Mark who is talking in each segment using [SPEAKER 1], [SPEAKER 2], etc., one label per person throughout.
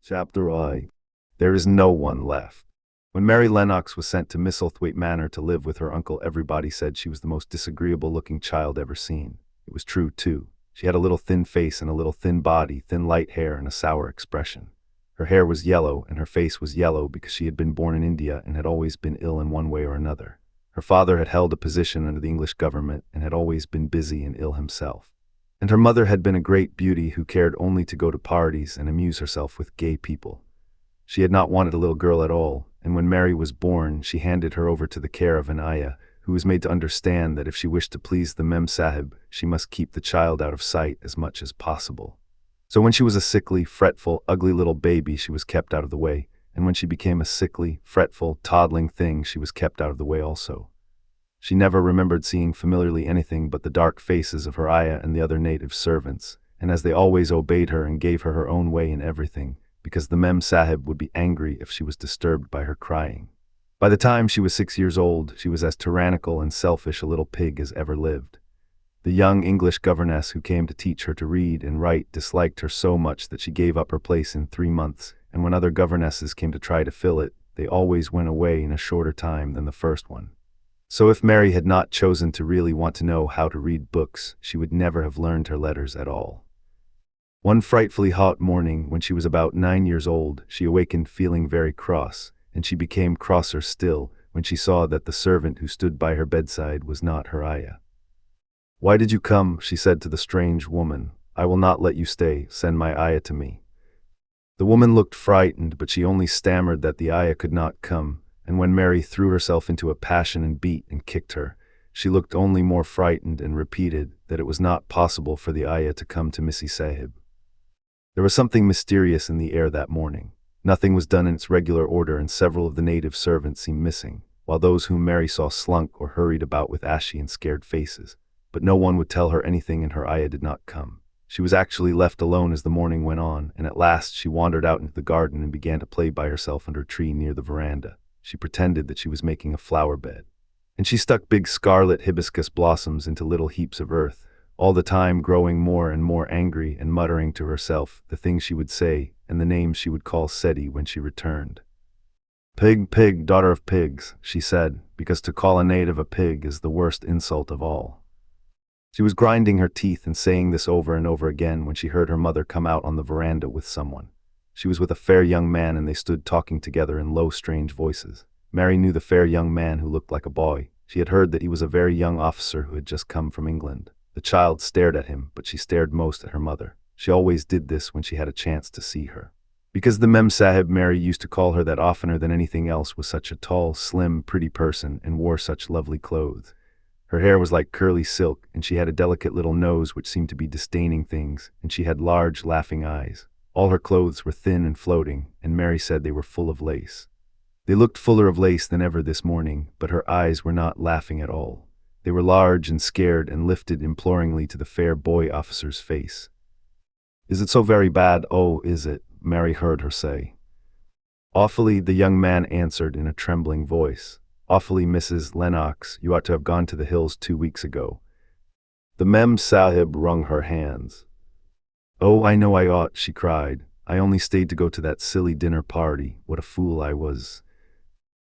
[SPEAKER 1] Chapter I. There is no one left. When Mary Lennox was sent to Misselthwaite Manor to live with her uncle, everybody said she was the most disagreeable-looking child ever seen. It was true, too. She had a little thin face and a little thin body, thin light hair and a sour expression. Her hair was yellow and her face was yellow because she had been born in India and had always been ill in one way or another. Her father had held a position under the English government and had always been busy and ill himself. And her mother had been a great beauty who cared only to go to parties and amuse herself with gay people. She had not wanted a little girl at all, and when Mary was born, she handed her over to the care of an ayah, who was made to understand that if she wished to please the Mem Sahib, she must keep the child out of sight as much as possible. So when she was a sickly, fretful, ugly little baby, she was kept out of the way, and when she became a sickly, fretful, toddling thing, she was kept out of the way also. She never remembered seeing familiarly anything but the dark faces of her ayah and the other native servants, and as they always obeyed her and gave her her own way in everything, because the Mem Sahib would be angry if she was disturbed by her crying. By the time she was 6 years old, she was as tyrannical and selfish a little pig as ever lived. The young English governess who came to teach her to read and write disliked her so much that she gave up her place in 3 months, and when other governesses came to try to fill it, they always went away in a shorter time than the first one. So if Mary had not chosen to really want to know how to read books, she would never have learned her letters at all. One frightfully hot morning, when she was about 9 years old, she awakened feeling very cross, and she became crosser still when she saw that the servant who stood by her bedside was not her ayah. "Why did you come?" she said to the strange woman. "I will not let you stay. Send my ayah to me." The woman looked frightened, but she only stammered that the ayah could not come, and when Mary threw herself into a passion and beat and kicked her, she looked only more frightened and repeated that it was not possible for the ayah to come to Missy Sahib. There was something mysterious in the air that morning. Nothing was done in its regular order, and several of the native servants seemed missing, while those whom Mary saw slunk or hurried about with ashy and scared faces. But no one would tell her anything, and her ayah did not come. She was actually left alone as the morning went on, and at last she wandered out into the garden and began to play by herself under a tree near the veranda. She pretended that she was making a flower bed. And she stuck big scarlet hibiscus blossoms into little heaps of earth, all the time growing more and more angry and muttering to herself the things she would say and the names she would call Seti when she returned. "Pig, pig, daughter of pigs," she said, because to call a native a pig is the worst insult of all. She was grinding her teeth and saying this over and over again when she heard her mother come out on the veranda with someone. She was with a fair young man, and they stood talking together in low, strange voices. Mary knew the fair young man who looked like a boy. She had heard that he was a very young officer who had just come from England. The child stared at him, but she stared most at her mother. She always did this when she had a chance to see her. Because the Mem Sahib, Mary used to call her that oftener than anything else, was such a tall, slim, pretty person and wore such lovely clothes. Her hair was like curly silk, and she had a delicate little nose which seemed to be disdaining things, and she had large, laughing eyes. All her clothes were thin and floating, and Mary said they were full of lace. They looked fuller of lace than ever this morning, but her eyes were not laughing at all. They were large and scared and lifted imploringly to the fair boy officer's face. "Is it so very bad? Oh, is it?" Mary heard her say. "Awfully," the young man answered in a trembling voice. "Awfully, Mrs. Lennox. You ought to have gone to the hills 2 weeks ago." The Mem Sahib wrung her hands. "Oh, I know I ought," she cried. "I only stayed to go to that silly dinner party. What a fool I was."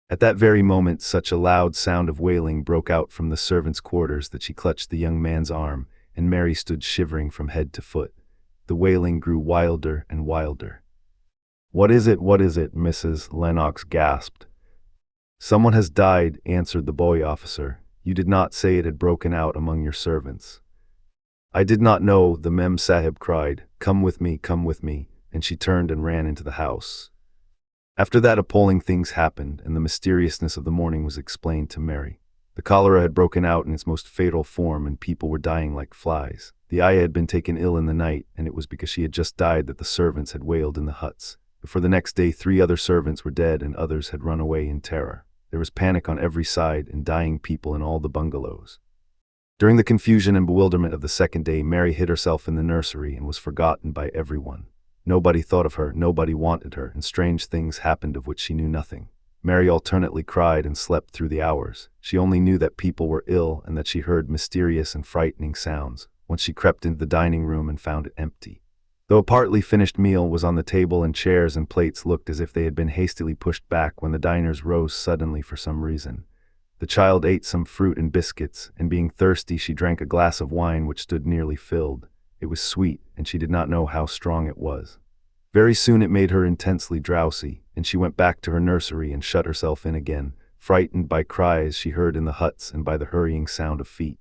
[SPEAKER 1] At that very moment, such a loud sound of wailing broke out from the servants' quarters that she clutched the young man's arm, and Mary stood shivering from head to foot. The wailing grew wilder and wilder. "What is it? What is it?" Mrs. Lennox gasped. "Someone has died," answered the boy officer. "You did not say it had broken out among your servants." "I did not know," the Mem Sahib cried. Come with me," and she turned and ran into the house. After that, appalling things happened, and the mysteriousness of the morning was explained to Mary. The cholera had broken out in its most fatal form, and people were dying like flies. The ayah had been taken ill in the night, and it was because she had just died that the servants had wailed in the huts. Before the next day, 3 other servants were dead, and others had run away in terror. There was panic on every side, and dying people in all the bungalows. During the confusion and bewilderment of the second day, Mary hid herself in the nursery and was forgotten by everyone. Nobody thought of her, nobody wanted her, and strange things happened of which she knew nothing. Mary alternately cried and slept through the hours. She only knew that people were ill and that she heard mysterious and frightening sounds. Once she crept into the dining room and found it empty. Though a partly finished meal was on the table and chairs and plates looked as if they had been hastily pushed back when the diners rose suddenly for some reason. The child ate some fruit and biscuits, and being thirsty she drank a glass of wine which stood nearly filled. It was sweet, and she did not know how strong it was. Very soon it made her intensely drowsy, and she went back to her nursery and shut herself in again, frightened by cries she heard in the huts and by the hurrying sound of feet.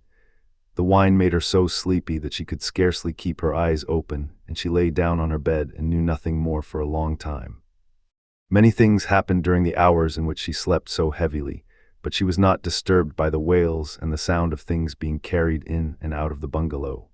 [SPEAKER 1] The wine made her so sleepy that she could scarcely keep her eyes open, and she lay down on her bed and knew nothing more for a long time. Many things happened during the hours in which she slept so heavily, but she was not disturbed by the wails and the sound of things being carried in and out of the bungalow.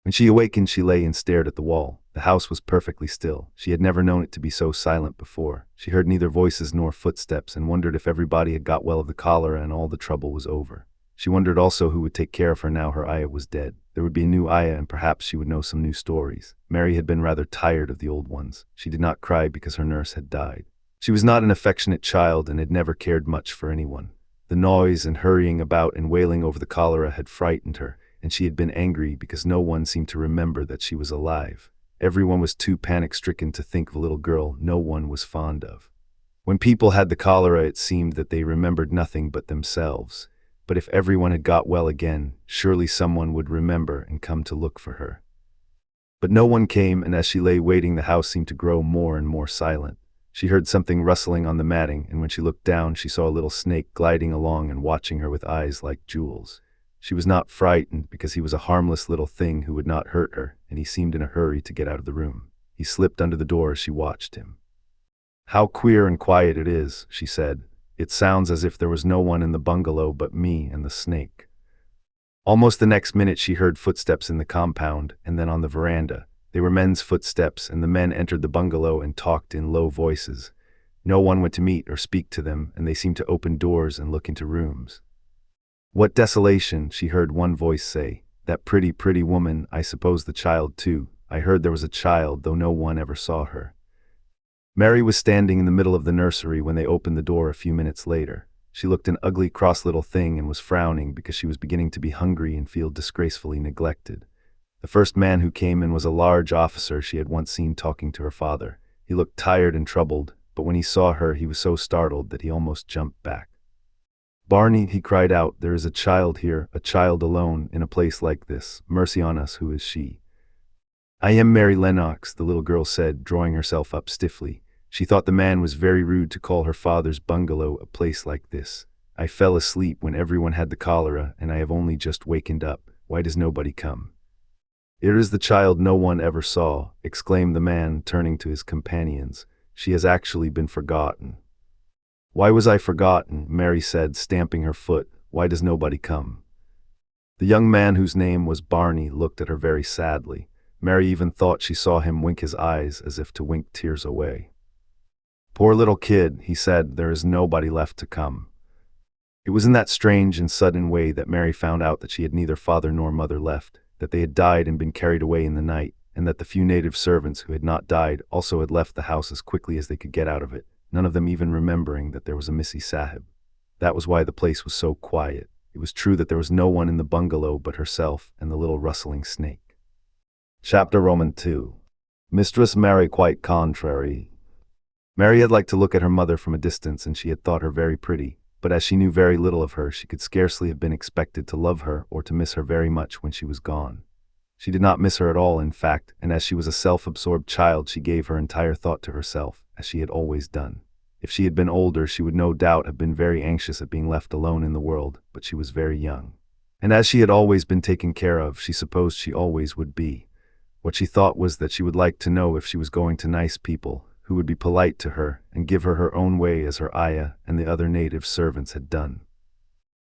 [SPEAKER 1] When she awakened, she lay and stared at the wall. The house was perfectly still. She had never known it to be so silent before. She heard neither voices nor footsteps and wondered if everybody had got well of the cholera and all the trouble was over. She wondered also who would take care of her now her ayah was dead. There would be a new ayah and perhaps she would know some new stories. Mary had been rather tired of the old ones. She did not cry because her nurse had died. She was not an affectionate child and had never cared much for anyone. The noise and hurrying about and wailing over the cholera had frightened her, and she had been angry because no one seemed to remember that she was alive. Everyone was too panic-stricken to think of a little girl no one was fond of. When people had the cholera, it seemed that they remembered nothing but themselves. But if everyone had got well again, surely someone would remember and come to look for her. But no one came, and as she lay waiting, the house seemed to grow more and more silent. She heard something rustling on the matting, and when she looked down, she saw a little snake gliding along and watching her with eyes like jewels. She was not frightened because he was a harmless little thing who would not hurt her, and he seemed in a hurry to get out of the room. He slipped under the door as she watched him. "How queer and quiet it is," she said. "It sounds as if there was no one in the bungalow but me and the snake." Almost the next minute she heard footsteps in the compound, and then on the veranda. They were men's footsteps, and the men entered the bungalow and talked in low voices. No one went to meet or speak to them, and they seemed to open doors and look into rooms. "What desolation," she heard one voice say. "That pretty, pretty woman, I suppose the child too. I heard there was a child, though no one ever saw her." Mary was standing in the middle of the nursery when they opened the door a few minutes later. She looked an ugly, cross little thing and was frowning because she was beginning to be hungry and feel disgracefully neglected. The first man who came in was a large officer she had once seen talking to her father. He looked tired and troubled, but when he saw her he was so startled that he almost jumped back. "Barney," he cried out, "there is a child here, a child alone, in a place like this. Mercy on us, who is she?" "I am Mary Lennox," the little girl said, drawing herself up stiffly. She thought the man was very rude to call her father's bungalow a place like this. "I fell asleep when everyone had the cholera, and I have only just wakened up. Why does nobody come?" "It is the child no one ever saw," exclaimed the man, turning to his companions. "She has actually been forgotten." "Why was I forgotten?" Mary said, stamping her foot. "Why does nobody come?" The young man, whose name was Barney, looked at her very sadly. Mary even thought she saw him wink his eyes as if to wink tears away. "Poor little kid," he said, "there is nobody left to come." It was in that strange and sudden way that Mary found out that she had neither father nor mother left, that they had died and been carried away in the night, and that the few native servants who had not died also had left the house as quickly as they could get out of it, none of them even remembering that there was a Missy Sahib. That was why the place was so quiet. It was true that there was no one in the bungalow but herself and the little rustling snake. Chapter Roman 2. Mistress Mary quite contrary. Mary had liked to look at her mother from a distance, and she had thought her very pretty, but as she knew very little of her, she could scarcely have been expected to love her or to miss her very much when she was gone. She did not miss her at all, in fact, and as she was a self-absorbed child, she gave her entire thought to herself, as she had always done. If she had been older, she would no doubt have been very anxious at being left alone in the world, but she was very young. And as she had always been taken care of, she supposed she always would be. What she thought was that she would like to know if she was going to nice people, who would be polite to her and give her her own way as her ayah and the other native servants had done.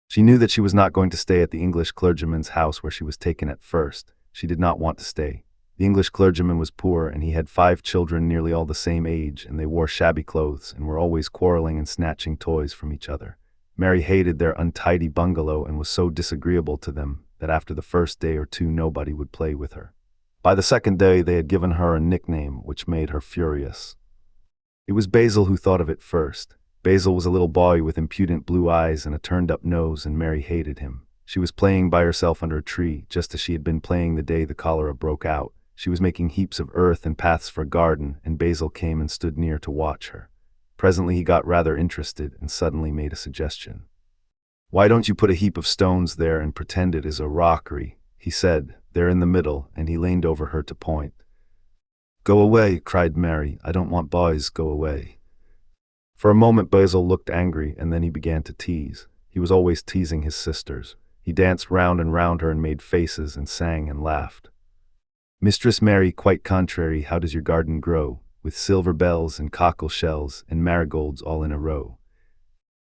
[SPEAKER 1] She knew that she was not going to stay at the English clergyman's house where she was taken at first. She did not want to stay. The English clergyman was poor, and he had 5 children nearly all the same age, and they wore shabby clothes and were always quarreling and snatching toys from each other. Mary hated their untidy bungalow and was so disagreeable to them that after the first day or two nobody would play with her. By the second day they had given her a nickname which made her furious. It was Basil who thought of it first. Basil was a little boy with impudent blue eyes and a turned-up nose, and Mary hated him. She was playing by herself under a tree, just as she had been playing the day the cholera broke out, She was making heaps of earth and paths for a garden, and Basil came and stood near to watch her. Presently he got rather interested and suddenly made a suggestion. "Why don't you put a heap of stones there and pretend it is a rockery?" he said. "They're in the middle," and he leaned over her to point. "Go away," cried Mary. "I don't want boys, go away." For a moment Basil looked angry, and then he began to tease. He was always teasing his sisters. He danced round and round her and made faces and sang and laughed. "Mistress Mary, quite contrary, how does your garden grow, with silver bells and cockle shells and marigolds all in a row?"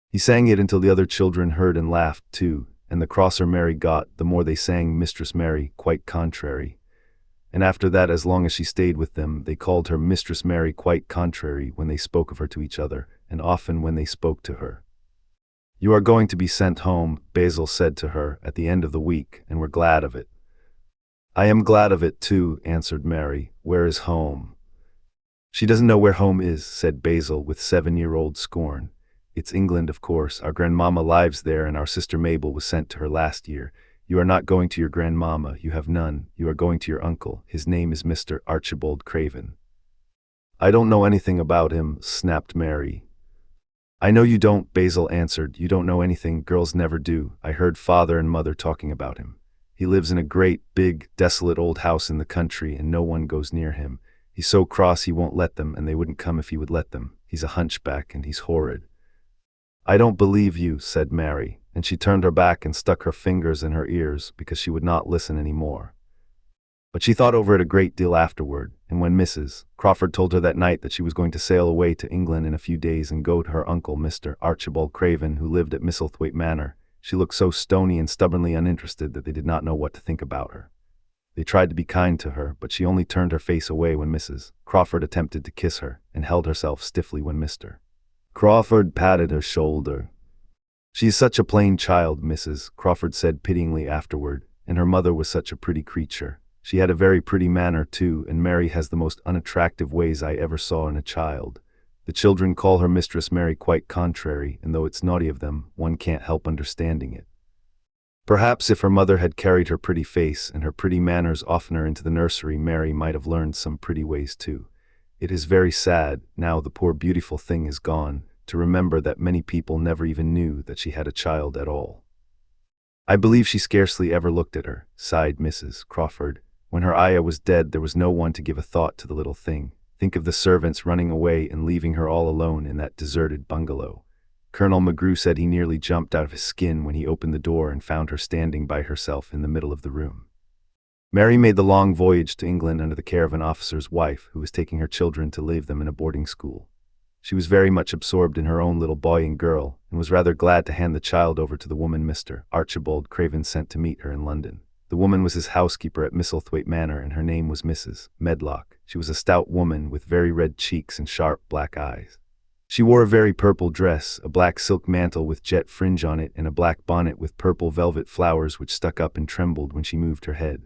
[SPEAKER 1] He sang it until the other children heard and laughed too, and the crosser Mary got, the more they sang Mistress Mary, quite contrary. And after that, as long as she stayed with them, they called her Mistress Mary, quite contrary, when they spoke of her to each other, and often when they spoke to her. "You are going to be sent home," Basil said to her, "at the end of the week, and we're glad of it." "I am glad of it too," answered Mary. "Where is home?" "She doesn't know where home is," said Basil with 7-year-old scorn. "It's England, of course. Our grandmamma lives there, and our sister Mabel was sent to her last year. You are not going to your grandmamma, you have none. You are going to your uncle. His name is Mr. Archibald Craven." "I don't know anything about him," snapped Mary. "I know you don't," Basil answered. "You don't know anything. Girls never do. I heard father and mother talking about him. He lives in a great, big, desolate old house in the country, and no one goes near him. He's so cross he won't let them, and they wouldn't come if he would let them. He's a hunchback, and he's horrid." "I don't believe you," said Mary, and she turned her back and stuck her fingers in her ears because she would not listen any more. But she thought over it a great deal afterward, and when Mrs. Crawford told her that night that she was going to sail away to England in a few days and go to her uncle, Mr. Archibald Craven, who lived at Misselthwaite Manor, she looked so stony and stubbornly uninterested that they did not know what to think about her. They tried to be kind to her, but she only turned her face away when Mrs. Crawford attempted to kiss her, and held herself stiffly when Mr. Crawford patted her shoulder. "She is such a plain child," Mrs. Crawford said pityingly afterward, "and her mother was such a pretty creature. She had a very pretty manner too, and Mary has the most unattractive ways I ever saw in a child. The children call her Mistress Mary, quite contrary, and though it's naughty of them, one can't help understanding it. Perhaps if her mother had carried her pretty face and her pretty manners oftener into the nursery, Mary might have learned some pretty ways too. It is very sad, now the poor beautiful thing is gone, to remember that many people never even knew that she had a child at all." "I believe she scarcely ever looked at her," sighed Mrs. Crawford. "When her ayah was dead, there was no one to give a thought to the little thing. Think of the servants running away and leaving her all alone in that deserted bungalow." Colonel McGrew said he nearly jumped out of his skin when he opened the door and found her standing by herself in the middle of the room. Mary made the long voyage to England under the care of an officer's wife who was taking her children to leave them in a boarding school. She was very much absorbed in her own little boy and girl, and was rather glad to hand the child over to the woman Mr. Archibald Craven sent to meet her in London. The woman was his housekeeper at Misselthwaite Manor, and her name was Mrs. Medlock. She was a stout woman with very red cheeks and sharp black eyes. She wore a very purple dress, a black silk mantle with jet fringe on it, and a black bonnet with purple velvet flowers which stuck up and trembled when she moved her head.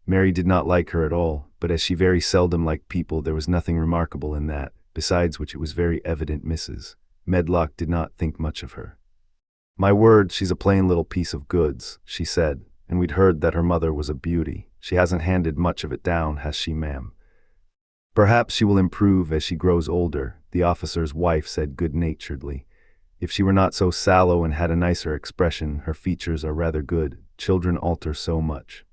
[SPEAKER 1] Mary did not like her at all, but as she very seldom liked people, there was nothing remarkable in that, besides which it was very evident Mrs. Medlock did not think much of her. "My word, she's a plain little piece of goods," she said, "and we'd heard that her mother was a beauty. She hasn't handed much of it down, has she, ma'am?" "Perhaps she will improve as she grows older," the officer's wife said good-naturedly. "If she were not so sallow and had a nicer expression, her features are rather good. Children alter so much."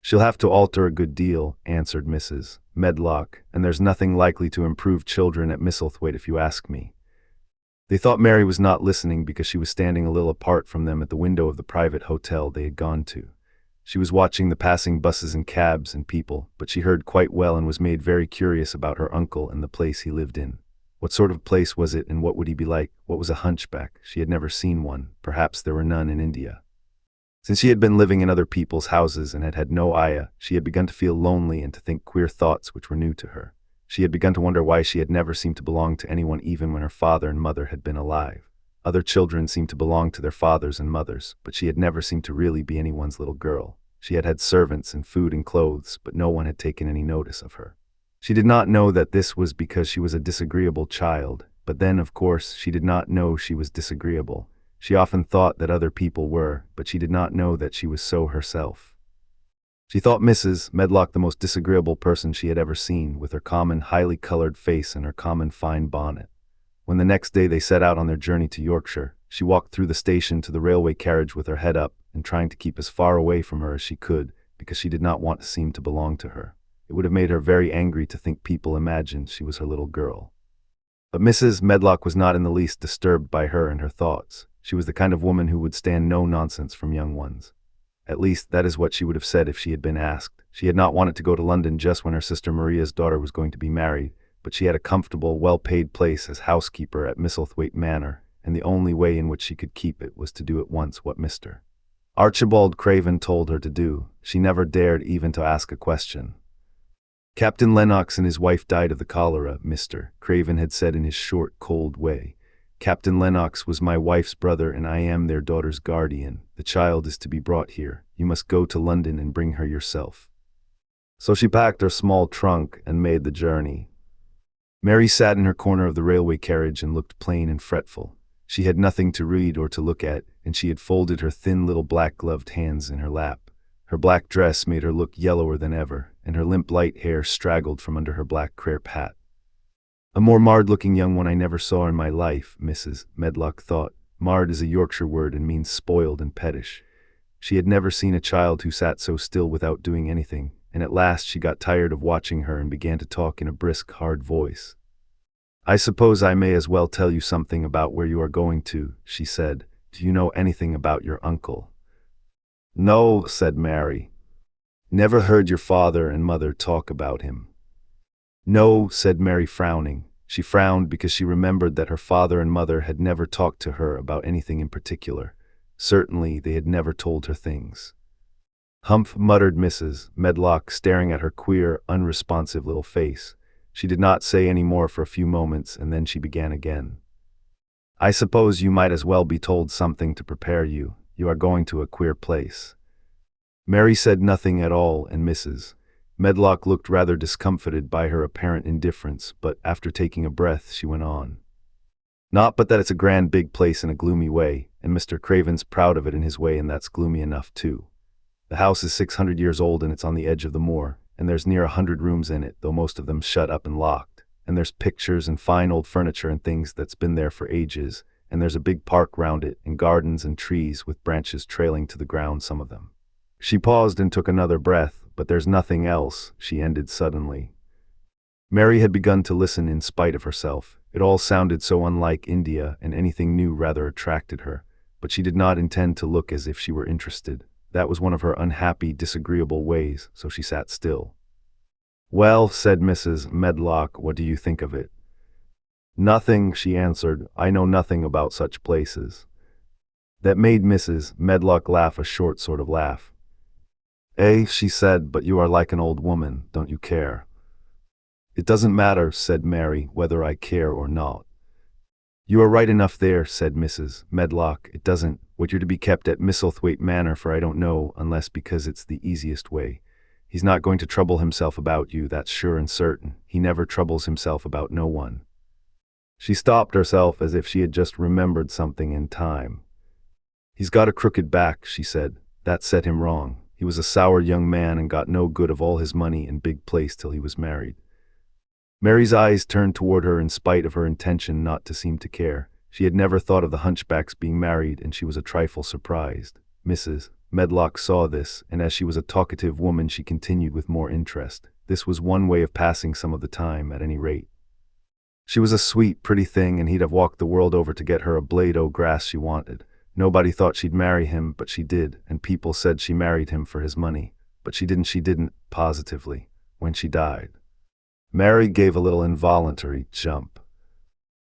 [SPEAKER 1] "She'll have to alter a good deal," answered Mrs. Medlock, "and there's nothing likely to improve children at Misselthwaite if you ask me." They thought Mary was not listening because she was standing a little apart from them at the window of the private hotel they had gone to. She was watching the passing buses and cabs and people, but she heard quite well and was made very curious about her uncle and the place he lived in. What sort of place was it, and what would he be like? What was a hunchback? She had never seen one. Perhaps there were none in India. Since she had been living in other people's houses and had had no ayah, she had begun to feel lonely and to think queer thoughts which were new to her. She had begun to wonder why she had never seemed to belong to anyone even when her father and mother had been alive. Other children seemed to belong to their fathers and mothers, but she had never seemed to really be anyone's little girl. She had had servants and food and clothes, but no one had taken any notice of her. She did not know that this was because she was a disagreeable child, but then, of course, she did not know she was disagreeable. She often thought that other people were, but she did not know that she was so herself. She thought Mrs. Medlock the most disagreeable person she had ever seen, with her common, highly colored face and her common fine bonnet. When the next day they set out on their journey to Yorkshire, she walked through the station to the railway carriage with her head up and trying to keep as far away from her as she could, because she did not want to seem to belong to her. It would have made her very angry to think people imagined she was her little girl. But Mrs. Medlock was not in the least disturbed by her and her thoughts. She was the kind of woman who would stand no nonsense from young ones. At least, that is what she would have said if she had been asked. She had not wanted to go to London just when her sister Maria's daughter was going to be married, but she had a comfortable, well-paid place as housekeeper at Misselthwaite Manor, and the only way in which she could keep it was to do at once what Mr. Archibald Craven told her to do. She never dared even to ask a question. Captain Lennox and his wife died of the cholera, Mr. Craven had said in his short, cold way. Captain Lennox was my wife's brother, and I am their daughter's guardian. The child is to be brought here. You must go to London and bring her yourself. So she packed her small trunk and made the journey. Mary sat in her corner of the railway carriage and looked plain and fretful. She had nothing to read or to look at, and she had folded her thin little black-gloved hands in her lap. Her black dress made her look yellower than ever, and her limp light hair straggled from under her black crepe hat. A more marred-looking young one I never saw in my life, Mrs. Medlock thought. Marred is a Yorkshire word and means spoiled and pettish. She had never seen a child who sat so still without doing anything, and at last she got tired of watching her and began to talk in a brisk, hard voice. I suppose I may as well tell you something about where you are going to, she said. Do you know anything about your uncle? No, said Mary. Never heard your father and mother talk about him. No, said Mary, frowning. She frowned because she remembered that her father and mother had never talked to her about anything in particular. Certainly, they had never told her things. Humph, muttered Mrs. Medlock, staring at her queer, unresponsive little face. She did not say any more for a few moments, and then she began again. I suppose you might as well be told something to prepare you. You are going to a queer place. Mary said nothing at all, and Mrs. Medlock looked rather discomfited by her apparent indifference, but after taking a breath, she went on. Not but that it's a grand big place in a gloomy way, and Mr. Craven's proud of it in his way, and that's gloomy enough too. The house is 600 years old, and it's on the edge of the moor, and there's near 100 rooms in it, though most of them shut up and locked, and there's pictures and fine old furniture and things that's been there for ages, and there's a big park round it, and gardens and trees with branches trailing to the ground, some of them. She paused and took another breath. But there's nothing else, she ended suddenly. Mary had begun to listen in spite of herself. It all sounded so unlike India, and anything new rather attracted her, but she did not intend to look as if she were interested. That was one of her unhappy, disagreeable ways, so she sat still. Well, said Mrs. Medlock, what do you think of it? Nothing, she answered. I know nothing about such places. That made Mrs. Medlock laugh, a short sort of laugh. Eh, she said, but you are like an old woman, don't you care? It doesn't matter, said Mary, whether I care or not. You are right enough there, said Mrs. Medlock. It doesn't. What you're to be kept at Misselthwaite Manor for I don't know, unless because it's the easiest way. He's not going to trouble himself about you, that's sure and certain. He never troubles himself about no one. She stopped herself as if she had just remembered something in time. He's got a crooked back, she said. That set him wrong. He was a sour young man and got no good of all his money and big place till he was married. Mary's eyes turned toward her in spite of her intention not to seem to care. She had never thought of the hunchback's being married, and she was a trifle surprised. Mrs. Medlock saw this, and as she was a talkative woman, she continued with more interest. This was one way of passing some of the time, at any rate. She was a sweet, pretty thing, and he'd have walked the world over to get her a blade o' grass she wanted. Nobody thought she'd marry him, but she did, and people said she married him for his money. But she didn't, positively, when she died. Mary gave a little involuntary jump.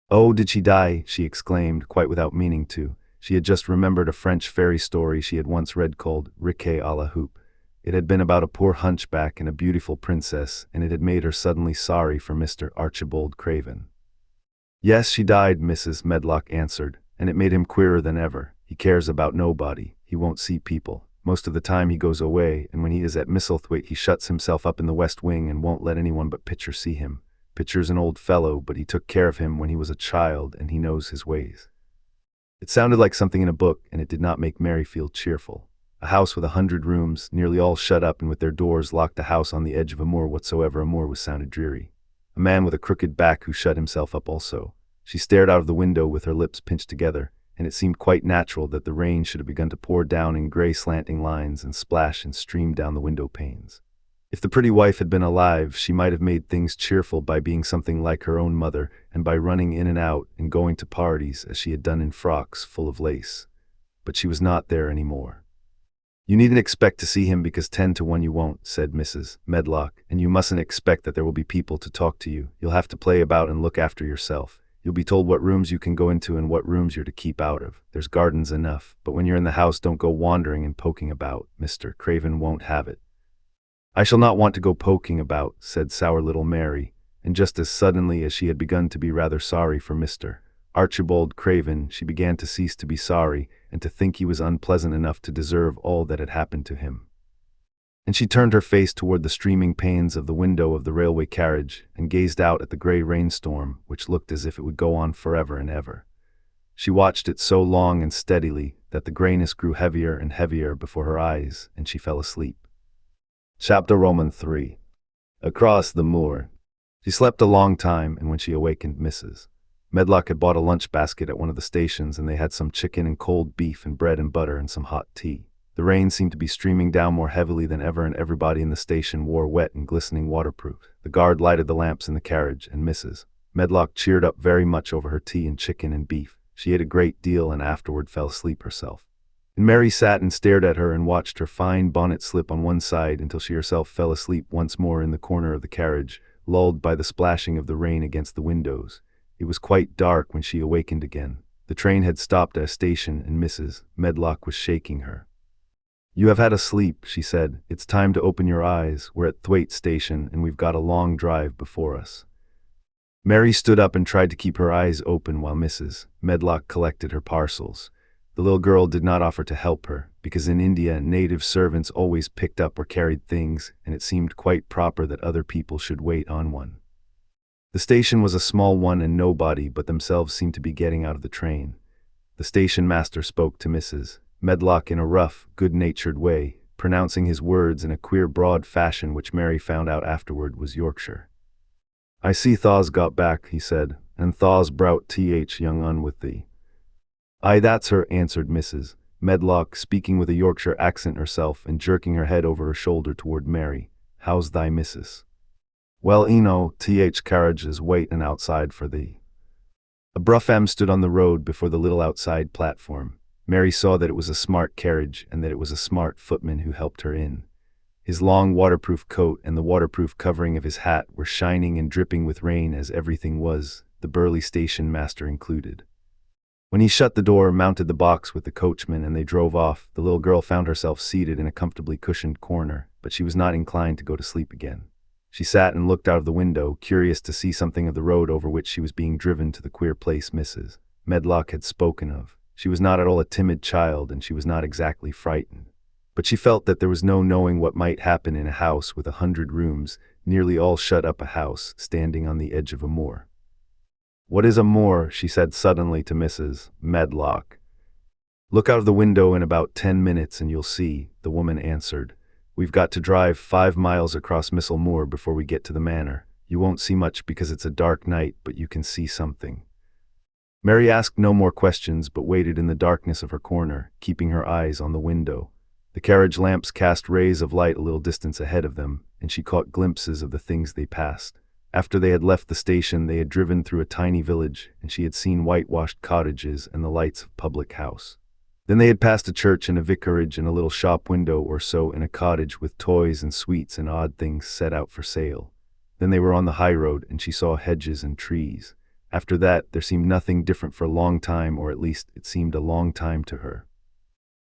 [SPEAKER 1] Oh, did she die? She exclaimed, quite without meaning to. She had just remembered a French fairy story she had once read called Riquet à la Houppe. It had been about a poor hunchback and a beautiful princess, and it had made her suddenly sorry for Mr. Archibald Craven. Yes, she died, Mrs. Medlock answered, and it made him queerer than ever. He cares about nobody. He won't see people. Most of the time he goes away, and when he is at Misselthwaite he shuts himself up in the west wing and won't let anyone but Pitcher see him. Pitcher's an old fellow, but he took care of him when he was a child, and he knows his ways. It sounded like something in a book, and it did not make Mary feel cheerful. A house with 100 rooms, nearly all shut up and with their doors locked, a house on the edge of a moor whatsoever a moor was sounded dreary. A man with a crooked back who shut himself up also. She stared out of the window with her lips pinched together, and it seemed quite natural that the rain should have begun to pour down in gray slanting lines and splash and stream down the window panes. If the pretty wife had been alive, she might have made things cheerful by being something like her own mother and by running in and out and going to parties as she had done in frocks full of lace. But she was not there anymore. "You needn't expect to see him because 10 to 1 you won't," said Mrs. Medlock, "and you mustn't expect that there will be people to talk to you. You'll have to play about and look after yourself. You'll be told what rooms you can go into and what rooms you're to keep out of. There's gardens enough, but when you're in the house don't go wandering and poking about. Mr. Craven won't have it." "I shall not want to go poking about," said sour little Mary, and just as suddenly as she had begun to be rather sorry for Mr. Archibald Craven, she began to cease to be sorry and to think he was unpleasant enough to deserve all that had happened to him. And she turned her face toward the streaming panes of the window of the railway carriage and gazed out at the gray rainstorm, which looked as if it would go on forever and ever. She watched it so long and steadily that the grayness grew heavier and heavier before her eyes, and she fell asleep. Chapter Roman 3. Across the moor. She slept a long time, and when she awakened, Mrs. Medlock had bought a lunch basket at one of the stations, and they had some chicken and cold beef and bread and butter and some hot tea. The rain seemed to be streaming down more heavily than ever, and everybody in the station wore wet and glistening waterproof. The guard lighted the lamps in the carriage, and Mrs. Medlock cheered up very much over her tea and chicken and beef. She ate a great deal and afterward fell asleep herself. And Mary sat and stared at her and watched her fine bonnet slip on one side until she herself fell asleep once more in the corner of the carriage, lulled by the splashing of the rain against the windows. It was quite dark when she awakened again. The train had stopped at a station and Mrs. Medlock was shaking her. "You have had a sleep," she said. "It's time to open your eyes. We're at Thwaite Station and we've got a long drive before us." Mary stood up and tried to keep her eyes open while Mrs. Medlock collected her parcels. The little girl did not offer to help her, because in India native servants always picked up or carried things, and it seemed quite proper that other people should wait on one. The station was a small one and nobody but themselves seemed to be getting out of the train. The station master spoke to Mrs. Medlock in a rough, good-natured way, pronouncing his words in a queer broad fashion which Mary found out afterward was Yorkshire. "I see thaw's got back," he said, "and thaw's browt th young un with thee." "Aye, that's her," answered Mrs. Medlock, speaking with a Yorkshire accent herself and jerking her head over her shoulder toward Mary. "How's thy missus?" "Well, eno, th carriage is waitin' outside for thee." A brougham stood on the road before the little outside platform. Mary saw that it was a smart carriage and that it was a smart footman who helped her in. His long waterproof coat and the waterproof covering of his hat were shining and dripping with rain as everything was, the burly station master included. When he shut the door, mounted the box with the coachman, and they drove off, the little girl found herself seated in a comfortably cushioned corner, but she was not inclined to go to sleep again. She sat and looked out of the window, curious to see something of the road over which she was being driven to the queer place Mrs. Medlock had spoken of. She was not at all a timid child, and she was not exactly frightened. But she felt that there was no knowing what might happen in a house with 100 rooms, nearly all shut up, a house standing on the edge of a moor. "What is a moor?" she said suddenly to Mrs. Medlock. "Look out of the window in about 10 minutes and you'll see," the woman answered. "We've got to drive 5 miles across Missel Moor before we get to the manor. You won't see much because it's a dark night, but you can see something." Mary asked no more questions but waited in the darkness of her corner, keeping her eyes on the window. The carriage lamps cast rays of light a little distance ahead of them, and she caught glimpses of the things they passed. After they had left the station, they had driven through a tiny village, and she had seen whitewashed cottages and the lights of public house. Then they had passed a church and a vicarage and a little shop window or so in a cottage with toys and sweets and odd things set out for sale. Then they were on the high road, and she saw hedges and trees. After that, there seemed nothing different for a long time, or at least it seemed a long time to her.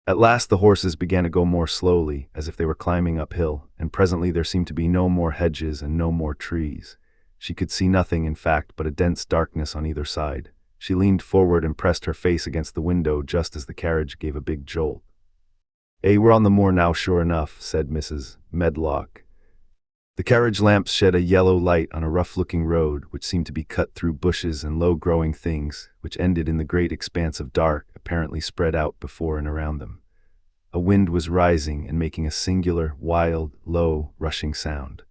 [SPEAKER 1] At last the horses began to go more slowly, as if they were climbing uphill, and presently there seemed to be no more hedges and no more trees. She could see nothing, in fact, but a dense darkness on either side. She leaned forward and pressed her face against the window just as the carriage gave a big jolt. We're on the moor now, sure enough," said Mrs. Medlock. The carriage lamps shed a yellow light on a rough-looking road, which seemed to be cut through bushes and low-growing things, which ended in the great expanse of dark, apparently spread out before and around them. A wind was rising and making a singular, wild, low, rushing sound.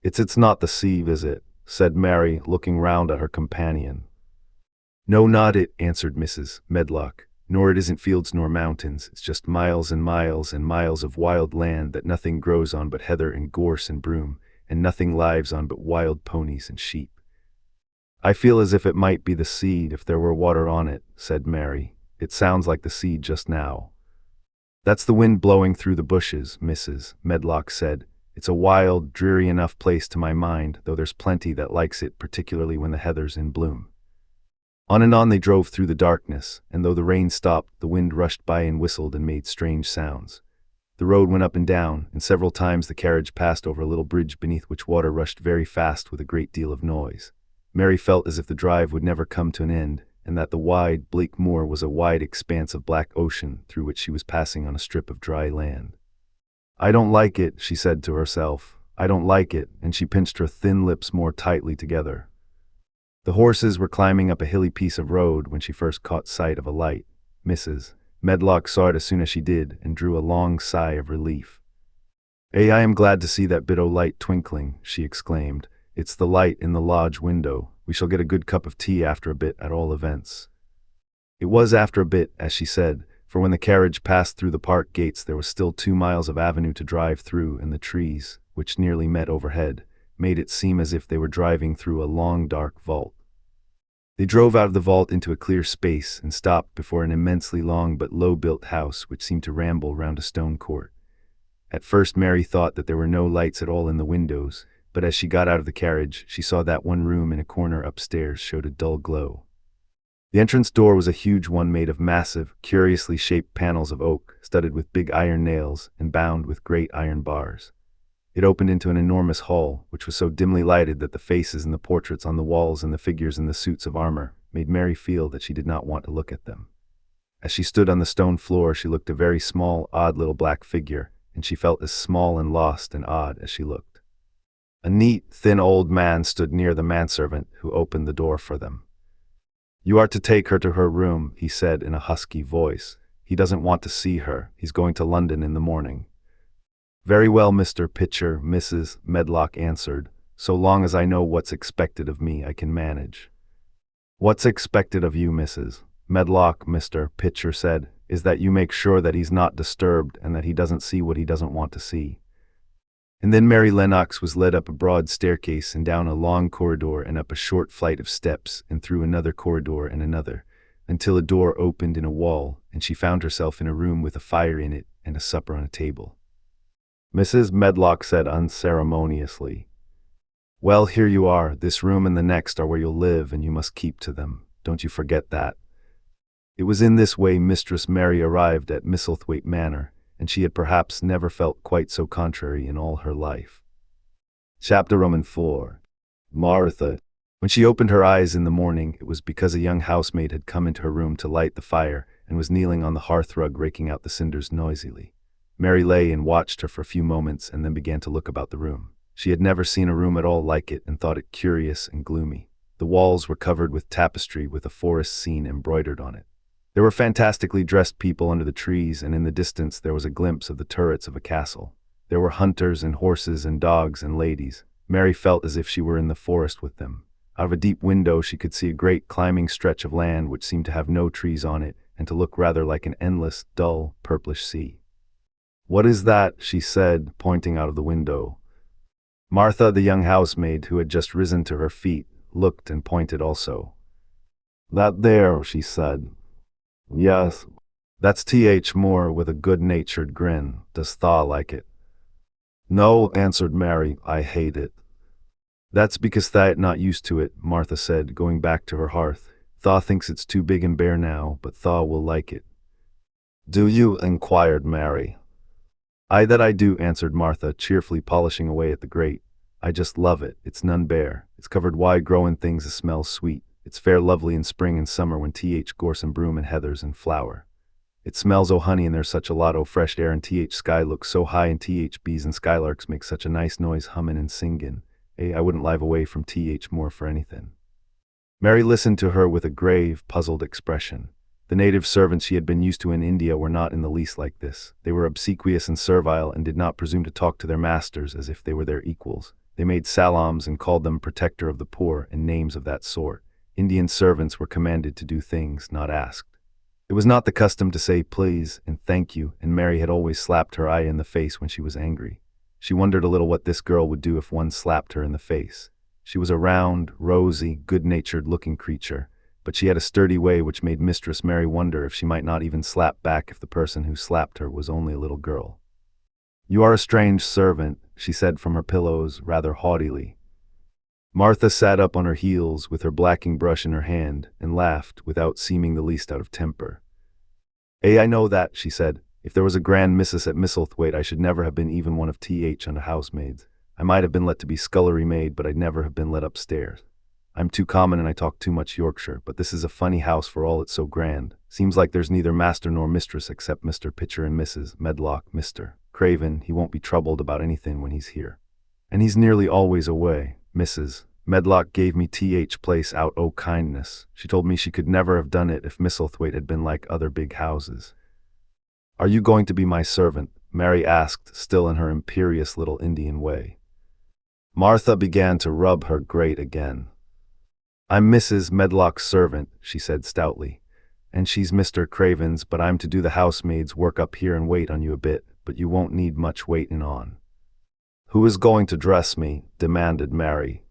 [SPEAKER 1] It's not the sea, is it?" said Mary, looking round at her companion. "No, not it," answered Mrs. Medlock. "Nor it isn't fields nor mountains. It's just miles and miles and miles of wild land that nothing grows on but heather and gorse and broom, and nothing lives on but wild ponies and sheep." "I feel as if it might be the sea if there were water on it," said Mary. "It sounds like the sea just now." "That's the wind blowing through the bushes," Mrs. Medlock said. "It's a wild, dreary enough place to my mind, though there's plenty that likes it, particularly when the heather's in bloom." On and on they drove through the darkness, and though the rain stopped, the wind rushed by and whistled and made strange sounds. The road went up and down, and several times the carriage passed over a little bridge beneath which water rushed very fast with a great deal of noise. Mary felt as if the drive would never come to an end, and that the wide, bleak moor was a wide expanse of black ocean through which she was passing on a strip of dry land. "I don't like it," she said to herself. "I don't like it," and she pinched her thin lips more tightly together. The horses were climbing up a hilly piece of road when she first caught sight of a light. Mrs. Medlock saw it as soon as she did, and drew a long sigh of relief. "I am glad to see that bit o' light twinkling," she exclaimed. "It's the light in the lodge window. We shall get a good cup of tea after a bit, at all events." It was after a bit, as she said, for when the carriage passed through the park gates there was still 2 miles of avenue to drive through, and the trees, which nearly met overhead, made it seem as if they were driving through a long dark vault. They drove out of the vault into a clear space and stopped before an immensely long but low-built house which seemed to ramble round a stone court. At first Mary thought that there were no lights at all in the windows, but as she got out of the carriage she saw that one room in a corner upstairs showed a dull glow. The entrance door was a huge one made of massive, curiously shaped panels of oak, studded with big iron nails and bound with great iron bars. It opened into an enormous hall, which was so dimly lighted that the faces and the portraits on the walls and the figures in the suits of armor made Mary feel that she did not want to look at them. As she stood on the stone floor, she looked a very small, odd little black figure, and she felt as small and lost and odd as she looked. A neat, thin old man stood near the manservant, who opened the door for them. "You are to take her to her room," he said in a husky voice. "He doesn't want to see her. He's going to London in the morning." "Very well, Mr. Pitcher," Mrs. Medlock answered. "So long as I know what's expected of me, I can manage." "What's expected of you, Mrs. Medlock," Mr. Pitcher said, "is that you make sure that he's not disturbed and that he doesn't see what he doesn't want to see." And then Mary Lennox was led up a broad staircase and down a long corridor and up a short flight of steps and through another corridor and another, until a door opened in a wall and she found herself in a room with a fire in it and a supper on a table. Mrs. Medlock said unceremoniously, "Well, here you are. This room and the next are where you'll live, and you must keep to them. Don't you forget that." It was in this way Mistress Mary arrived at Misselthwaite Manor, and she had perhaps never felt quite so contrary in all her life. Chapter 4. Martha. When she opened her eyes in the morning, it was because a young housemaid had come into her room to light the fire and was kneeling on the hearthrug raking out the cinders noisily. Mary lay and watched her for a few moments and then began to look about the room. She had never seen a room at all like it and thought it curious and gloomy. The walls were covered with tapestry with a forest scene embroidered on it. There were fantastically dressed people under the trees, and in the distance there was a glimpse of the turrets of a castle. There were hunters and horses and dogs and ladies. Mary felt as if she were in the forest with them. Out of a deep window she could see a great climbing stretch of land which seemed to have no trees on it and to look rather like an endless, dull, purplish sea. "What is that?" she said, pointing out of the window. Martha, the young housemaid, who had just risen to her feet, looked and pointed also. "That there," she said. "Yes, that's T.H. Moore with a good-natured grin. Does Thaw like it?" "No," answered Mary, "I hate it." "That's because Tha'd not used to it," Martha said, going back to her hearth. "Thaw thinks it's too big and bare now, but Thaw will like it." "Do you?" inquired Mary. "Aye, that I do," answered Martha, cheerfully polishing away at the grate. "I just love it. It's none bare. It's covered wide-growing things that smells sweet. It's fair lovely in spring and summer when T.H. gorse and broom and heathers and flower. It smells o' honey and there's such a lot o' fresh air and T.H. sky looks so high and T.H. bees and skylarks make such a nice noise hummin' and singin'. I wouldn't live away from T.H. Moore for anything." Mary listened to her with a grave, puzzled expression. The native servants she had been used to in India were not in the least like this. They were obsequious and servile and did not presume to talk to their masters as if they were their equals. They made salams and called them protector of the poor and names of that sort. Indian servants were commanded to do things not asked. It was not the custom to say please and thank you, and Mary had always slapped her eye in the face when she was angry. She wondered a little what this girl would do if one slapped her in the face. She was a round, rosy, good-natured looking creature, but she had a sturdy way which made Mistress Mary wonder if she might not even slap back if the person who slapped her was only a little girl. "You are a strange servant," she said from her pillows, rather haughtily. Martha sat up on her heels with her blacking brush in her hand and laughed without seeming the least out of temper. I know that," she said. "If there was a grand missus at Misselthwaite, I should never have been even one of Th on the housemaids. I might have been let to be scullery maid, but I'd never have been let upstairs. I'm too common and I talk too much Yorkshire, but this is a funny house for all it's so grand. Seems like there's neither master nor mistress except Mr. Pitcher and Mrs. Medlock. Mr. Craven, he won't be troubled about anything when he's here. And he's nearly always away. Mrs. Medlock gave me Th place out o' kindness. She told me she could never have done it if Misselthwaite had been like other big houses." "Are you going to be my servant?" Mary asked, still in her imperious little Indian way. Martha began to rub her grate again. "I'm Mrs. Medlock's servant," she said stoutly, "and she's Mr. Craven's, but I'm to do the housemaid's work up here and wait on you a bit, but you won't need much waiting on." "Who is going to dress me?" demanded Mary.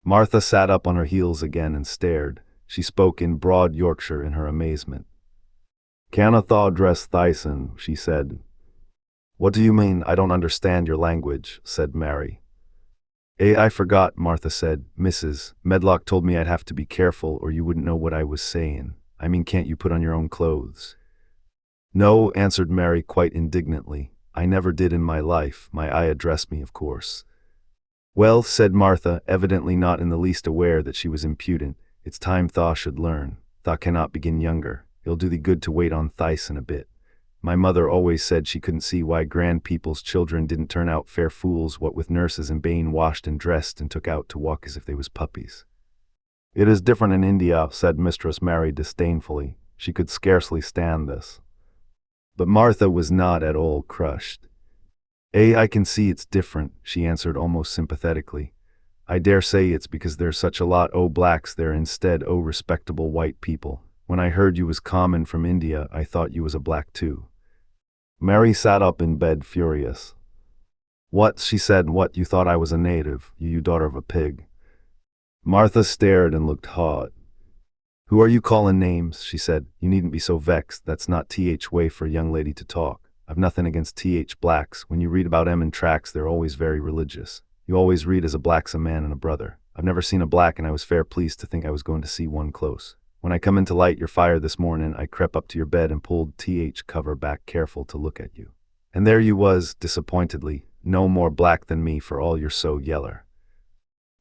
[SPEAKER 1] Martha sat up on her heels again and stared. She spoke in broad Yorkshire in her amazement. "Canna thaw dress Thyson," she said. "What do you mean? I don't understand your language," said Mary. I forgot," Martha said. "Mrs. Medlock told me I'd have to be careful or you wouldn't know what I was saying. I mean, can't you put on your own clothes?" "No," answered Mary quite indignantly. "I never did in my life. My ayah dressed me, of course." "Well," said Martha, evidently not in the least aware that she was impudent, "it's time thaw should learn. Thaw cannot begin younger. It'll do thee good to wait on Thyson a bit. My mother always said she couldn't see why grand people's children didn't turn out fair fools, what with nurses and bane washed and dressed and took out to walk as if they was puppies." "It is different in India," said Mistress Mary disdainfully. She could scarcely stand this. But Martha was not at all crushed. I can see it's different," she answered almost sympathetically. "I dare say it's because there's such a lot o' blacks there instead o' respectable white people. When I heard you was common from India, I thought you was a black too." Mary sat up in bed furious. "What?" she said. "What, you thought I was a native, you daughter of a pig?" Martha stared and looked hot. "Who are you calling names?" she said. "You needn't be so vexed. That's not Th way for a young lady to talk. I've nothing against Th blacks. When you read about 'em in tracts, they're always very religious. You always read as a black's a man and a brother. I've never seen a black, and I was fair pleased to think I was going to see one close. When I come in to light your fire this morning, I crept up to your bed and pulled Th cover back careful to look at you. And there you was, disappointedly, no more black than me for all you're so yeller."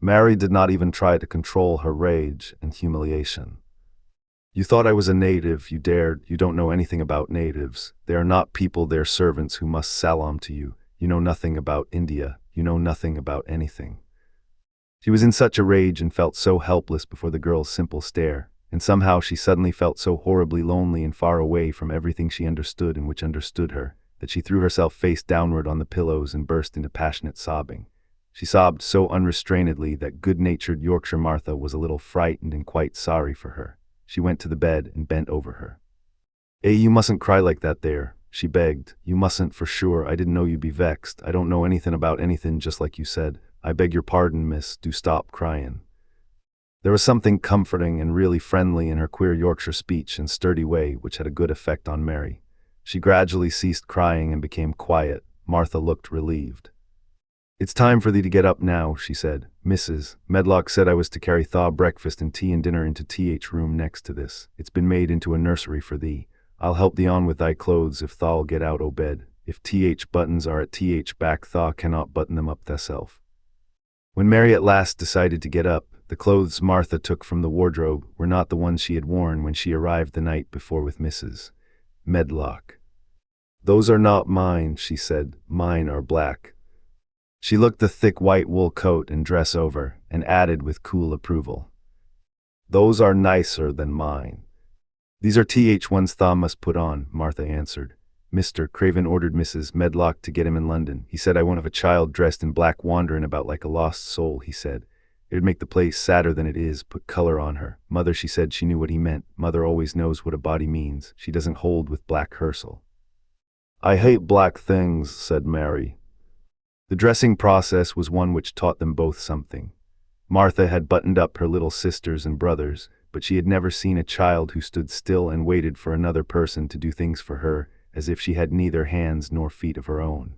[SPEAKER 1] Mary did not even try to control her rage and humiliation. "You thought I was a native, you dared. You don't know anything about natives. They are not people, they're servants who must salam to you. You know nothing about India. You know nothing about anything." She was in such a rage and felt so helpless before the girl's simple stare, and somehow she suddenly felt so horribly lonely and far away from everything she understood and which understood her, that she threw herself face downward on the pillows and burst into passionate sobbing. She sobbed so unrestrainedly that good-natured Yorkshire Martha was a little frightened and quite sorry for her. She went to the bed and bent over her. You mustn't cry like that there," she begged. "You mustn't for sure. I didn't know you'd be vexed. I don't know anything about anything, just like you said. I beg your pardon, miss. Do stop crying." There was something comforting and really friendly in her queer Yorkshire speech and sturdy way which had a good effect on Mary. She gradually ceased crying and became quiet. Martha looked relieved. "It's time for thee to get up now," she said. "Mrs. Medlock said I was to carry thaw breakfast and tea and dinner into Th room next to this. It's been made into a nursery for thee. I'll help thee on with thy clothes if thou'll get out o' bed. If Th buttons are at Th back, thaw cannot button them up thyself." When Mary at last decided to get up, the clothes Martha took from the wardrobe were not the ones she had worn when she arrived the night before with Mrs. Medlock. "Those are not mine," she said. "Mine are black." She looked the thick white wool coat and dress over, and added with cool approval, "Those are nicer than mine." These are th Thaw must put on, Martha answered. Mr. Craven ordered Mrs. Medlock to get him in London. He said I won't have a child dressed in black wandering about like a lost soul, he said. It would make the place sadder than it is, put color on her. Mother, she said she knew what he meant. Mother always knows what a body means. She doesn't hold with black Herschel. I hate black things, said Mary. The dressing process was one which taught them both something. Martha had buttoned up her little sisters and brothers, but she had never seen a child who stood still and waited for another person to do things for her, as if she had neither hands nor feet of her own.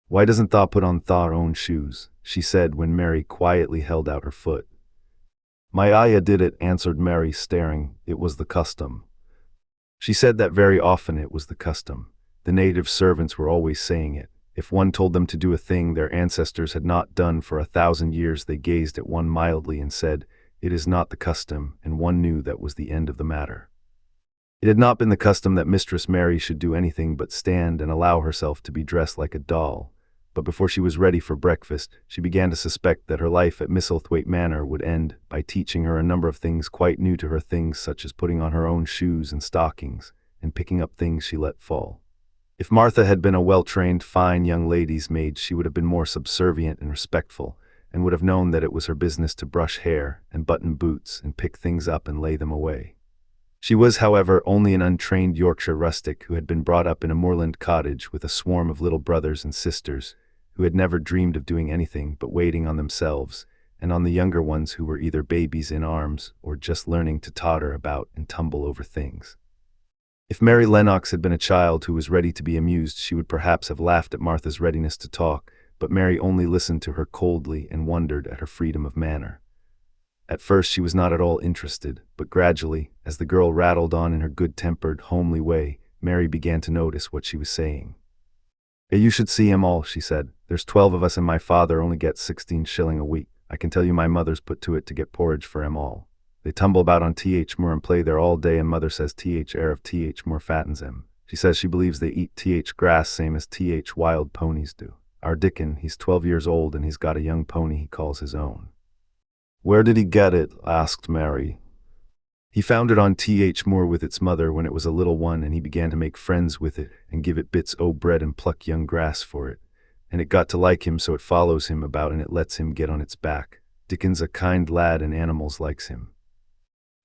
[SPEAKER 1] Why doesn't Thaw put on Thaw's own shoes? She said when Mary quietly held out her foot. My ayah did it, answered Mary, staring. It was the custom. She said that very often it was the custom. The native servants were always saying it. If one told them to do a thing their ancestors had not done for 1,000 years, they gazed at one mildly and said, it is not the custom, and one knew that was the end of the matter. It had not been the custom that Mistress Mary should do anything but stand and allow herself to be dressed like a doll, but before she was ready for breakfast, she began to suspect that her life at Misselthwaite Manor would end by teaching her a number of things quite new to her, things such as putting on her own shoes and stockings, and picking up things she let fall. If Martha had been a well-trained, fine young lady's maid, she would have been more subservient and respectful, and would have known that it was her business to brush hair and button boots and pick things up and lay them away. She was, however, only an untrained Yorkshire rustic who had been brought up in a moorland cottage with a swarm of little brothers and sisters, who had never dreamed of doing anything but waiting on themselves and on the younger ones who were either babies in arms or just learning to totter about and tumble over things. If Mary Lennox had been a child who was ready to be amused, she would perhaps have laughed at Martha's readiness to talk, but Mary only listened to her coldly and wondered at her freedom of manner. At first she was not at all interested, but gradually, as the girl rattled on in her good-tempered, homely way, Mary began to notice what she was saying. You should see 'em all, she said. There's 12 of us and my father only gets 16 shilling a week. I can tell you my mother's put to it to get porridge for 'em all. They tumble about on th Moor and play there all day, and mother says th air of th Moor fattens 'em. She says she believes they eat th grass same as th wild ponies do. Our Dickon, he's 12 years old and he's got a young pony he calls his own. Where did he get it? Asked Mary. He found it on th Moor with its mother when it was a little one, and he began to make friends with it and give it bits o' bread and pluck young grass for it. And it got to like him, so it follows him about and it lets him get on its back. Dickon's a kind lad and animals likes him.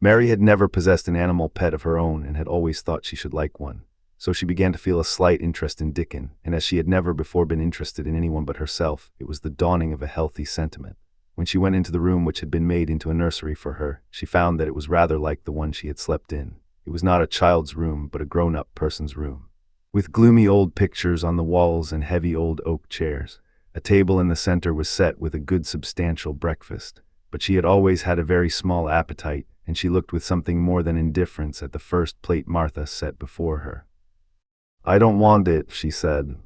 [SPEAKER 1] Mary had never possessed an animal pet of her own and had always thought she should like one. So she began to feel a slight interest in Dickon, and as she had never before been interested in anyone but herself, it was the dawning of a healthy sentiment. When she went into the room which had been made into a nursery for her, she found that it was rather like the one she had slept in. It was not a child's room, but a grown-up person's room. With gloomy old pictures on the walls and heavy old oak chairs, a table in the center was set with a good substantial breakfast. But she had always had a very small appetite, and she looked with something more than indifference at the first plate Martha set before her. I don't want it, she said.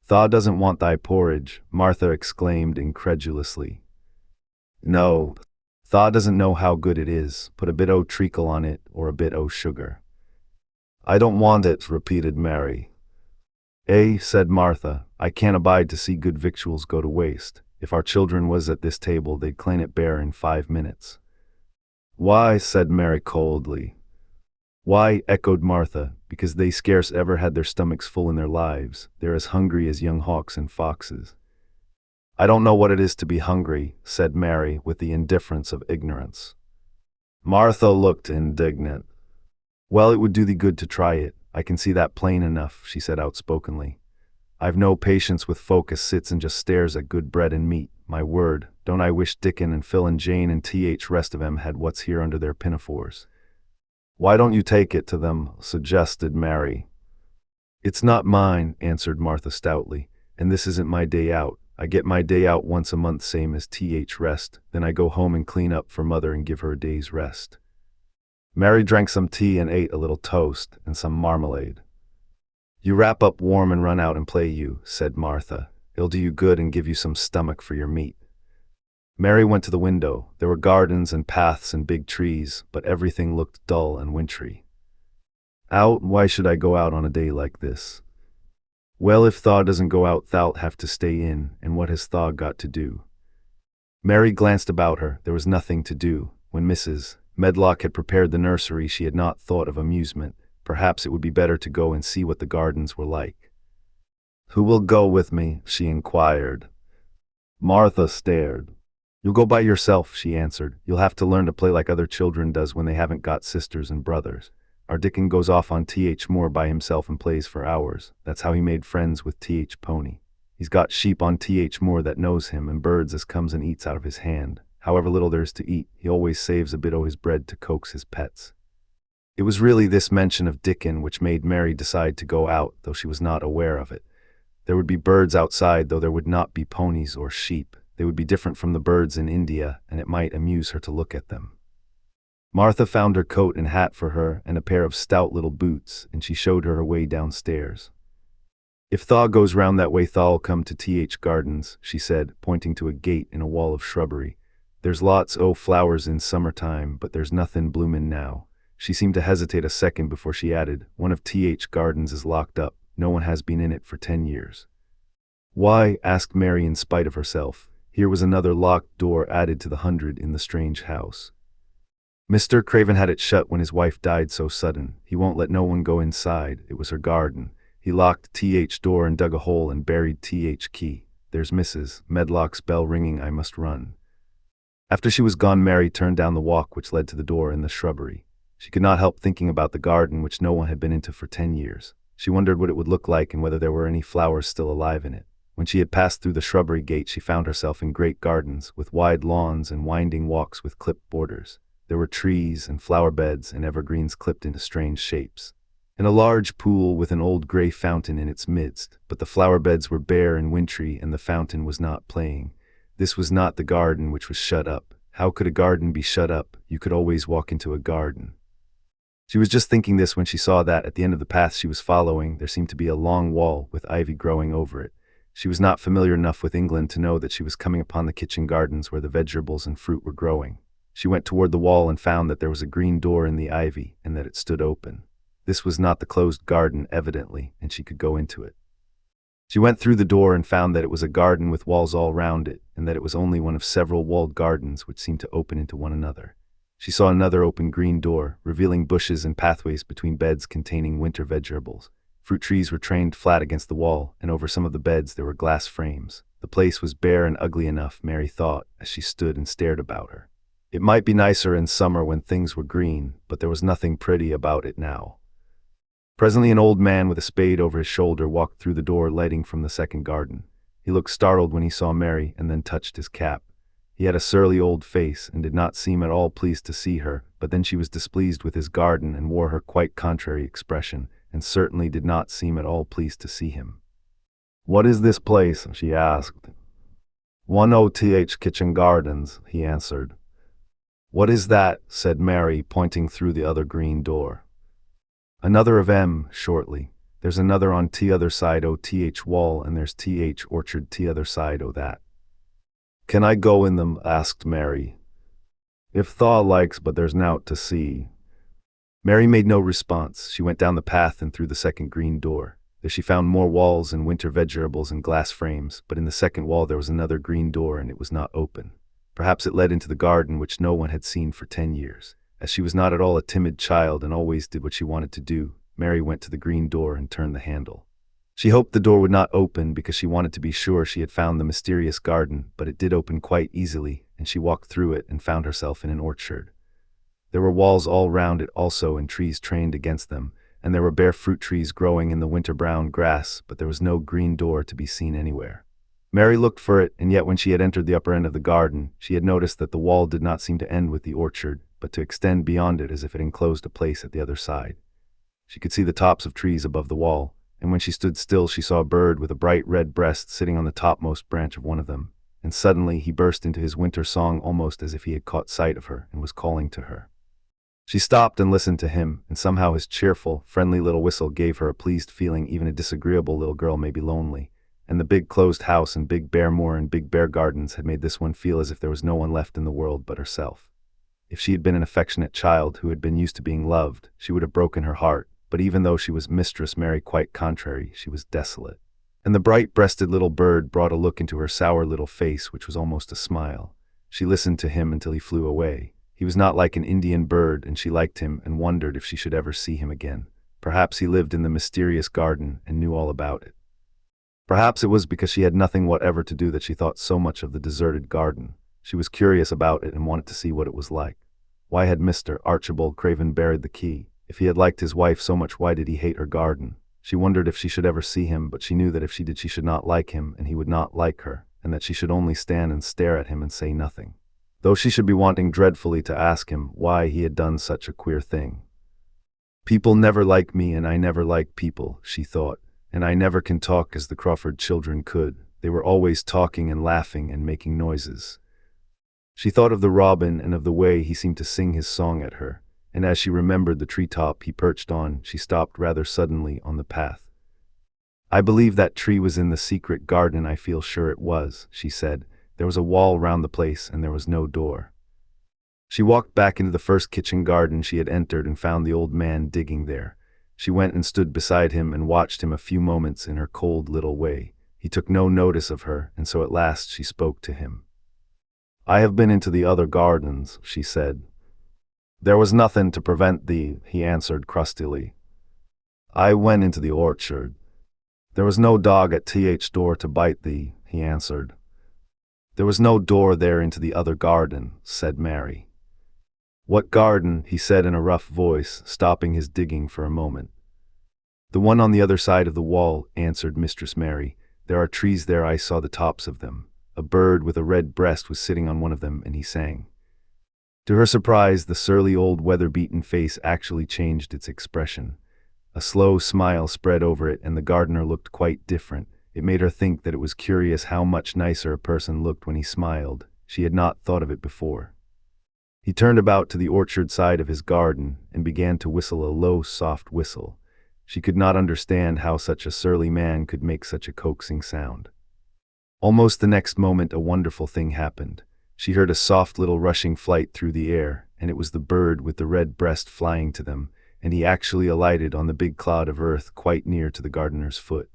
[SPEAKER 1] Thaw doesn't want thy porridge, Martha exclaimed incredulously. No, Thaw doesn't know how good it is. Put a bit o' treacle on it, or a bit o' sugar. I don't want it, repeated Mary. Said Martha, I can't abide to see good victuals go to waste. If our children was at this table, they'd clane it bare in 5 minutes. Why, said Mary coldly. Why, echoed Martha, because they scarce ever had their stomachs full in their lives. They're as hungry as young hawks and foxes. I don't know what it is to be hungry, said Mary with the indifference of ignorance. Martha looked indignant. Well, it would do thee good to try it. I can see that plain enough, she said outspokenly. I've no patience with folk as sits and just stares at good bread and meat. My word, don't I wish Dickon and Phil and Jane and rest of 'em had what's here under their pinafores. Why don't you take it to them, suggested Mary. It's not mine, answered Martha stoutly, and this isn't my day out. I get my day out once a month, same as rest, then I go home and clean up for mother and give her a day's rest. Mary drank some tea and ate a little toast and some marmalade. You wrap up warm and run out and play, you, said Martha. It'll do you good and give you some stomach for your meat. Mary went to the window. There were gardens and paths and big trees, but everything looked dull and wintry. Out? Why should I go out on a day like this? Well, if Thaw doesn't go out, thou'lt have to stay in, and what has Thaw got to do? Mary glanced about her. There was nothing to do. When Mrs. Medlock had prepared the nursery. She had not thought of amusement. Perhaps it would be better to go and see what the gardens were like. "Who will go with me?" she inquired. Martha stared. "You'll go by yourself," she answered. "You'll have to learn to play like other children does when they haven't got sisters and brothers. Our Dickon goes off on Th Moor by himself and plays for hours. That's how he made friends with Th Pony. He's got sheep on Th Moor that knows him, and birds as comes and eats out of his hand. However little there is to eat, he always saves a bit o' his bread to coax his pets." It was really this mention of Dickon which made Mary decide to go out, though she was not aware of it. There would be birds outside, though there would not be ponies or sheep. They would be different from the birds in India, and it might amuse her to look at them. Martha found her coat and hat for her, and a pair of stout little boots, and she showed her way downstairs. "If Thaw goes round that way, Thaw'll come to Th Gardens," she said, pointing to a gate in a wall of shrubbery. "There's lots o' flowers in summertime, but there's nothin' bloomin' now." She seemed to hesitate a second before she added, "One of Th Gardens is locked up. No one has been in it for 10 years. "Why?" asked Mary in spite of herself. Here was another locked door added to the 100 in the strange house. "Mr. Craven had it shut when his wife died so sudden. He won't let no one go inside. It was her garden. He locked Th door and dug a hole and buried Th key. There's Mrs. Medlock's bell ringing. I must run." After she was gone, Mary turned down the walk which led to the door in the shrubbery. She could not help thinking about the garden which no one had been into for 10 years. She wondered what it would look like and whether there were any flowers still alive in it. When she had passed through the shrubbery gate, she found herself in great gardens, with wide lawns and winding walks with clipped borders. There were trees and flower beds and evergreens clipped into strange shapes, and a large pool with an old gray fountain in its midst. But the flower beds were bare and wintry, and the fountain was not playing. This was not the garden which was shut up. How could a garden be shut up? You could always walk into a garden. She was just thinking this when she saw that, at the end of the path she was following, there seemed to be a long wall with ivy growing over it. She was not familiar enough with England to know that she was coming upon the kitchen gardens where the vegetables and fruit were growing. She went toward the wall and found that there was a green door in the ivy, and that it stood open. This was not the closed garden, evidently, and she could go into it. She went through the door and found that it was a garden with walls all round it, and that it was only one of several walled gardens which seemed to open into one another. She saw another open green door, revealing bushes and pathways between beds containing winter vegetables. Fruit trees were trained flat against the wall, and over some of the beds there were glass frames. The place was bare and ugly enough, Mary thought, as she stood and stared about her. It might be nicer in summer when things were green, but there was nothing pretty about it now. Presently an old man with a spade over his shoulder walked through the door lighting from the second garden. He looked startled when he saw Mary, and then touched his cap. He had a surly old face, and did not seem at all pleased to see her, but then she was displeased with his garden and wore her quite contrary expression, and certainly did not seem at all pleased to see him. "What is this place?" she asked. "One O.Th. Kitchen Gardens," he answered. "What is that?" said Mary, pointing through the other green door. "Another of 'em," shortly. "There's another on t'other side O.Th. wall, and there's Th. orchard t'other side o' that." "Can I go in them?" asked Mary. "If Thaw likes, but there's nowt to see." Mary made no response. She went down the path and through the second green door. There she found more walls and winter vegetables and glass frames, but in the second wall there was another green door, and it was not open. Perhaps it led into the garden which no one had seen for 10 years. As she was not at all a timid child and always did what she wanted to do, Mary went to the green door and turned the handle. She hoped the door would not open because she wanted to be sure she had found the mysterious garden, but it did open quite easily, and she walked through it and found herself in an orchard. There were walls all round it also, and trees trained against them, and there were bare fruit trees growing in the winter brown grass, but there was no green door to be seen anywhere. Mary looked for it, and yet when she had entered the upper end of the garden, she had noticed that the wall did not seem to end with the orchard, but to extend beyond it as if it enclosed a place at the other side. She could see the tops of trees above the wall, and when she stood still she saw a bird with a bright red breast sitting on the topmost branch of one of them, and suddenly he burst into his winter song almost as if he had caught sight of her and was calling to her. She stopped and listened to him, and somehow his cheerful, friendly little whistle gave her a pleased feeling. Even a disagreeable little girl may be lonely, and the big closed house and big bare moor and big bare gardens had made this one feel as if there was no one left in the world but herself. If she had been an affectionate child who had been used to being loved, she would have broken her heart, but even though she was Mistress Mary quite contrary, she was desolate. And the bright-breasted little bird brought a look into her sour little face which was almost a smile. She listened to him until he flew away. He was not like an Indian bird, and she liked him and wondered if she should ever see him again. Perhaps he lived in the mysterious garden and knew all about it. Perhaps it was because she had nothing whatever to do that she thought so much of the deserted garden. She was curious about it and wanted to see what it was like. Why had Mr. Archibald Craven buried the key? If he had liked his wife so much, why did he hate her garden? She wondered if she should ever see him, but she knew that if she did, she should not like him, and he would not like her, and that she should only stand and stare at him and say nothing. Though she should be wanting dreadfully to ask him why he had done such a queer thing. People never like me, and I never like people, she thought, and I never can talk as the Crawford children could. They were always talking and laughing and making noises. She thought of the robin and of the way he seemed to sing his song at her, and as she remembered the treetop he perched on, she stopped rather suddenly on the path. I believe that tree was in the secret garden, I feel sure it was, she said. There was a wall round the place and there was no door. She walked back into the first kitchen garden she had entered and found the old man digging there. She went and stood beside him and watched him a few moments in her cold little way. He took no notice of her, and so at last she spoke to him. I have been into the other gardens, she said. There was nothing to prevent thee, he answered crustily. I went into the orchard. There was no dog at th door to bite thee, he answered. There was no door there into the other garden, said Mary. What garden? He said in a rough voice, stopping his digging for a moment. The one on the other side of the wall, answered Mistress Mary. There are trees there, I saw the tops of them. A bird with a red breast was sitting on one of them, and he sang. To her surprise, the surly old weather-beaten face actually changed its expression. A slow smile spread over it, and the gardener looked quite different. It made her think that it was curious how much nicer a person looked when he smiled. She had not thought of it before. He turned about to the orchard side of his garden and began to whistle a low, soft whistle. She could not understand how such a surly man could make such a coaxing sound. Almost the next moment a wonderful thing happened. She heard a soft little rushing flight through the air, and it was the bird with the red breast flying to them, and he actually alighted on the big clod of earth quite near to the gardener's foot.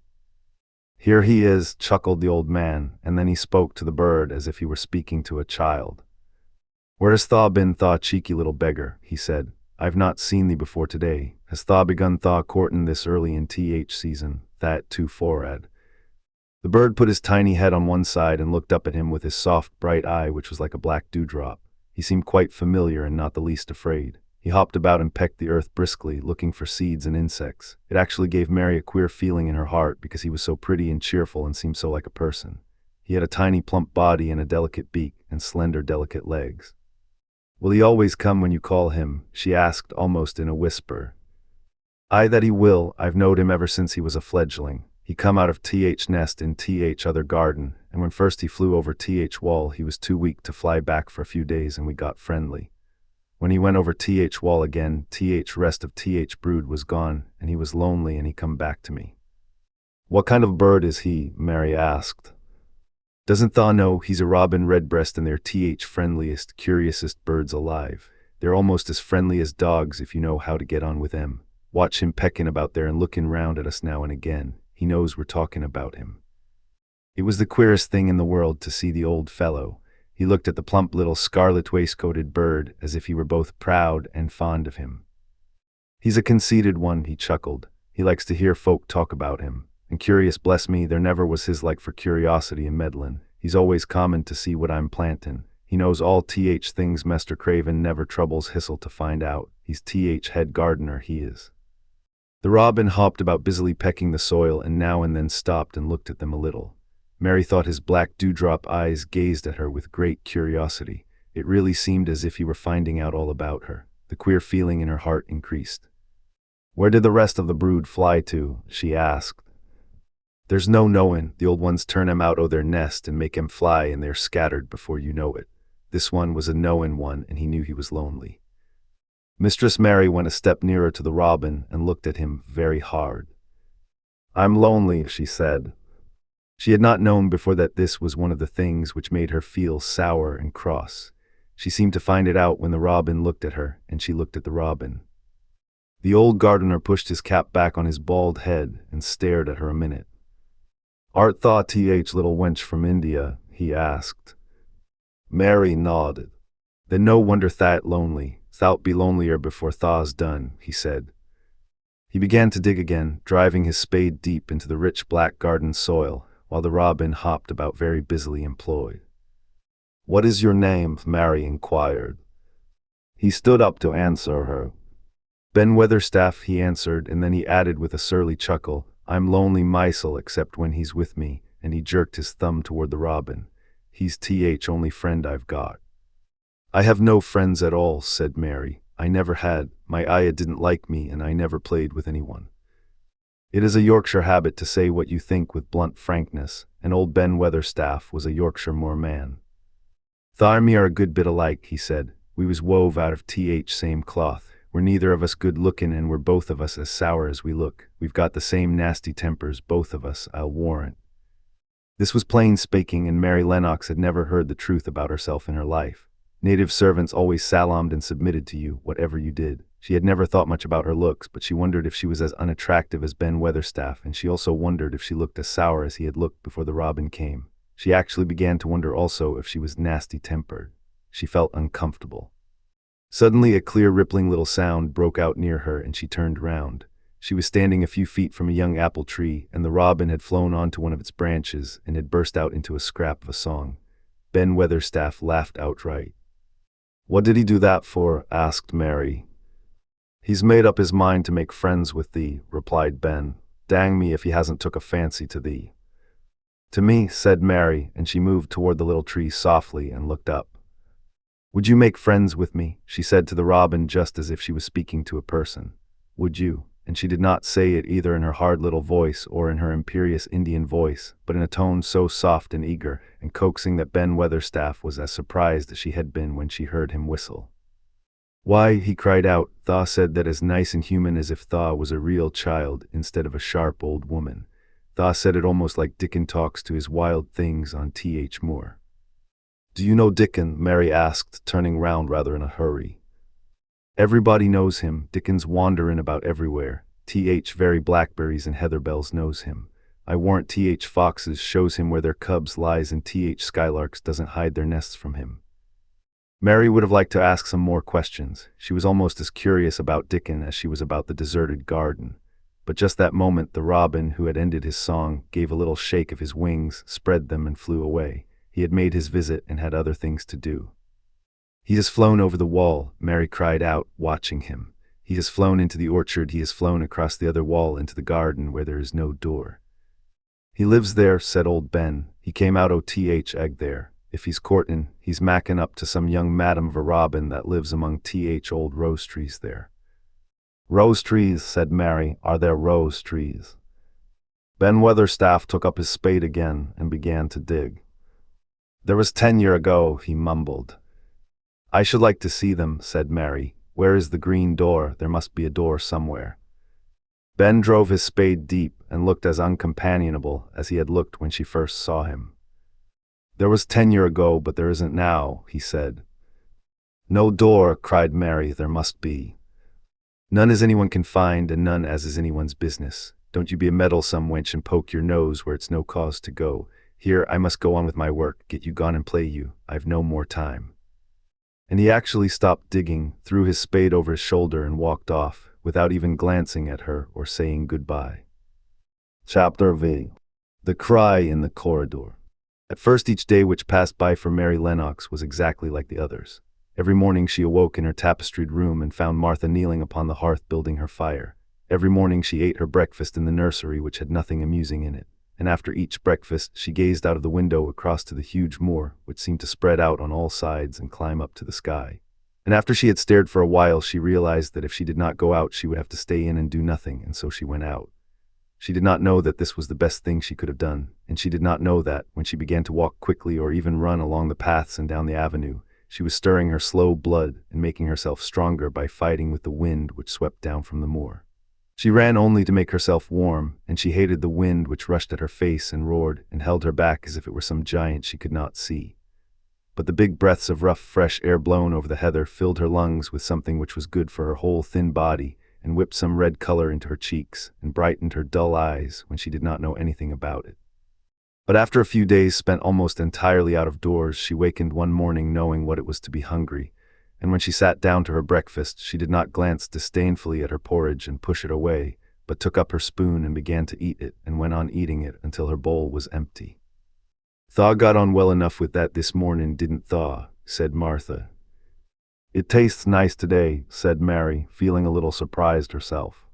[SPEAKER 1] Here he is, chuckled the old man, and then he spoke to the bird as if he were speaking to a child. Where has tha been, tha cheeky little beggar? He said. I've not seen thee before today. Has tha begun tha courtin' this early in th season? That too forad. The bird put his tiny head on one side and looked up at him with his soft, bright eye, which was like a black dewdrop. He seemed quite familiar and not the least afraid. He hopped about and pecked the earth briskly, looking for seeds and insects. It actually gave Mary a queer feeling in her heart because he was so pretty and cheerful and seemed so like a person. He had a tiny plump body and a delicate beak and slender delicate legs. Will he always come when you call him? She asked almost in a whisper. Aye, that he will. I've knowed him ever since he was a fledgling. He come out of th nest in th other garden, and when first he flew over th wall he was too weak to fly back for a few days and we got friendly. When he went over th wall again, th rest of th brood was gone, and he was lonely and he come back to me. What kind of bird is he? Mary asked. Doesn't tha know he's a robin redbreast and they're th friendliest, curiousest birds alive. They're almost as friendly as dogs if you know how to get on with them. Watch him pecking about there and looking round at us now and again. He knows we're talking about him. It was the queerest thing in the world to see the old fellow. He looked at the plump little scarlet waistcoated bird as if he were both proud and fond of him. He's a conceited one, he chuckled. He likes to hear folk talk about him. And curious, bless me, there never was his like for curiosity and meddlin'. He's always common to see what I'm plantin'. He knows all th things Mester Craven never troubles Hissel to find out. He's th head gardener, he is. The robin hopped about busily pecking the soil and now and then stopped and looked at them a little. Mary thought his black dewdrop eyes gazed at her with great curiosity. It really seemed as if he were finding out all about her. The queer feeling in her heart increased. Where did the rest of the brood fly to? She asked. There's no knowin'. The old ones turn 'em out o' their nest and make 'em fly, and they're scattered before you know it. This one was a knowin' one, and he knew he was lonely. Mistress Mary went a step nearer to the robin and looked at him very hard. I'm lonely, she said. She had not known before that this was one of the things which made her feel sour and cross. She seemed to find it out when the robin looked at her, and she looked at the robin. The old gardener pushed his cap back on his bald head and stared at her a minute. Art thou th little wench from India? He asked. Mary nodded. Then no wonder Thou'rt lonely. Thou'lt be lonelier before thaw's done, he said. He began to dig again, driving his spade deep into the rich black garden soil, while the robin hopped about very busily employed. "What is your name?" Mary inquired. He stood up to answer her. "Ben Weatherstaff," he answered, and then he added with a surly chuckle, "I'm lonely mysel except when he's with me," and he jerked his thumb toward the robin. "He's only friend I've got." "I have no friends at all," said Mary. "I never had. My Aya didn't like me, and I never played with anyone." It is a Yorkshire habit to say what you think with blunt frankness, and old Ben Weatherstaff was a Yorkshire moorman. "Tha and me are a good bit alike," he said. "We was wove out of same cloth. We're neither of us good looking, and we're both of us as sour as we look. We've got the same nasty tempers, both of us, I'll warrant." This was plain speaking, and Mary Lennox had never heard the truth about herself in her life. Native servants always salaamed and submitted to you, whatever you did. She had never thought much about her looks, but she wondered if she was as unattractive as Ben Weatherstaff, and she also wondered if she looked as sour as he had looked before the robin came. She actually began to wonder also if she was nasty-tempered. She felt uncomfortable. Suddenly a clear rippling little sound broke out near her, and she turned round. She was standing a few feet from a young apple tree, and the robin had flown onto one of its branches and had burst out into a scrap of a song. Ben Weatherstaff laughed outright. "What did he do that for?" asked Mary. "He's made up his mind to make friends with thee," replied Ben. "Dang me if he hasn't took a fancy to thee." "To me," said Mary, and she moved toward the little tree softly and looked up. "Would you make friends with me?" she said to the robin, just as if she was speaking to a person. "Would you?" And she did not say it either in her hard little voice or in her imperious Indian voice, but in a tone so soft and eager and coaxing that Ben Weatherstaff was as surprised as she had been when she heard him whistle. "Why," he cried out, "Tha said that as nice and human as if Tha was a real child instead of a sharp old woman. Tha said it almost like Dickon talks to his wild things on Moor." "Do you know Dickon?" Mary asked, turning round rather in a hurry. "Everybody knows him. Dickon's wanderin' about everywhere. Very blackberries and heatherbells knows him. I warrant foxes shows him where their cubs lies, and skylarks doesn't hide their nests from him." Mary would have liked to ask some more questions. She was almost as curious about Dickon as she was about the deserted garden. But just that moment the robin, who had ended his song, gave a little shake of his wings, spread them, and flew away. He had made his visit and had other things to do. "He has flown over the wall," Mary cried out, watching him. "He has flown into the orchard. He has flown across the other wall into the garden where there is no door." "He lives there," said old Ben. "He came out o' egg there. If he's courtin', he's mackin' up to some young madam of a robin that lives among old rose trees there." "Rose trees," said Mary. "Are there rose trees?" Ben Weatherstaff took up his spade again and began to dig. "There was 10 year ago," he mumbled. "I should like to see them," said Mary. "Where is the green door? There must be a door somewhere." Ben drove his spade deep and looked as uncompanionable as he had looked when she first saw him. "There was 10 year ago, but there isn't now," he said. "No door," cried Mary. "There must be. None as anyone can find, and none as is anyone's business. Don't you be a meddlesome wench and poke your nose where it's no cause to go. Here, I must go on with my work. Get you gone and play you. I've no more time." And he actually stopped digging, threw his spade over his shoulder, and walked off, without even glancing at her or saying goodbye. Chapter V. The Cry in the Corridor. At first, each day which passed by for Mary Lennox was exactly like the others. Every morning she awoke in her tapestried room and found Martha kneeling upon the hearth building her fire. Every morning she ate her breakfast in the nursery, which had nothing amusing in it. And after each breakfast she gazed out of the window across to the huge moor, which seemed to spread out on all sides and climb up to the sky. And after she had stared for a while, she realized that if she did not go out she would have to stay in and do nothing, and so she went out. She did not know that this was the best thing she could have done, and she did not know that, when she began to walk quickly or even run along the paths and down the avenue, she was stirring her slow blood and making herself stronger by fighting with the wind which swept down from the moor. She ran only to make herself warm, and she hated the wind which rushed at her face and roared and held her back as if it were some giant she could not see. But the big breaths of rough, fresh air blown over the heather filled her lungs with something which was good for her whole thin body, and whipped some red color into her cheeks, and brightened her dull eyes when she did not know anything about it. But after a few days spent almost entirely out of doors, she wakened one morning knowing what it was to be hungry, and when she sat down to her breakfast, she did not glance disdainfully at her porridge and push it away, but took up her spoon and began to eat it, and went on eating it until her bowl was empty. "Thaw got on well enough with that this morning, didn't Thaw?" said Martha. "It tastes nice today," said Mary, feeling a little surprised herself.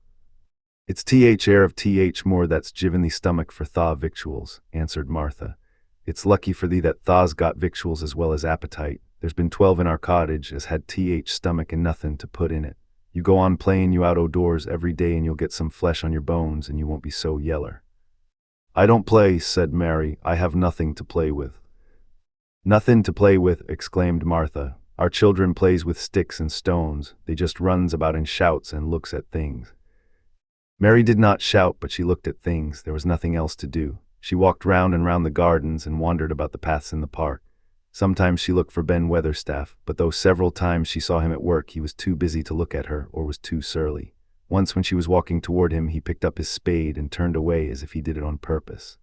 [SPEAKER 1] "It's air of more that's given thee stomach for Thaw victuals," answered Martha. "It's lucky for thee that Thaw's got victuals as well as appetite. There's been 12 in our cottage as had stomach and nothing to put in it. You go on playing you out o' doors every day and you'll get some flesh on your bones and you won't be so yeller." "I don't play," said Mary. "I have nothing to play with." "Nothing to play with," exclaimed Martha. "Our children plays with sticks and stones. They just runs about and shouts and looks at things." Mary did not shout, but she looked at things. There was nothing else to do. She walked round and round the gardens and wandered about the paths in the park. Sometimes she looked for Ben Weatherstaff, but though several times she saw him at work, he was too busy to look at her or was too surly. Once when she was walking toward him, he picked up his spade and turned away as if he did it on purpose.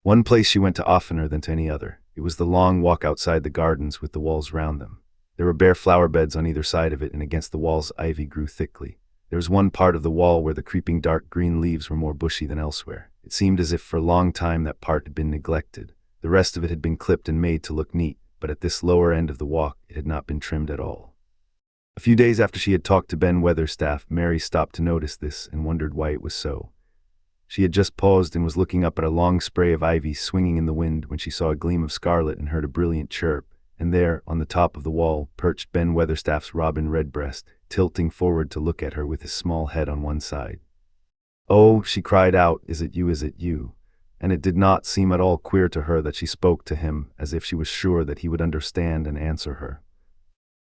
[SPEAKER 1] One place she went to oftener than to any other. It was the long walk outside the gardens with the walls round them. There were bare flower beds on either side of it, and against the walls ivy grew thickly. There was one part of the wall where the creeping dark green leaves were more bushy than elsewhere. It seemed as if for a long time that part had been neglected. The rest of it had been clipped and made to look neat, but at this lower end of the walk it had not been trimmed at all. A few days after she had talked to Ben Weatherstaff, Mary stopped to notice this and wondered why it was so. She had just paused and was looking up at a long spray of ivy swinging in the wind when she saw a gleam of scarlet and heard a brilliant chirp, and there, on the top of the wall, perched Ben Weatherstaff's robin redbreast, tilting forward to look at her with his small head on one side. "Oh," she cried out, "is it you, is it you?" And it did not seem at all queer to her that she spoke to him, as if she was sure that he would understand and answer her.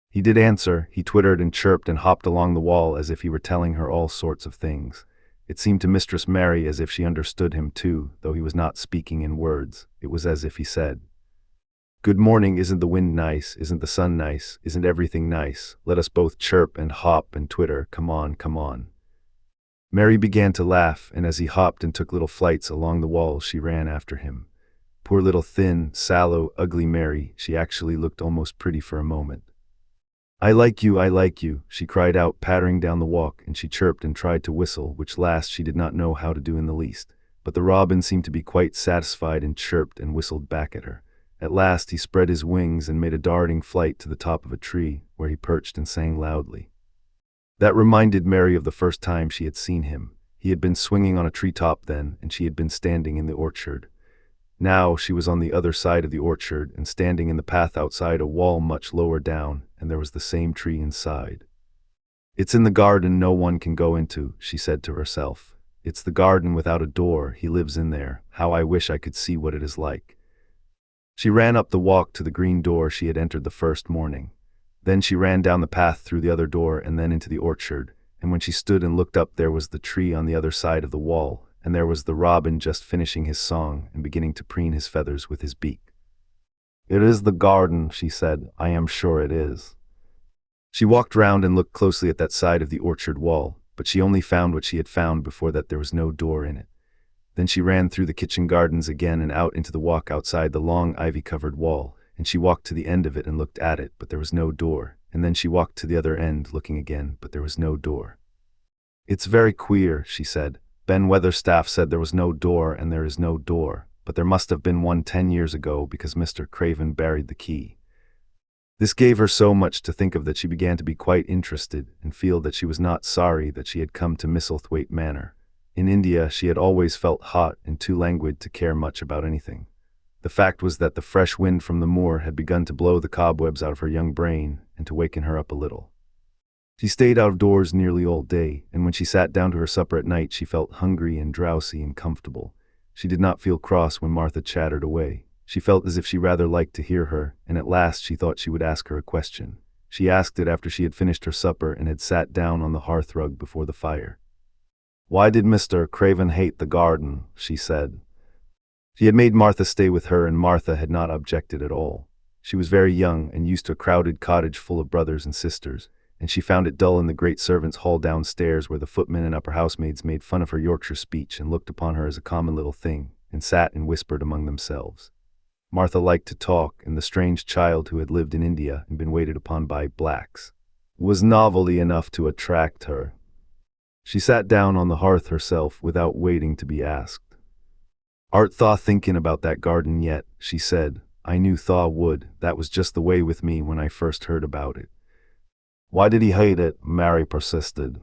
[SPEAKER 1] He did answer. He twittered and chirped and hopped along the wall as if he were telling her all sorts of things. It seemed to Mistress Mary as if she understood him too, though he was not speaking in words. It was as if he said, "Good morning, isn't the wind nice? Isn't the sun nice? Isn't everything nice? Let us both chirp and hop and twitter. Come on, come on." Mary began to laugh, and as he hopped and took little flights along the wall, she ran after him. Poor little thin, sallow, ugly Mary, she actually looked almost pretty for a moment. I like you," she cried out, pattering down the walk, and she chirped and tried to whistle, which last she did not know how to do in the least. But the robin seemed to be quite satisfied and chirped and whistled back at her. At last he spread his wings and made a darting flight to the top of a tree, where he perched and sang loudly. That reminded Mary of the first time she had seen him. He had been swinging on a treetop then, and she had been standing in the orchard. Now she was on the other side of the orchard and standing in the path outside a wall much lower down, and there was the same tree inside. "It's in the garden no one can go into," she said to herself. "It's the garden without a door. He lives in there. How I wish I could see what it is like." She ran up the walk to the green door she had entered the first morning. Then she ran down the path through the other door and then into the orchard, and when she stood and looked up, there was the tree on the other side of the wall, and there was the robin just finishing his song and beginning to preen his feathers with his beak. "It is the garden," she said. "I am sure it is." She walked round and looked closely at that side of the orchard wall, but she only found what she had found before, that there was no door in it. Then she ran through the kitchen gardens again and out into the walk outside the long ivy-covered wall, and she walked to the end of it and looked at it, but there was no door, and then she walked to the other end looking again, but there was no door. "It's very queer," she said. "Ben Weatherstaff said there was no door, and there is no door, but there must have been one 10 years ago because Mr. Craven buried the key." This gave her so much to think of that she began to be quite interested and feel that she was not sorry that she had come to Misselthwaite Manor. In India she had always felt hot and too languid to care much about anything. The fact was that the fresh wind from the moor had begun to blow the cobwebs out of her young brain and to waken her up a little. She stayed out of doors nearly all day, and when she sat down to her supper at night she felt hungry and drowsy and comfortable. She did not feel cross when Martha chattered away. She felt as if she rather liked to hear her, and at last she thought she would ask her a question. She asked it after she had finished her supper and had sat down on the hearthrug before the fire. "Why did Mr. Craven hate the garden?" she said. She had made Martha stay with her, and Martha had not objected at all. She was very young and used to a crowded cottage full of brothers and sisters, and she found it dull in the great servants' hall downstairs, where the footmen and upper housemaids made fun of her Yorkshire speech and looked upon her as a common little thing, and sat and whispered among themselves. Martha liked to talk, and the strange child who had lived in India and been waited upon by blacks was novelty enough to attract her. She sat down on the hearth herself without waiting to be asked. "Art thaw thinking about that garden yet?" she said. "I knew thaw would. That was just the way with me when I first heard about it." "Why did he hate it?" Mary persisted.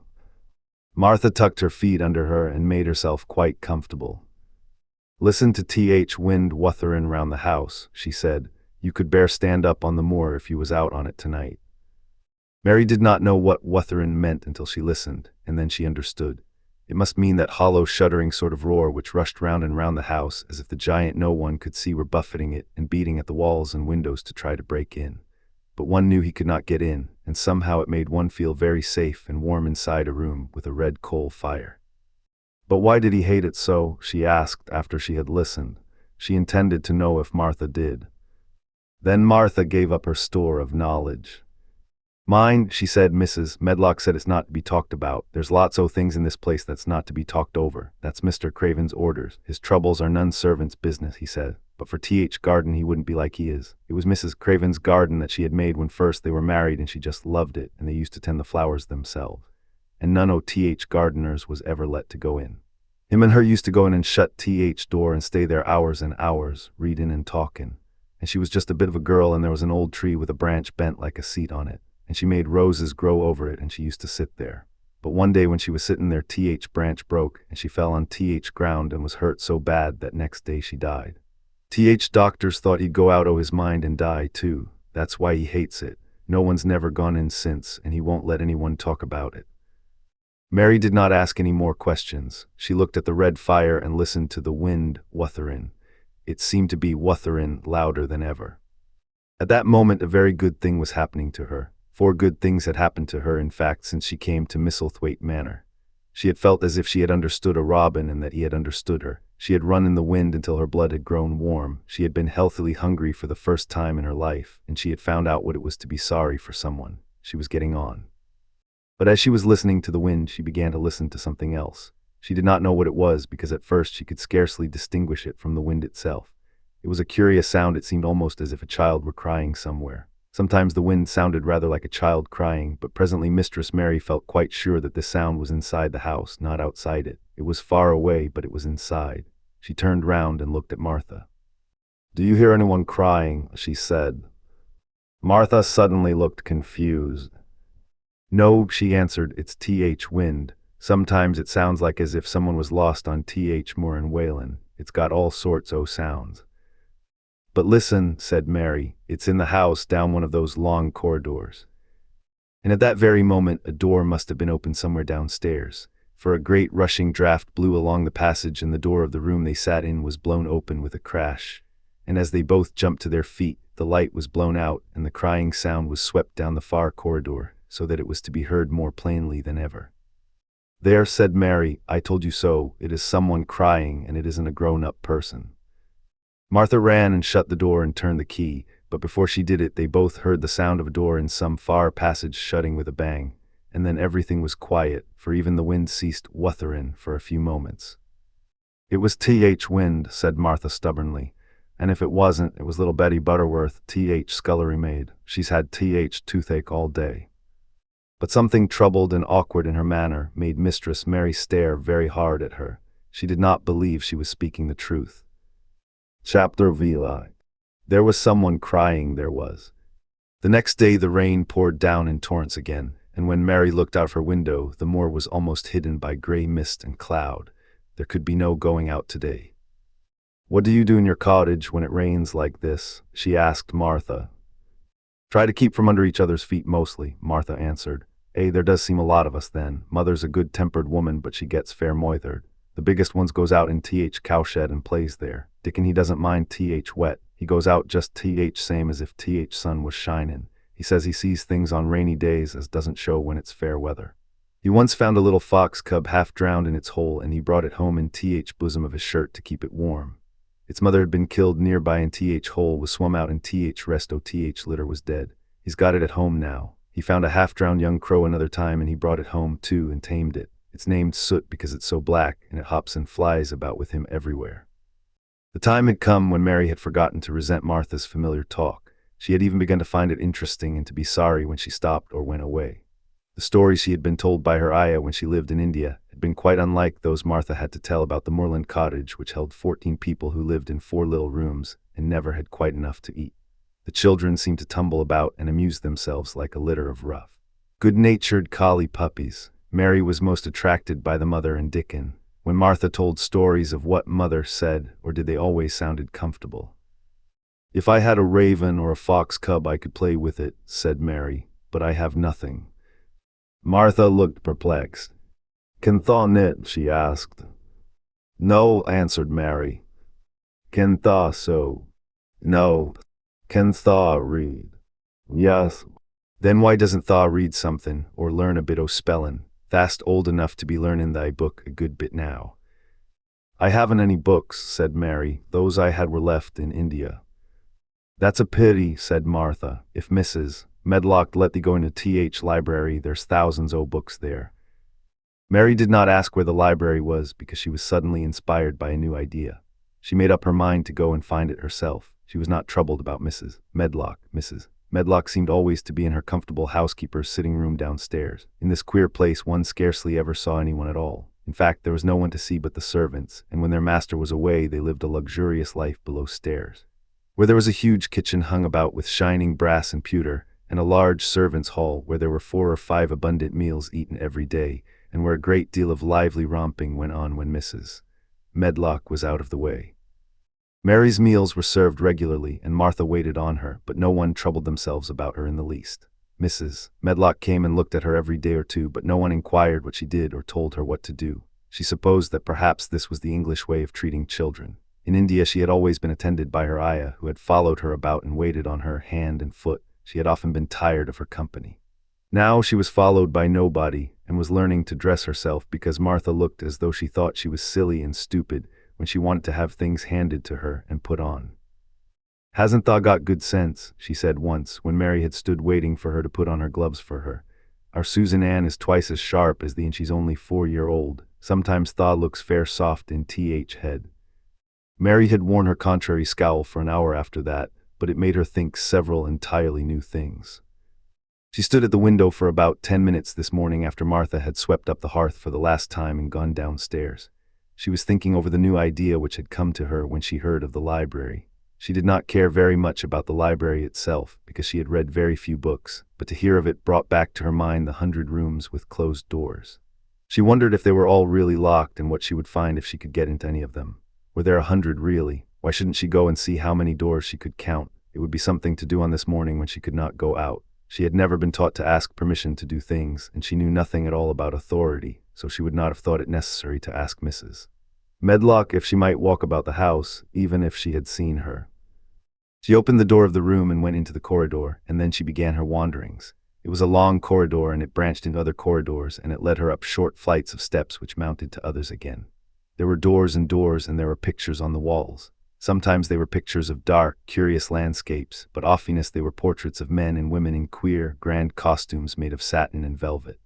[SPEAKER 1] Martha tucked her feet under her and made herself quite comfortable. "Listen to th wind wuthering round the house," she said. "You could bear stand up on the moor if you was out on it tonight." Mary did not know what wuthering meant until she listened, and then she understood. It must mean that hollow, shuddering sort of roar which rushed round and round the house as if the giant no one could see were buffeting it and beating at the walls and windows to try to break in. But one knew he could not get in, and somehow it made one feel very safe and warm inside a room with a red coal fire. But why did he hate it so? She asked after she had listened. She intended to know if Martha did. Then Martha gave up her store of knowledge. "Mind," she said, "Mrs. Medlock said it's not to be talked about. There's lots o' things in this place that's not to be talked over. That's Mr. Craven's orders. His troubles are none servant's business," he said. But for T.H. Garden he wouldn't be like he is. It was Mrs. Craven's garden that she had made when first they were married, and she just loved it, and they used to tend the flowers themselves. And none o' T.H. Gardeners was ever let to go in. Him and her used to go in and shut T.H. door and stay there hours and hours, readin' and talkin'. And she was just a bit of a girl, and there was an old tree with a branch bent like a seat on it, and she made roses grow over it, and she used to sit there. But one day when she was sitting there, T.H. branch broke, and she fell on T.H. ground and was hurt so bad that next day she died. T.H. doctors thought he'd go out o' his mind and die too. That's why he hates it. No one's never gone in since, and he won't let anyone talk about it. Mary did not ask any more questions. She looked at the red fire and listened to the wind wutherin'. It seemed to be wutherin' louder than ever. At that moment a very good thing was happening to her. 4 good things had happened to her, in fact, since she came to Misselthwaite Manor. She had felt as if she had understood a robin and that he had understood her. She had run in the wind until her blood had grown warm. She had been healthily hungry for the first time in her life, and she had found out what it was to be sorry for someone. She was getting on. But as she was listening to the wind, she began to listen to something else. She did not know what it was, because at first she could scarcely distinguish it from the wind itself. It was a curious sound. It seemed almost as if a child were crying somewhere. Sometimes the wind sounded rather like a child crying, but presently Mistress Mary felt quite sure that this sound was inside the house, not outside it. It was far away, but it was inside. She turned round and looked at Martha. "Do you hear anyone crying?" she said. Martha suddenly looked confused. "No," she answered, "it's T.H. wind. Sometimes it sounds like as if someone was lost on T.H. moor in Wayland. It's got all sorts o' sounds." "But listen," said Mary, "it's in the house down one of those long corridors." And at that very moment a door must have been opened somewhere downstairs, for a great rushing draught blew along the passage and the door of the room they sat in was blown open with a crash. And as they both jumped to their feet, the light was blown out and the crying sound was swept down the far corridor, so that it was to be heard more plainly than ever. "There," said Mary, "I told you so. It is someone crying, and it isn't a grown-up person." Martha ran and shut the door and turned the key, but before she did it they both heard the sound of a door in some far passage shutting with a bang, and then everything was quiet, for even the wind ceased wutherin' for a few moments. "It was T.H. wind," said Martha stubbornly, "and if it wasn't, it was little Betty Butterworth, T.H. scullery maid. She's had T.H. toothache all day." But something troubled and awkward in her manner made Mistress Mary stare very hard at her. She did not believe she was speaking the truth. Chapter VI. There was someone crying, there was. The next day the rain poured down in torrents again, and when Mary looked out of her window, the moor was almost hidden by gray mist and cloud. There could be no going out today. "What do you do in your cottage when it rains like this?" she asked Martha. "Try to keep from under each other's feet mostly," Martha answered. There does seem a lot of us then. Mother's a good-tempered woman, but she gets fair moithered. The biggest ones goes out in T.H. cowshed and plays there. Dickon he doesn't mind T.H. wet. He goes out just T.H. same as if T.H. sun was shinin'. He says he sees things on rainy days as doesn't show when it's fair weather. He once found a little fox cub half drowned in its hole, and he brought it home in T.H. bosom of his shirt to keep it warm. Its mother had been killed nearby in T.H. hole, was swum out in T.H. rest o' T.H. litter was dead. He's got it at home now. He found a half-drowned young crow another time, and he brought it home too and tamed it. It's named Soot because it's so black, and it hops and flies about with him everywhere. The time had come when Mary had forgotten to resent Martha's familiar talk. She had even begun to find it interesting and to be sorry when she stopped or went away. The stories she had been told by her ayah when she lived in India had been quite unlike those Martha had to tell about the moorland cottage which held 14 people who lived in 4 little rooms and never had quite enough to eat. The children seemed to tumble about and amuse themselves like a litter of rough, good-natured collie puppies. Mary was most attracted by the mother and Dickon. When Martha told stories of what mother said, or did they always sounded comfortable. "If I had a raven or a fox cub I could play with it," said Mary, "but I have nothing." Martha looked perplexed. "Can thaw knit?" she asked. "No," answered Mary. "Can thaw sew?" "No." "Can thaw read?" "Yes." "Then why doesn't thaw read something, or learn a bit o' spellin'? Thast old enough to be learnin' thy book a good bit now." "I haven't any books," said Mary. "Those I had were left in India." "That's a pity," said Martha. "If Mrs. Medlock let thee go into th library, there's thousands o' books there." Mary did not ask where the library was because she was suddenly inspired by a new idea. She made up her mind to go and find it herself. She was not troubled about Mrs. Medlock. Mrs. Medlock seemed always to be in her comfortable housekeeper's sitting room downstairs. In this queer place one scarcely ever saw anyone at all. In fact, there was no one to see but the servants, and when their master was away they lived a luxurious life below stairs, where there was a huge kitchen hung about with shining brass and pewter, and a large servants' hall where there were 4 or 5 abundant meals eaten every day, and where a great deal of lively romping went on when Mrs. Medlock was out of the way. Mary's meals were served regularly, and Martha waited on her, but no one troubled themselves about her in the least. Mrs. Medlock came and looked at her every day or two, but no one inquired what she did or told her what to do. She supposed that perhaps this was the English way of treating children. In India she had always been attended by her ayah, who had followed her about and waited on her hand and foot. She had often been tired of her company. Now she was followed by nobody, and was learning to dress herself because Martha looked as though she thought she was silly and stupid when she wanted to have things handed to her and put on. "Hasn't tha got good sense?" she said once, when Mary had stood waiting for her to put on her gloves for her. "Our Susan Ann is twice as sharp as thee, and she's only 4-year-old. Sometimes tha looks fair soft in th head." Mary had worn her contrary scowl for an hour after that, but it made her think several entirely new things. She stood at the window for about 10 minutes this morning after Martha had swept up the hearth for the last time and gone downstairs. She was thinking over the new idea which had come to her when she heard of the library. She did not care very much about the library itself, because she had read very few books, but to hear of it brought back to her mind the 100 rooms with closed doors. She wondered if they were all really locked and what she would find if she could get into any of them. Were there 100 really? Why shouldn't she go and see how many doors she could count? It would be something to do on this morning when she could not go out. She had never been taught to ask permission to do things, and she knew nothing at all about authority, so she would not have thought it necessary to ask Mrs. Medlock if she might walk about the house, even if she had seen her. She opened the door of the room and went into the corridor, and then she began her wanderings. It was a long corridor, and it branched into other corridors, and it led her up short flights of steps which mounted to others again. There were doors, and there were pictures on the walls. Sometimes they were pictures of dark, curious landscapes, but oftenest they were portraits of men and women in queer, grand costumes made of satin and velvet.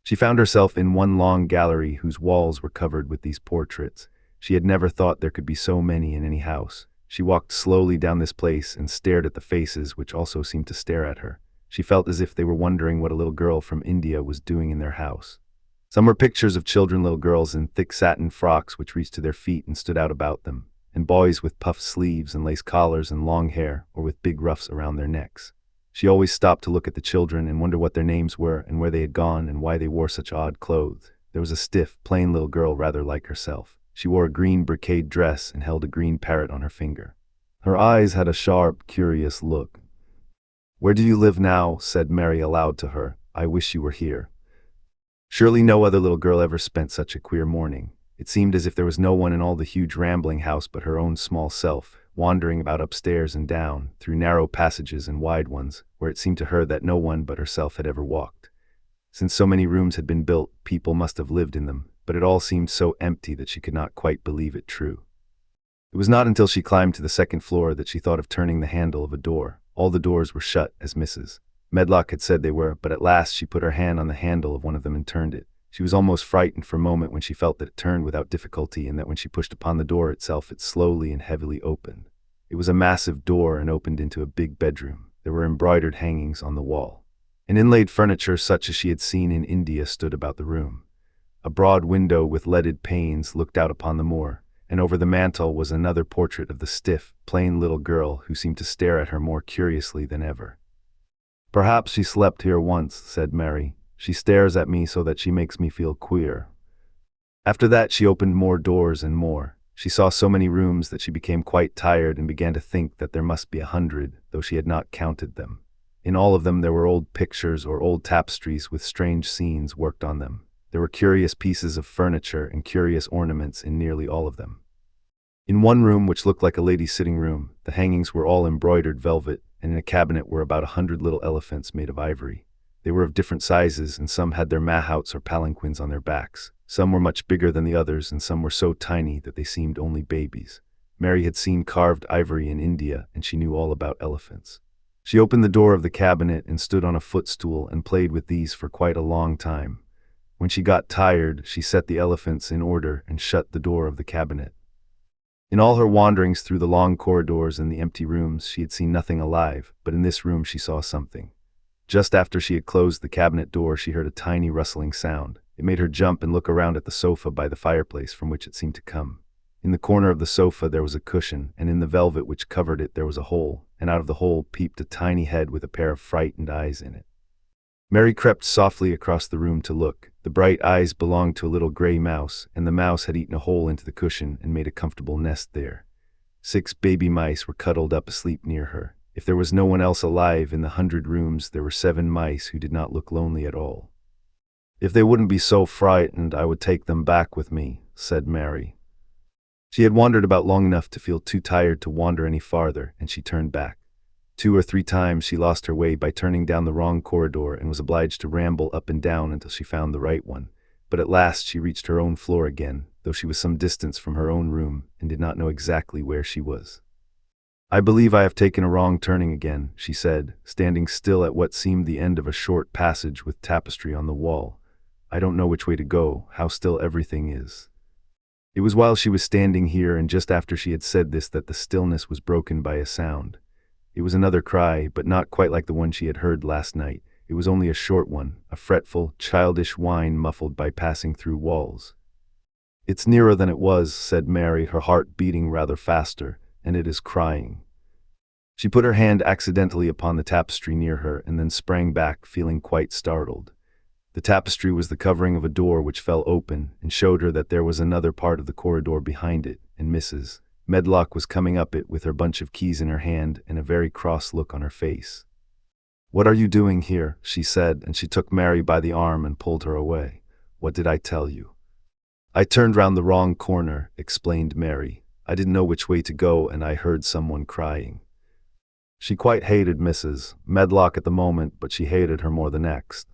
[SPEAKER 1] She found herself in one long gallery whose walls were covered with these portraits. She had never thought there could be so many in any house. She walked slowly down this place and stared at the faces which also seemed to stare at her. She felt as if they were wondering what a little girl from India was doing in their house. Some were pictures of children, little girls in thick satin frocks which reached to their feet and stood out about them, and boys with puffed sleeves and lace collars and long hair, or with big ruffs around their necks. She always stopped to look at the children and wonder what their names were and where they had gone and why they wore such odd clothes. There was a stiff, plain little girl rather like herself. She wore a green brocade dress and held a green parrot on her finger. Her eyes had a sharp, curious look. "Where do you live now?" said Mary aloud to her. "I wish you were here." Surely no other little girl ever spent such a queer morning. It seemed as if there was no one in all the huge rambling house but her own small self, wandering about upstairs and down, through narrow passages and wide ones, where it seemed to her that no one but herself had ever walked. Since so many rooms had been built, people must have lived in them, but it all seemed so empty that she could not quite believe it true. It was not until she climbed to the 2nd floor that she thought of turning the handle of a door. All the doors were shut, as Mrs. Medlock had said they were, but at last she put her hand on the handle of one of them and turned it. She was almost frightened for a moment when she felt that it turned without difficulty and that when she pushed upon the door itself, it slowly and heavily opened. It was a massive door and opened into a big bedroom. There were embroidered hangings on the wall. And inlaid furniture such as she had seen in India stood about the room. A broad window with leaded panes looked out upon the moor, and over the mantel was another portrait of the stiff, plain little girl who seemed to stare at her more curiously than ever. "Perhaps she slept here once," said Mary. "She stares at me so that she makes me feel queer." After that she opened more doors and more. She saw so many rooms that she became quite tired and began to think that there must be 100, though she had not counted them. In all of them there were old pictures or old tapestries with strange scenes worked on them. There were curious pieces of furniture and curious ornaments in nearly all of them. In one room, which looked like a lady's sitting room, the hangings were all embroidered velvet, and in a cabinet were about 100 little elephants made of ivory. They were of different sizes, and some had their mahouts or palanquins on their backs. Some were much bigger than the others, and some were so tiny that they seemed only babies. Mary had seen carved ivory in India, and she knew all about elephants. She opened the door of the cabinet and stood on a footstool and played with these for quite a long time. When she got tired, she set the elephants in order and shut the door of the cabinet. In all her wanderings through the long corridors and the empty rooms, she had seen nothing alive, but in this room she saw something. Just after she had closed the cabinet door, she heard a tiny rustling sound. It made her jump and look around at the sofa by the fireplace from which it seemed to come. In the corner of the sofa there was a cushion, and in the velvet which covered it there was a hole, and out of the hole peeped a tiny head with a pair of frightened eyes in it. Mary crept softly across the room to look. The bright eyes belonged to a little gray mouse, and the mouse had eaten a hole into the cushion and made a comfortable nest there. 6 baby mice were cuddled up asleep near her. If there was no one else alive in the 100 rooms, there were 7 mice who did not look lonely at all. "If they wouldn't be so frightened, I would take them back with me," said Mary. She had wandered about long enough to feel too tired to wander any farther, and she turned back. 2 or 3 times she lost her way by turning down the wrong corridor and was obliged to ramble up and down until she found the right one. But at last she reached her own floor again, though she was some distance from her own room and did not know exactly where she was. "I believe I have taken a wrong turning again," she said, standing still at what seemed the end of a short passage with tapestry on the wall. "I don't know which way to go, how still everything is." It was while she was standing here and just after she had said this that the stillness was broken by a sound. It was another cry, but not quite like the one she had heard last night. It was only a short one, a fretful, childish whine muffled by passing through walls. "It's nearer than it was," said Mary, her heart beating rather faster, "and it is crying." She put her hand accidentally upon the tapestry near her and then sprang back, feeling quite startled. The tapestry was the covering of a door which fell open and showed her that there was another part of the corridor behind it, and Mrs. Medlock was coming up it with her bunch of keys in her hand and a very cross look on her face. "What are you doing here?" she said, and she took Mary by the arm and pulled her away. "What did I tell you?" "I turned round the wrong corner," explained Mary. "I didn't know which way to go and I heard someone crying." She quite hated Mrs. Medlock at the moment, but she hated her more the next.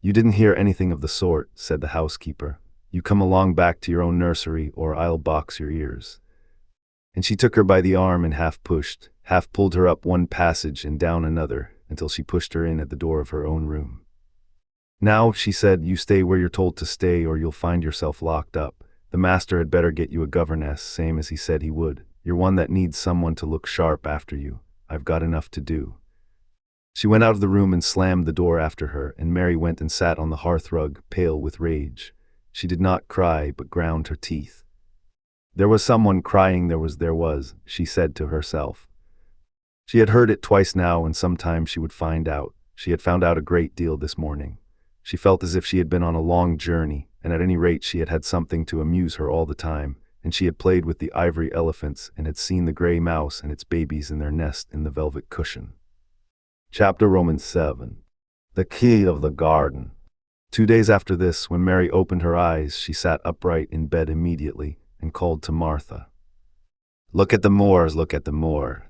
[SPEAKER 1] "You didn't hear anything of the sort," said the housekeeper. "You come along back to your own nursery or I'll box your ears." And she took her by the arm and half pushed, half pulled her up one passage and down another, until she pushed her in at the door of her own room. "Now," she said, "you stay where you're told to stay or you'll find yourself locked up. The master had better get you a governess, same as he said he would. You're one that needs someone to look sharp after you. I've got enough to do." She went out of the room and slammed the door after her, and Mary went and sat on the hearthrug, pale with rage. She did not cry, but ground her teeth. There was someone crying, there was, she said to herself. She had heard it twice now, and sometime she would find out. She had found out a great deal this morning. She felt as if she had been on a long journey, and at any rate she had had something to amuse her all the time, and she had played with the ivory elephants and had seen the gray mouse and its babies in their nest in the velvet cushion. Chapter Romans 7. The Key of the Garden. 2 days after this, when Mary opened her eyes, she sat upright in bed immediately and called to Martha. "Look at the moors, look at the moor."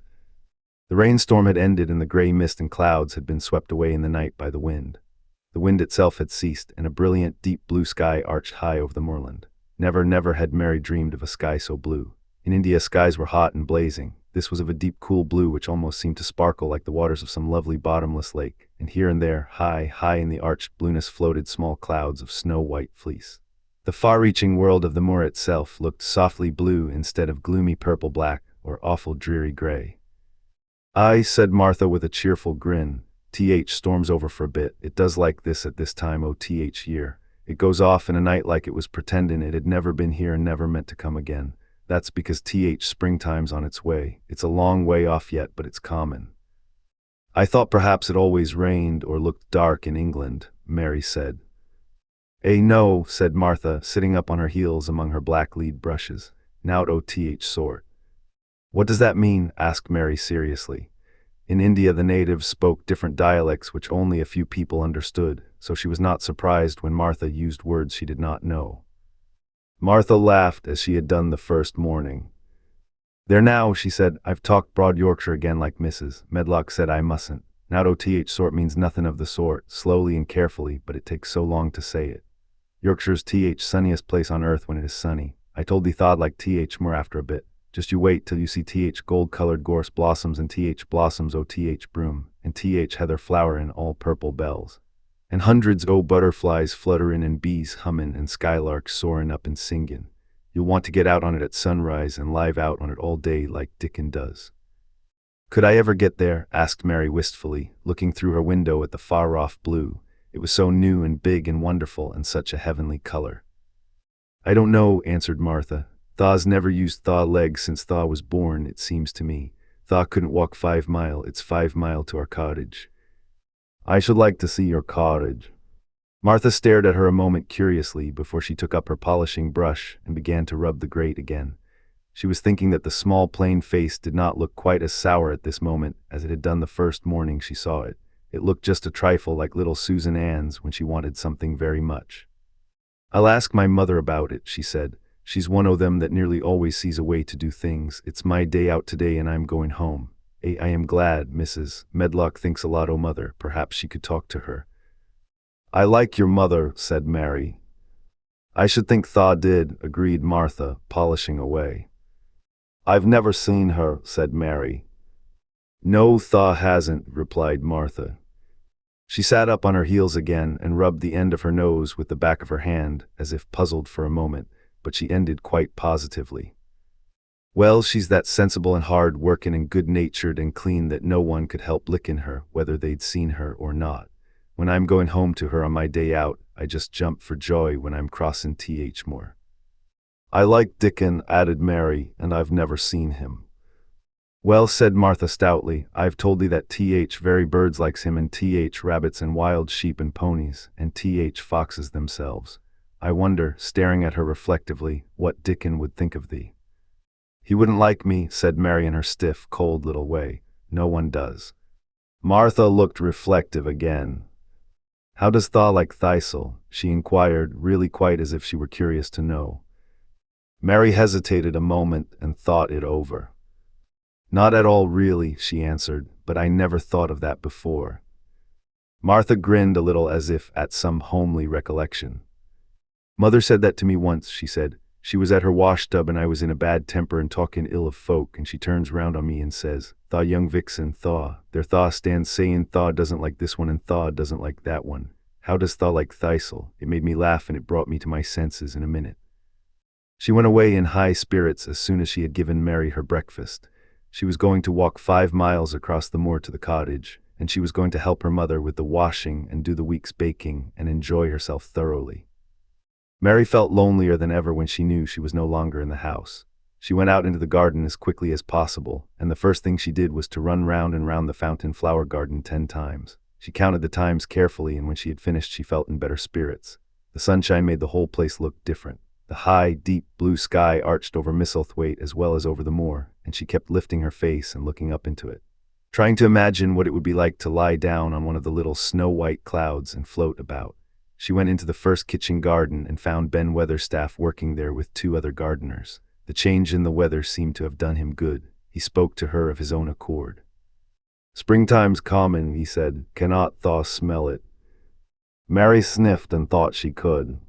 [SPEAKER 1] The rainstorm had ended and the gray mist and clouds had been swept away in the night by the wind. The wind itself had ceased, and a brilliant, deep blue sky arched high over the moorland. Never had Mary dreamed of a sky so blue. In India, skies were hot and blazing. This was of a deep, cool blue which almost seemed to sparkle like the waters of some lovely bottomless lake. and here and there, high in the arched blueness, floated small clouds of snow-white fleece. The far-reaching world of the moor itself looked softly blue instead of gloomy purple-black or awful dreary gray. "I," said Martha with a cheerful grin. "Storms over for a bit. It does like this at this time year. It goes off in a night like it was pretendin' it had never been here and never meant to come again. That's because springtime's on its way. It's a long way off yet, but it's common." "I thought perhaps it always rained or looked dark in England," Mary said. No," said Martha, sitting up on her heels among her black lead brushes. "Nowt sort." "What does that mean?" asked Mary seriously. In India, the natives spoke different dialects which only a few people understood, so she was not surprised when Martha used words she did not know. Martha laughed as she had done the first morning. "There now," she said, "I've talked broad Yorkshire again like Mrs. Medlock said I mustn't. Nowt sort means nothing of the sort," slowly and carefully, "but it takes so long to say it. Yorkshire's sunniest place on earth when it is sunny. I told thee tha'd like more after a bit. Just you wait till you see gold-colored gorse blossoms and blossoms broom, and heather flowerin' all purple bells. And hundreds butterflies flutterin' and bees hummin' and skylarks soarin' up and singin'. You'll want to get out on it at sunrise and live out on it all day like Dickon does." "Could I ever get there?" asked Mary wistfully, looking through her window at the far-off blue. It was so new and big and wonderful and such a heavenly color. "I don't know," answered Martha. "Thaw's never used thaw legs since thaw was born, it seems to me. Thaw couldn't walk 5 mile, it's 5 mile to our cottage." "I should like to see your cottage." Martha stared at her a moment curiously before she took up her polishing brush and began to rub the grate again. She was thinking that the small plain face did not look quite as sour at this moment as it had done the first morning she saw it. It looked just a trifle like little Susan Ann's when she wanted something very much. "I'll ask my mother about it," she said. "She's one o' them that nearly always sees a way to do things. It's my day out today and I'm going home. I am glad Mrs. Medlock thinks a lot o' mother. Perhaps she could talk to her." "I like your mother," said Mary. "I should think thaw did," agreed Martha, polishing away. "I've never seen her," said Mary. "No, thaw hasn't," replied Martha. She sat up on her heels again and rubbed the end of her nose with the back of her hand, as if puzzled for a moment, but she ended quite positively. "Well, she's that sensible and hard-workin' and good-natured and clean that no one could help lickin' her, whether they'd seen her or not. When I'm going home to her on my day out, I just jump for joy when I'm crossin' Moor." "I like Dickon," added Mary, "and I've never seen him." "Well," said Martha stoutly, "I've told thee that very birds likes him and rabbits and wild sheep and ponies, and foxes themselves. I wonder," staring at her reflectively, "what Dickon would think of thee." "He wouldn't like me," said Mary in her stiff, cold little way. "No one does." Martha looked reflective again. "How does thaw like Thistle?" she inquired, really quite as if she were curious to know. Mary hesitated a moment and thought it over. "Not at all really," she answered, "but I never thought of that before." Martha grinned a little as if at some homely recollection. "Mother said that to me once," she said. "She was at her wash-tub and I was in a bad temper and talking ill of folk, and she turns round on me and says, 'Thaw, young vixen, thaw. There thaw stands saying thaw doesn't like this one and thaw doesn't like that one. How does thaw like Thistle?' It made me laugh and it brought me to my senses in a minute." She went away in high spirits as soon as she had given Mary her breakfast. She was going to walk 5 miles across the moor to the cottage, and she was going to help her mother with the washing and do the week's baking and enjoy herself thoroughly. Mary felt lonelier than ever when she knew she was no longer in the house. She went out into the garden as quickly as possible, and the first thing she did was to run round and round the fountain flower garden 10 times. She counted the times carefully, and when she had finished she felt in better spirits. The sunshine made the whole place look different. The high, deep blue sky arched over Misselthwaite as well as over the moor, and she kept lifting her face and looking up into it, trying to imagine what it would be like to lie down on one of the little snow-white clouds and float about. She went into the first kitchen garden and found Ben Weatherstaff working there with 2 other gardeners. The change in the weather seemed to have done him good. He spoke to her of his own accord. "Springtime's common," he said. "Cannot thaw smell it?" Mary sniffed and thought she could.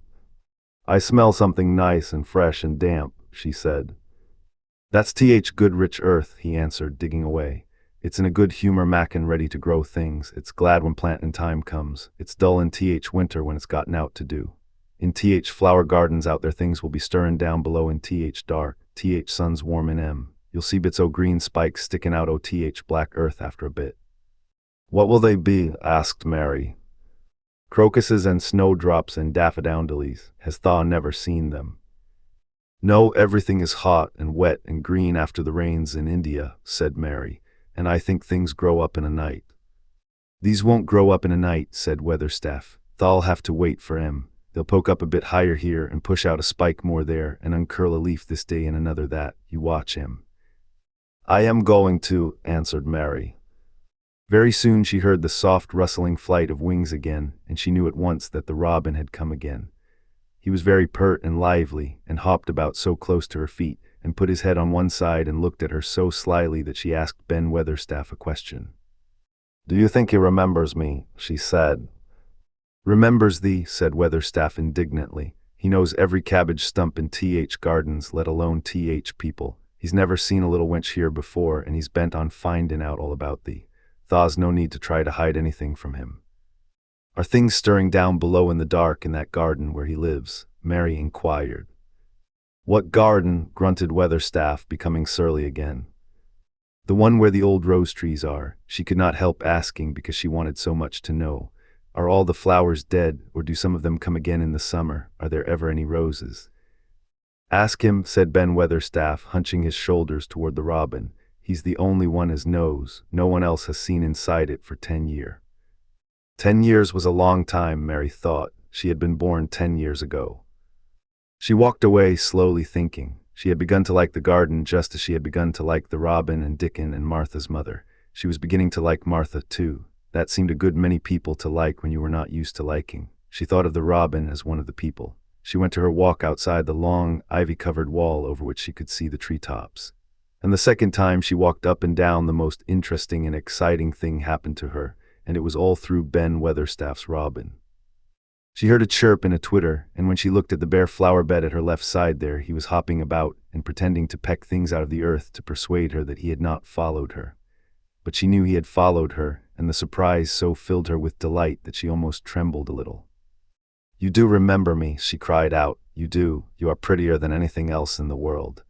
[SPEAKER 1] "I smell something nice and fresh and damp," she said. "That's good rich earth," he answered, digging away. It's in a good humor mackin' ready to grow things. It's glad when plantin' time comes. It's dull in winter when it's gotten out to do. In flower gardens out there things will be stirrin' down below in dark. Sun's warm in You'll see bits o' green spikes stickin' out o' black earth after a bit. What will they be? Asked Mary. Crocuses and snowdrops and daffodils. Has Thaw never seen them? No, everything is hot and wet and green after the rains in India, said Mary, and I think things grow up in a night. These won't grow up in a night, said Weatherstaff. Thaw'll have to wait for 'em. They'll poke up a bit higher here and push out a spike more there and uncurl a leaf this day and another that. You watch him. I am going to, answered Mary. Very soon she heard the soft rustling flight of wings again, and she knew at once that the robin had come again. He was very pert and lively, and hopped about so close to her feet, and put his head on one side and looked at her so slyly that she asked Ben Weatherstaff a question. Do you think he remembers me? She said. Remembers thee, said Weatherstaff indignantly. He knows every cabbage stump in Gardens, let alone people. He's never seen a little wench here before, and he's bent on findin' out all about thee. Thaw's no need to try to hide anything from him. Are things stirring down below in the dark in that garden where he lives? Mary inquired. What garden? Grunted Weatherstaff, becoming surly again. The one where the old rose trees are. She could not help asking because she wanted so much to know. Are all the flowers dead, or do some of them come again in the summer? Are there ever any roses? Ask him, said Ben Weatherstaff, hunching his shoulders toward the robin. He's the only one as knows. No one else has seen inside it for 10 years. 10 years was a long time, Mary thought. She had been born 10 years ago. She walked away, slowly thinking. She had begun to like the garden just as she had begun to like the robin and Dickon and Martha's mother. She was beginning to like Martha, too. That seemed a good many people to like when you were not used to liking. She thought of the robin as one of the people. She went to her walk outside the long, ivy-covered wall over which she could see the treetops. And the second time she walked up and down, the most interesting and exciting thing happened to her, and it was all through Ben Weatherstaff's robin. She heard a chirp and a twitter, and when she looked at the bare flower bed at her left side there, he was hopping about and pretending to peck things out of the earth to persuade her that he had not followed her. But she knew he had followed her, and the surprise so filled her with delight that she almost trembled a little. You do remember me, she cried out. You do. You are prettier than anything else in the world.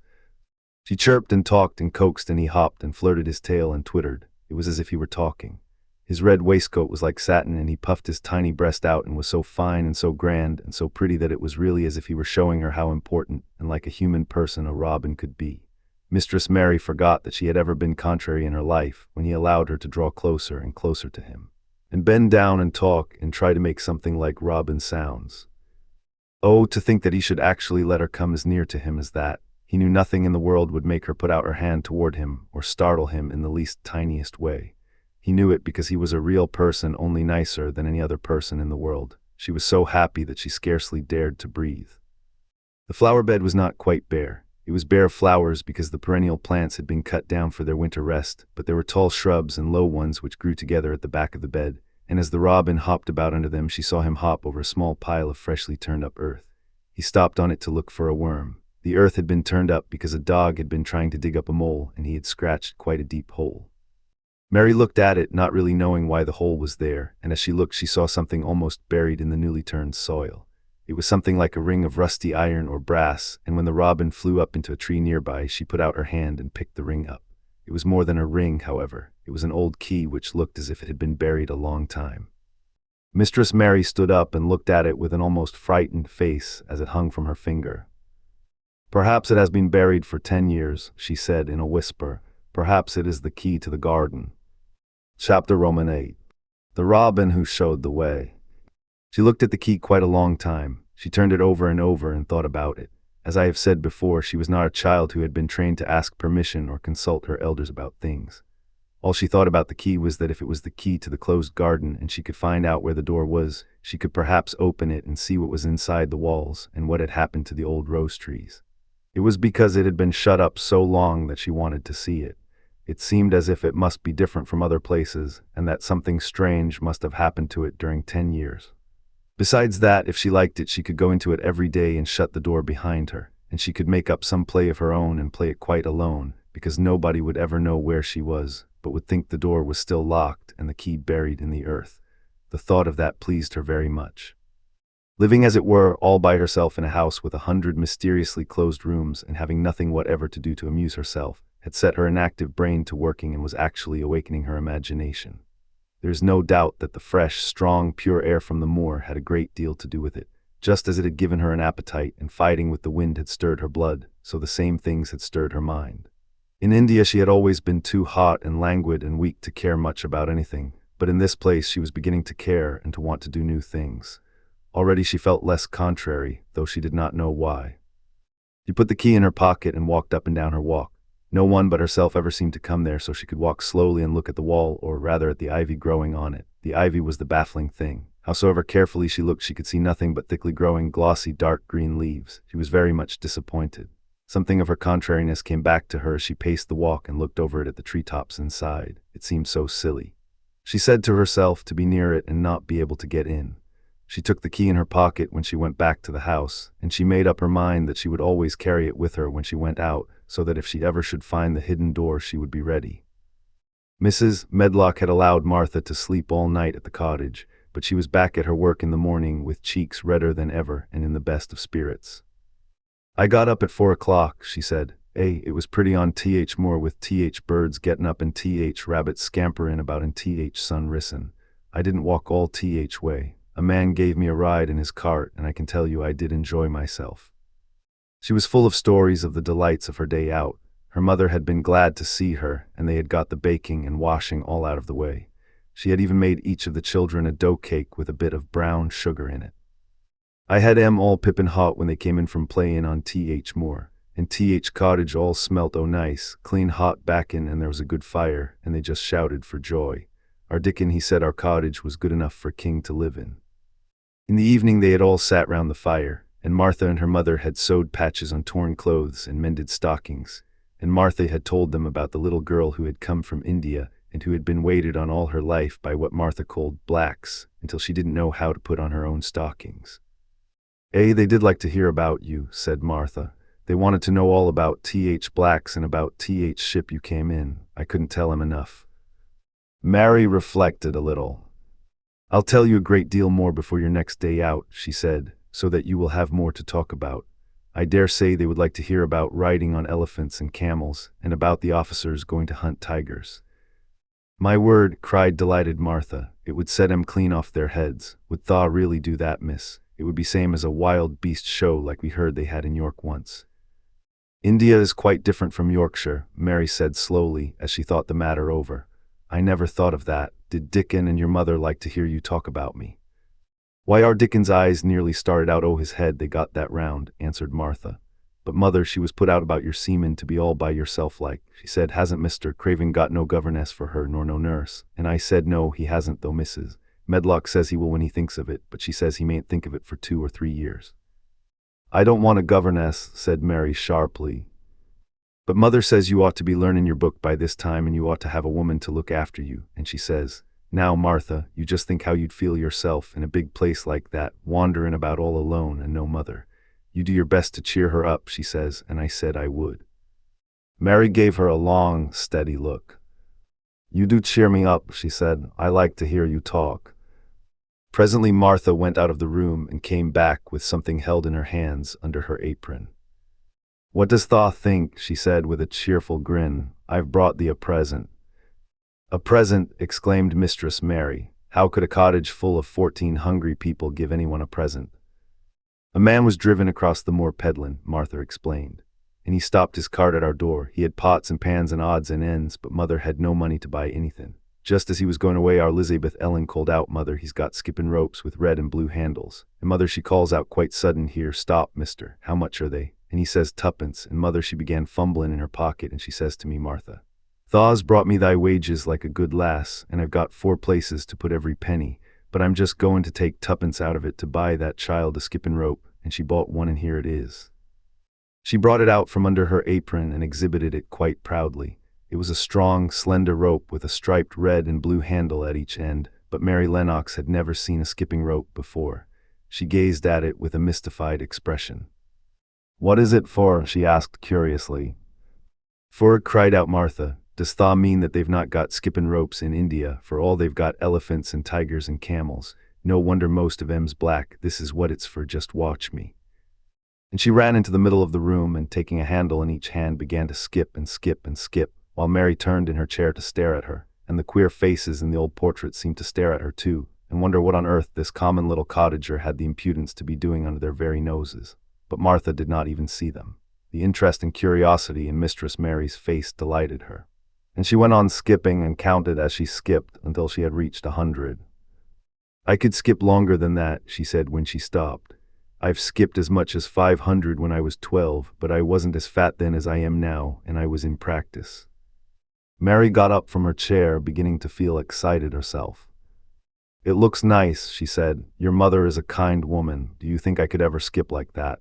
[SPEAKER 1] She chirped and talked and coaxed, and he hopped and flirted his tail and twittered. It was as if he were talking. His red waistcoat was like satin, and he puffed his tiny breast out and was so fine and so grand and so pretty that it was really as if he were showing her how important and like a human person a robin could be. Mistress Mary forgot that she had ever been contrary in her life when he allowed her to draw closer and closer to him, and bend down and talk and try to make something like robin sounds. Oh, to think that he should actually let her come as near to him as that. He knew nothing in the world would make her put out her hand toward him or startle him in the least tiniest way. He knew it because he was a real person, only nicer than any other person in the world. She was so happy that she scarcely dared to breathe. The flower bed was not quite bare. It was bare of flowers because the perennial plants had been cut down for their winter rest, but there were tall shrubs and low ones which grew together at the back of the bed, and as the robin hopped about under them, she saw him hop over a small pile of freshly turned up earth. He stopped on it to look for a worm. The earth had been turned up because a dog had been trying to dig up a mole, and he had scratched quite a deep hole. Mary looked at it, not really knowing why the hole was there, and as she looked she saw something almost buried in the newly turned soil. It was something like a ring of rusty iron or brass, and when the robin flew up into a tree nearby, she put out her hand and picked the ring up. It was more than a ring, however. It was an old key which looked as if it had been buried a long time. Mistress Mary stood up and looked at it with an almost frightened face as it hung from her finger. Perhaps it has been buried for 10 years, she said in a whisper. Perhaps it is the key to the garden. Chapter Roman 8. The Robin Who Showed the Way. She looked at the key quite a long time. She turned it over and thought about it. As I have said before, she was not a child who had been trained to ask permission or consult her elders about things. All she thought about the key was that if it was the key to the closed garden and she could find out where the door was, she could perhaps open it and see what was inside the walls and what had happened to the old rose trees. It was because it had been shut up so long that she wanted to see it. It seemed as if it must be different from other places, and that something strange must have happened to it during 10 years. Besides that, if she liked it, she could go into it every day and shut the door behind her, and she could make up some play of her own and play it quite alone, because nobody would ever know where she was, but would think the door was still locked and the key buried in the earth. The thought of that pleased her very much. Living as it were, all by herself in a house with 100 mysteriously closed rooms and having nothing whatever to do to amuse herself, had set her inactive brain to working and was actually awakening her imagination. There is no doubt that the fresh, strong, pure air from the moor had a great deal to do with it. Just as it had given her an appetite and fighting with the wind had stirred her blood, so the same things had stirred her mind. In India she had always been too hot and languid and weak to care much about anything, but in this place she was beginning to care and to want to do new things. Already she felt less contrary, though she did not know why. She put the key in her pocket and walked up and down her walk. No one but herself ever seemed to come there, so she could walk slowly and look at the wall, or rather at the ivy growing on it. The ivy was the baffling thing. Howsoever carefully she looked, she could see nothing but thickly growing, glossy, dark green leaves. She was very much disappointed. Something of her contrariness came back to her as she paced the walk and looked over it at the treetops inside. It seemed so silly. She said to herself to be near it and not be able to get in. She took the key in her pocket when she went back to the house, and she made up her mind that she would always carry it with her when she went out, so that if she ever should find the hidden door she would be ready. Mrs. Medlock had allowed Martha to sleep all night at the cottage, but she was back at her work in the morning with cheeks redder than ever and in the best of spirits. "I got up at 4 o'clock, she said. It was pretty on th moor with th birds gettin' up and th rabbits scamperin' about and th sun rissin'. I didn't walk all th way. A man gave me a ride in his cart, and I can tell you I did enjoy myself." She was full of stories of the delights of her day out. Her mother had been glad to see her, and they had got the baking and washing all out of the way. She had even made each of the children a dough cake with a bit of brown sugar in it. "I had 'em all pippin' hot when they came in from playin' on th moor, and th cottage all smelt o' nice, clean hot bacon, and there was a good fire, and they just shouted for joy. Our Dickon, he said our cottage was good enough for King to live in." In the evening they had all sat round the fire, and Martha and her mother had sewed patches on torn clothes and mended stockings, and Martha had told them about the little girl who had come from India and who had been waited on all her life by what Martha called blacks, until she didn't know how to put on her own stockings. They did like to hear about you," said Martha. "They wanted to know all about th blacks and about th ship you came in. I couldn't tell 'em enough." Mary reflected a little. "I'll tell you a great deal more before your next day out," she said, "so that you will have more to talk about. I dare say they would like to hear about riding on elephants and camels, and about the officers going to hunt tigers." "My word," cried delighted Martha, "it would set 'em clean off their heads. Would thaw really do that, miss? It would be same as a wild beast show like we heard they had in York once." "India is quite different from Yorkshire," Mary said slowly, as she thought the matter over. "I never thought of that. Did Dickon and your mother like to hear you talk about me?" "Why, our Dickon's eyes nearly started out o' his head, they got that round," answered Martha. "But mother, she was put out about your seaman to be all by yourself like. She said, 'Hasn't Mr. Craven got no governess for her nor no nurse?' And I said, 'No, he hasn't, though Mrs. Medlock says he will when he thinks of it, but she says he mayn't think of it for 2 or 3 years. "I don't want a governess," said Mary sharply. "But mother says you ought to be learning your book by this time, and you ought to have a woman to look after you, and she says, 'Now, Martha, you just think how you'd feel yourself in a big place like that, wandering about all alone and no mother. You do your best to cheer her up,' she says, and I said I would." Mary gave her a long, steady look. "You do cheer me up," she said. "I like to hear you talk." Presently Martha went out of the room and came back with something held in her hands under her apron. "What does tha think?" she said with a cheerful grin. "I've brought thee a present." "A present!" exclaimed Mistress Mary. "How could a cottage full of 14 hungry people give anyone a present?" "A man was driven across the moor peddlin'," Martha explained, "and he stopped his cart at our door. He had pots and pans and odds and ends, but mother had no money to buy anything. Just as he was going away, our Lizabeth Ellen called out, 'Mother, he's got skipping ropes with red and blue handles.' And mother, she calls out quite sudden, 'Here, stop, mister, how much are they?' And he says 'Tuppence,' and mother, she began fumbling in her pocket, and she says to me, 'Martha, thou's brought me thy wages like a good lass, and I've got 4 places to put every penny, but I'm just going to take 2pence out of it to buy that child a skipping rope,' and she bought one, and here it is." She brought it out from under her apron and exhibited it quite proudly. It was a strong, slender rope with a striped red and blue handle at each end, but Mary Lennox had never seen a skipping rope before. She gazed at it with a mystified expression. "What is it for?" she asked curiously. "For," cried out Martha, Does thaw mean that they've not got skipping ropes in India? For all they've got elephants and tigers and camels. No wonder most of 'em's black. This is what it's for, just watch me. And she ran into the middle of the room and, taking a handle in each hand, began to skip and skip and skip, while Mary turned in her chair to stare at her, and the queer faces in the old portrait seemed to stare at her too, and wonder what on earth this common little cottager had the impudence to be doing under their very noses. But Martha did not even see them. The interest and curiosity in Mistress Mary's face delighted her. And she went on skipping and counted as she skipped until she had reached 100. "I could skip longer than that," she said when she stopped. "I've skipped as much as 500 when I was 12, but I wasn't as fat then as I am now, and I was in practice." Mary got up from her chair, beginning to feel excited herself. "It looks nice," she said. "Your mother is a kind woman. Do you think I could ever skip like that?"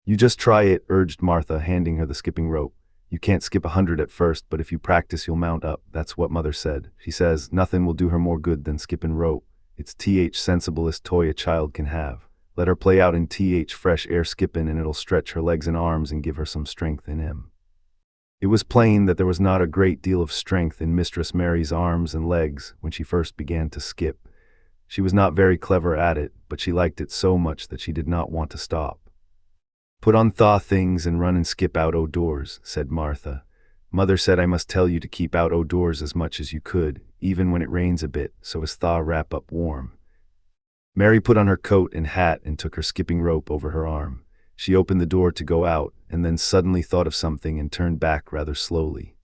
[SPEAKER 1] "You just try it," urged Martha, handing her the skipping rope. "You can't skip 100 at first, but if you practice you'll mount up. That's what Mother said. She says nothing will do her more good than skipping rope. It's sensiblest toy a child can have. Let her play out in fresh air skipping, and it'll stretch her legs and arms and give her some strength in him." It was plain that there was not a great deal of strength in Mistress Mary's arms and legs when she first began to skip. She was not very clever at it, but she liked it so much that she did not want to stop. "Put on thaw things and run and skip out o' doors," said Martha. "Mother said I must tell you to keep out o' doors as much as you could, even when it rains a bit, so as thaw wrap up warm." Mary put on her coat and hat and took her skipping rope over her arm. She opened the door to go out, and then suddenly thought of something and turned back rather slowly.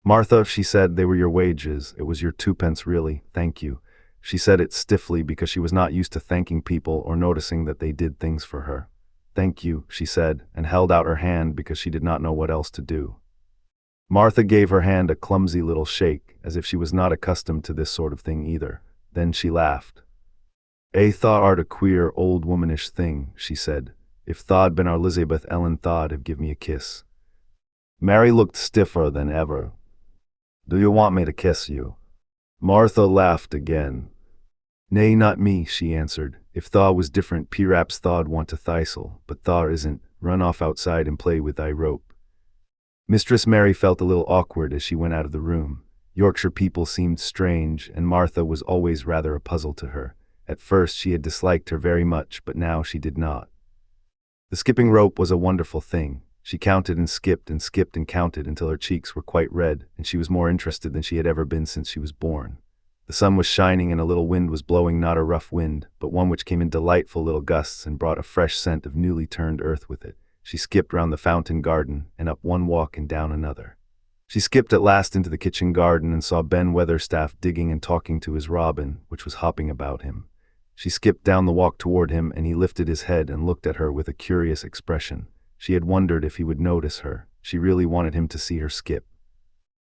[SPEAKER 1] "Martha," she said, "they were your wages. It was your 2 pence really. Thank you." She said it stiffly because she was not used to thanking people or noticing that they did things for her. "Thank you," she said, and held out her hand because she did not know what else to do. Martha gave her hand a clumsy little shake, as if she was not accustomed to this sort of thing either. Then she laughed. "Thaw art a queer, old womanish thing," she said. "If tha'd been our Elizabeth Ellen tha'd have give me a kiss." Mary looked stiffer than ever. "Do you want me to kiss you?" Martha laughed again. "Nay, not me," she answered. "If thaw was different, p'raps tha'd want to thistle, but thaw isn't. Run off outside and play with thy rope." Mistress Mary felt a little awkward as she went out of the room. Yorkshire people seemed strange, and Martha was always rather a puzzle to her. At first she had disliked her very much, but now she did not. The skipping rope was a wonderful thing. She counted and skipped and counted until her cheeks were quite red, and she was more interested than she had ever been since she was born. The sun was shining and a little wind was blowing, not a rough wind, but one which came in delightful little gusts and brought a fresh scent of newly turned earth with it. She skipped round the fountain garden and up one walk and down another. She skipped at last into the kitchen garden and saw Ben Weatherstaff digging and talking to his robin, which was hopping about him. She skipped down the walk toward him, and he lifted his head and looked at her with a curious expression. She had wondered if he would notice her. She really wanted him to see her skip.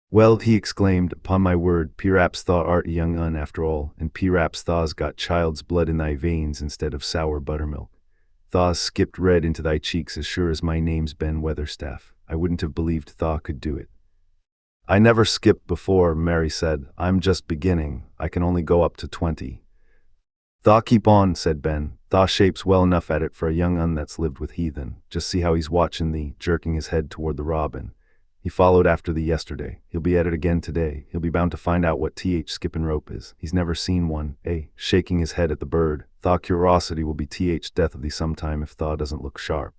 [SPEAKER 1] "Well," he exclaimed, "upon my word, p'raps thaw art a young un after all, and p'raps thaw's got child's blood in thy veins instead of sour buttermilk. Thaw's skipped red into thy cheeks as sure as my name's Ben Weatherstaff. I wouldn't have believed thaw could do it." "I never skipped before," Mary said. "I'm just beginning. I can only go up to 20. "Thaw keep on," said Ben. "Thaw shapes well enough at it for a young un that's lived with heathen. Just see how he's watching thee," jerking his head toward the robin. "He followed after thee yesterday. He'll be at it again today. He'll be bound to find out what skipping rope is. He's never seen one, shaking his head at the bird. Thaw curiosity will be death of thee sometime if thaw doesn't look sharp."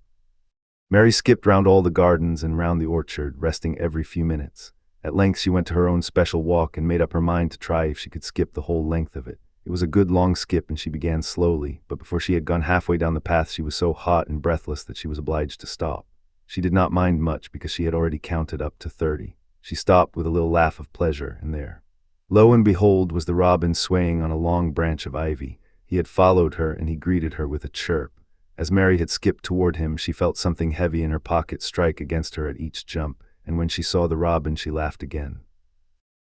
[SPEAKER 1] Mary skipped round all the gardens and round the orchard, resting every few minutes. At length she went to her own special walk and made up her mind to try if she could skip the whole length of it. It was a good long skip, and she began slowly, but before she had gone halfway down the path she was so hot and breathless that she was obliged to stop. She did not mind much because she had already counted up to 30. She stopped with a little laugh of pleasure, and there, lo and behold, was the robin swaying on a long branch of ivy. He had followed her, and he greeted her with a chirp. As Mary had skipped toward him, she felt something heavy in her pocket strike against her at each jump, and when she saw the robin she laughed again.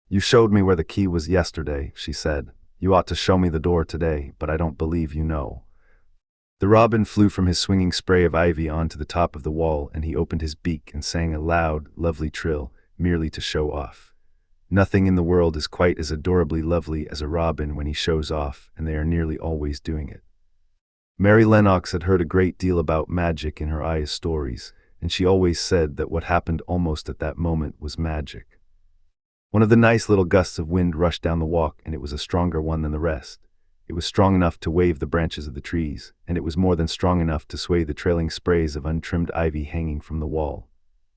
[SPEAKER 1] "You showed me where the key was yesterday," she said. "You ought to show me the door today, but I don't believe you know." The robin flew from his swinging spray of ivy onto the top of the wall, and he opened his beak and sang a loud, lovely trill, merely to show off. Nothing in the world is quite as adorably lovely as a robin when he shows off, and they are nearly always doing it. Mary Lennox had heard a great deal about magic in her Aya's stories, and she always said that what happened almost at that moment was magic. One of the nice little gusts of wind rushed down the walk, and it was a stronger one than the rest. It was strong enough to wave the branches of the trees, and it was more than strong enough to sway the trailing sprays of untrimmed ivy hanging from the wall.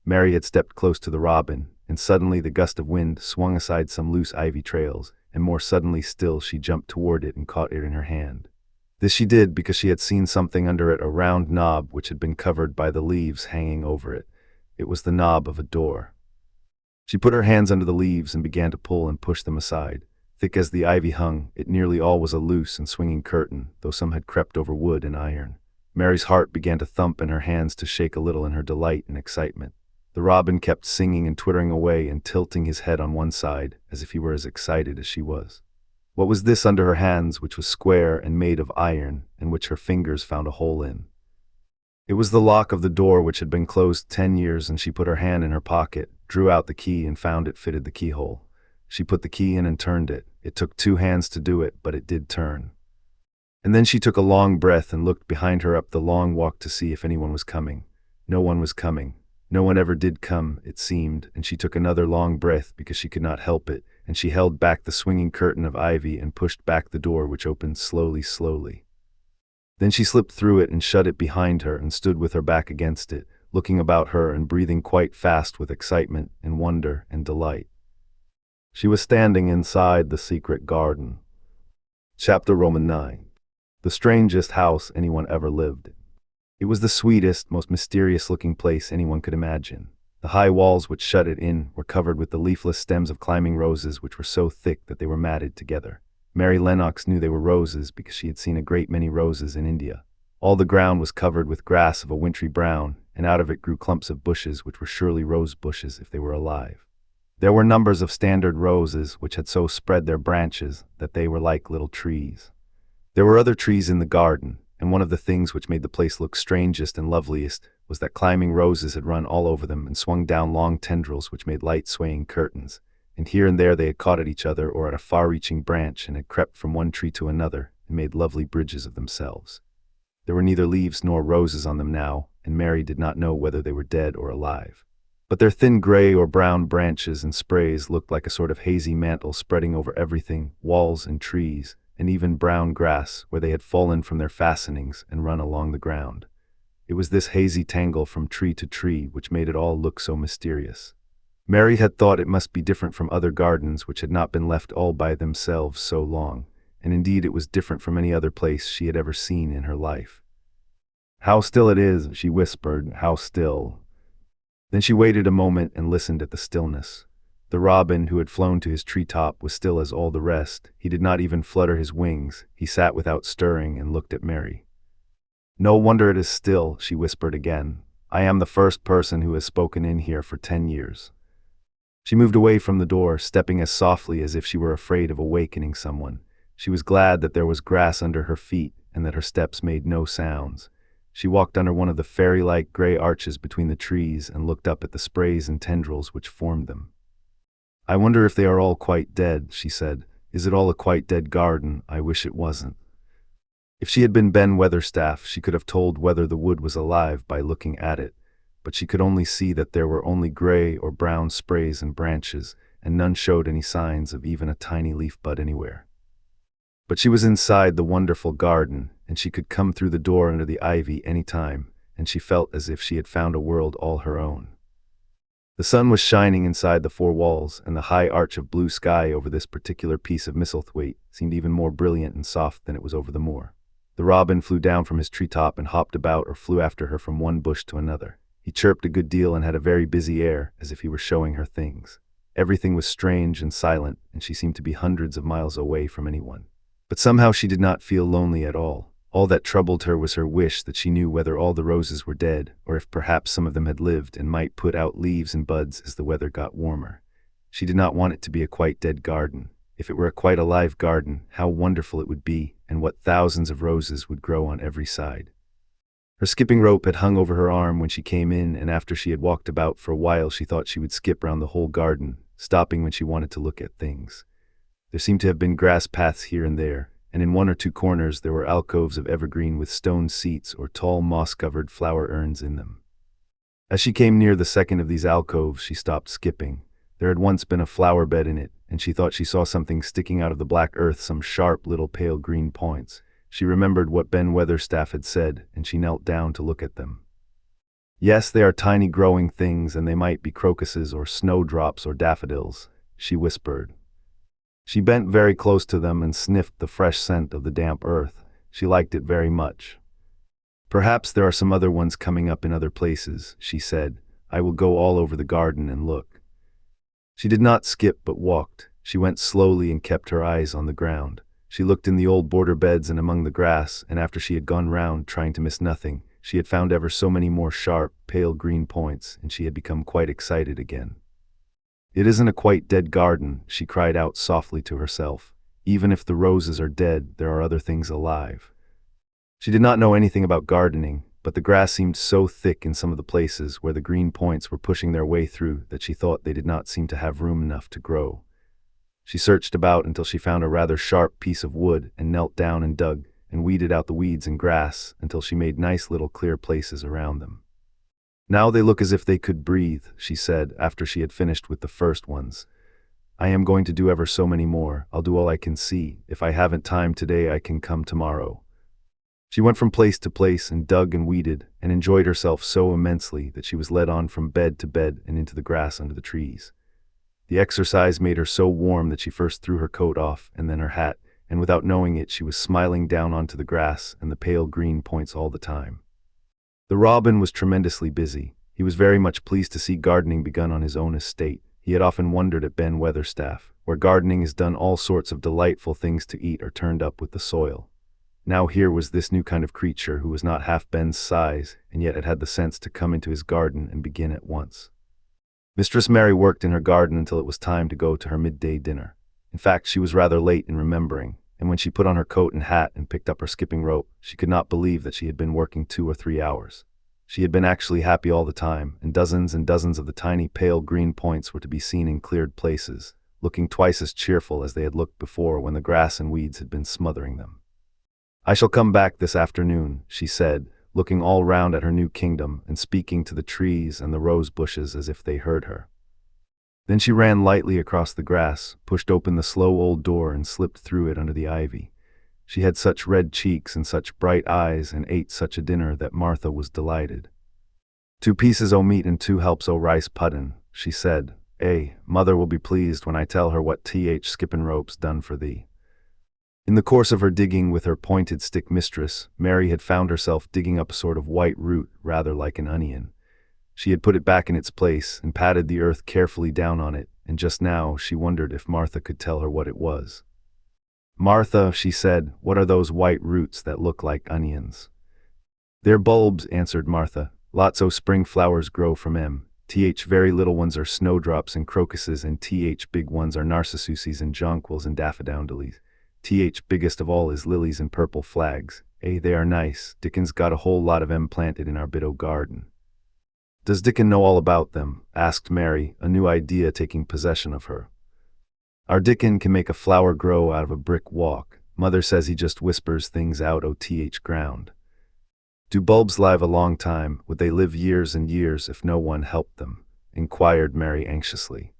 [SPEAKER 1] Mary had stepped close to the robin, and suddenly the gust of wind swung aside some loose ivy trails, and more suddenly still she jumped toward it and caught it in her hand. This she did because she had seen something under it, a round knob which had been covered by the leaves hanging over it. It was the knob of a door. She put her hands under the leaves and began to pull and push them aside. Thick as the ivy hung, it nearly all was a loose and swinging curtain, though some had crept over wood and iron. Mary's heart began to thump and her hands to shake a little in her delight and excitement. The robin kept singing and twittering away and tilting his head on one side, as if he were as excited as she was. What was this under her hands, which was square and made of iron, and which her fingers found a hole in? It was the lock of the door, which had been closed 10 years, and she put her hand in her pocket, drew out the key, and found it fitted the keyhole. She put the key in and turned it. It took 2 hands to do it, but it did turn. And then she took a long breath and looked behind her up the long walk to see if anyone was coming. No one was coming. No one ever did come, it seemed, and she took another long breath because she could not help it, and she held back the swinging curtain of ivy and pushed back the door, which opened slowly. Then she slipped through it and shut it behind her and stood with her back against it, looking about her and breathing quite fast with excitement and wonder and delight. She was standing inside the secret garden. Chapter 9. The strangest house anyone ever lived in. It was the sweetest, most mysterious-looking place anyone could imagine. The high walls which shut it in were covered with the leafless stems of climbing roses, which were so thick that they were matted together. Mary Lennox knew they were roses because she had seen a great many roses in India. All the ground was covered with grass of a wintry brown, and out of it grew clumps of bushes which were surely rose bushes if they were alive. There were numbers of standard roses which had so spread their branches that they were like little trees. There were other trees in the garden, and one of the things which made the place look strangest and loveliest was that climbing roses had run all over them and swung down long tendrils which made light swaying curtains, and here and there they had caught at each other or at a far-reaching branch and had crept from one tree to another and made lovely bridges of themselves. There were neither leaves nor roses on them now, and Mary did not know whether they were dead or alive. But their thin gray or brown branches and sprays looked like a sort of hazy mantle spreading over everything, walls and trees, and even brown grass, where they had fallen from their fastenings and run along the ground. It was this hazy tangle from tree to tree which made it all look so mysterious. Mary had thought it must be different from other gardens which had not been left all by themselves so long, and indeed it was different from any other place she had ever seen in her life. "How still it is," she whispered, "how still." Then she waited a moment and listened at the stillness. The robin, who had flown to his treetop, was still as all the rest. He did not even flutter his wings. He sat without stirring and looked at Mary. "No wonder it is still," she whispered again. "I am the first person who has spoken in here for 10 years. She moved away from the door, stepping as softly as if she were afraid of awakening someone. She was glad that there was grass under her feet and that her steps made no sounds. She walked under one of the fairy-like gray arches between the trees and looked up at the sprays and tendrils which formed them. "I wonder if they are all quite dead," she said. "Is it all a quite dead garden? I wish it wasn't." If she had been Ben Weatherstaff, she could have told whether the wood was alive by looking at it, but she could only see that there were only gray or brown sprays and branches, and none showed any signs of even a tiny leaf bud anywhere. But she was inside the wonderful garden, and she could come through the door under the ivy any time, and she felt as if she had found a world all her own. The sun was shining inside the 4 walls, and the high arch of blue sky over this particular piece of Misselthwaite seemed even more brilliant and soft than it was over the moor. The robin flew down from his treetop and hopped about or flew after her from one bush to another. He chirped a good deal and had a very busy air, as if he were showing her things. Everything was strange and silent, and she seemed to be hundreds of miles away from anyone. But somehow she did not feel lonely at all. All that troubled her was her wish that she knew whether all the roses were dead, or if perhaps some of them had lived and might put out leaves and buds as the weather got warmer. She did not want it to be a quite dead garden. If it were a quite alive garden, how wonderful it would be, and what thousands of roses would grow on every side. Her skipping rope had hung over her arm when she came in, and after she had walked about for a while she thought she would skip round the whole garden, stopping when she wanted to look at things. There seemed to have been grass paths here and there, and in 1 or 2 corners there were alcoves of evergreen with stone seats or tall moss-covered flower urns in them. As she came near the second of these alcoves she stopped skipping. There had once been a flower bed in it, and she thought she saw something sticking out of the black earth, some sharp little pale green points. She remembered what Ben Weatherstaff had said, and she knelt down to look at them. Yes, they are tiny growing things, and they might be crocuses or snowdrops or daffodils, she whispered. She bent very close to them and sniffed the fresh scent of the damp earth. She liked it very much. Perhaps there are some other ones coming up in other places, she said. I will go all over the garden and look. She did not skip but walked. She went slowly and kept her eyes on the ground. She looked in the old border beds and among the grass, and after she had gone round, trying to miss nothing, she had found ever so many more sharp, pale green points, and she had become quite excited again. It isn't a quite dead garden, she cried out softly to herself. Even if the roses are dead, there are other things alive. She did not know anything about gardening, but the grass seemed so thick in some of the places where the green points were pushing their way through that she thought they did not seem to have room enough to grow. She searched about until she found a rather sharp piece of wood and knelt down and dug and weeded out the weeds and grass until she made nice little clear places around them. Now they look as if they could breathe, she said after she had finished with the first ones. I am going to do ever so many more. I'll do all I can see. If I haven't time today, I can come tomorrow. She went from place to place and dug and weeded and enjoyed herself so immensely that she was led on from bed to bed and into the grass under the trees. The exercise made her so warm that she first threw her coat off and then her hat, and without knowing it, she was smiling down onto the grass and the pale green points all the time. The robin was tremendously busy. He was very much pleased to see gardening begun on his own estate. He had often wondered at Ben Weatherstaff, where gardening is done, all sorts of delightful things to eat are turned up with the soil. Now here was this new kind of creature who was not half Ben's size, and yet had had the sense to come into his garden and begin at once. Mistress Mary worked in her garden until it was time to go to her midday dinner. In fact, she was rather late in remembering, and when she put on her coat and hat and picked up her skipping rope, she could not believe that she had been working 2 or 3 hours. She had been actually happy all the time, and dozens of the tiny pale green points were to be seen in cleared places, looking twice as cheerful as they had looked before when the grass and weeds had been smothering them. I shall come back this afternoon, she said, looking all round at her new kingdom and speaking to the trees and the rose bushes as if they heard her. Then she ran lightly across the grass, pushed open the slow old door and slipped through it under the ivy. She had such red cheeks and such bright eyes and ate such a dinner that Martha was delighted. 2 pieces o' meat and 2 helps o' rice puddin', she said. Mother will be pleased when I tell her what Th Skippin' Rope's done for thee. In the course of her digging with her pointed stick mistress, Mary had found herself digging up a sort of white root, rather like an onion. She had put it back in its place and patted the earth carefully down on it, and just now she wondered if Martha could tell her what it was. Martha, she said, what are those white roots that look like onions? They're bulbs, answered Martha. Lots o' spring flowers grow from 'em. Th very little ones are snowdrops and crocuses, and Th big ones are narcissuses and jonquils and daffodils. Th biggest of all is lilies and purple flags. They are nice. Dickens got a whole lot of 'em planted in our bit o' garden. Does Dickon know all about them? Asked Mary, a new idea taking possession of her. Our Dickon can make a flower grow out of a brick walk. Mother says he just whispers things out o' Th ground. Do bulbs live a long time? Would they live years and years if no one helped them? Inquired Mary anxiously.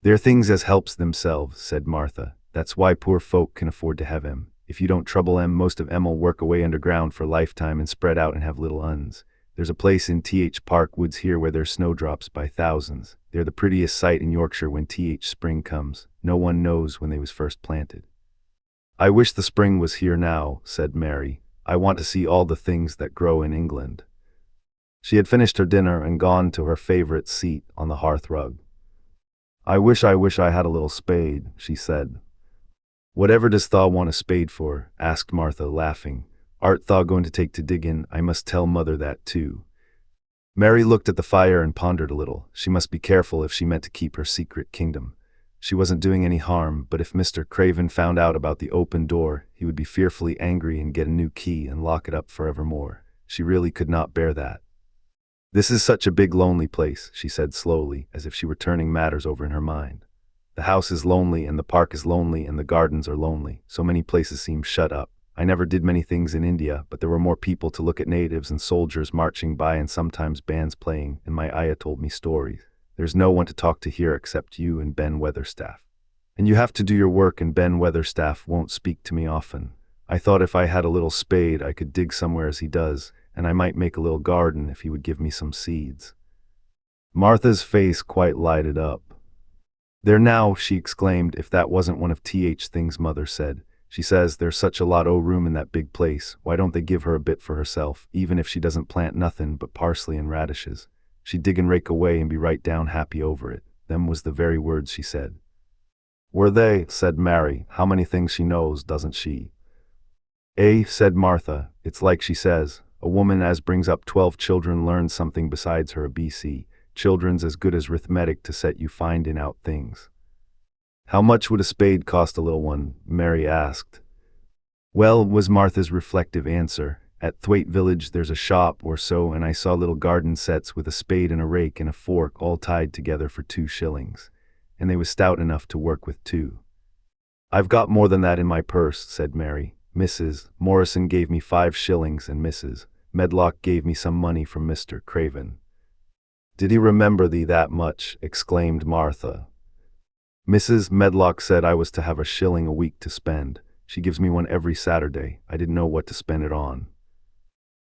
[SPEAKER 1] They're things as helps themselves, said Martha. That's why poor folk can afford to have 'em. If you don't trouble 'em, most of 'em'll work away underground for lifetime and spread out and have little uns. There's a place in Th Park woods here where there's snowdrops by thousands. They're the prettiest sight in Yorkshire when Th spring comes. No one knows when they was first planted. I wish the spring was here now, said Mary. I want to see all the things that grow in England. She had finished her dinner and gone to her favorite seat on the hearth rug. I wish I had a little spade, she said. Whatever does thaw want a spade for? Asked Martha, laughing. Art thaw going to take to diggin'? I must tell Mother that too. Mary looked at the fire and pondered a little. She must be careful if she meant to keep her secret kingdom. She wasn't doing any harm, but if Mr. Craven found out about the open door, he would be fearfully angry and get a new key and lock it up forevermore. She really could not bear that. This is such a big lonely place, she said slowly, as if she were turning matters over in her mind. The house is lonely, and the park is lonely, and the gardens are lonely. So many places seem shut up. I never did many things in India, but there were more people to look at, natives and soldiers marching by and sometimes bands playing, and my ayah told me stories. There's no one to talk to here except you and Ben Weatherstaff. And you have to do your work, and Ben Weatherstaff won't speak to me often. I thought if I had a little spade I could dig somewhere as he does, and I might make a little garden if he would give me some seeds." Martha's face quite lighted up. "There now," she exclaimed, "if that wasn't one of T.H. things mother said. She says there's such a lot o' room in that big place, why don't they give her a bit for herself, even if she doesn't plant nothin' but parsley and radishes. She'd dig and rake away and be right down happy over it. Them was the very words she said." "Were they?" said Mary. "How many things she knows, doesn't she?" Said Martha, "it's like she says, a woman as brings up 12 children learns something besides her ABC. Children's as good as arithmetic to set you finding out things." "How much would a spade cost, a little one?" Mary asked. "Well," was Martha's reflective answer, "at Thwaite Village there's a shop or so, and I saw little garden sets with a spade and a rake and a fork all tied together for 2 shillings. And they was stout enough to work with too." "I've got more than that in my purse," said Mary. "Mrs. Morrison gave me 5 shillings and Mrs. Medlock gave me some money from Mr. Craven." "Did he remember thee that much?" exclaimed Martha. "Mrs. Medlock said I was to have 1 shilling a week to spend. She gives me one every Saturday. I didn't know what to spend it on."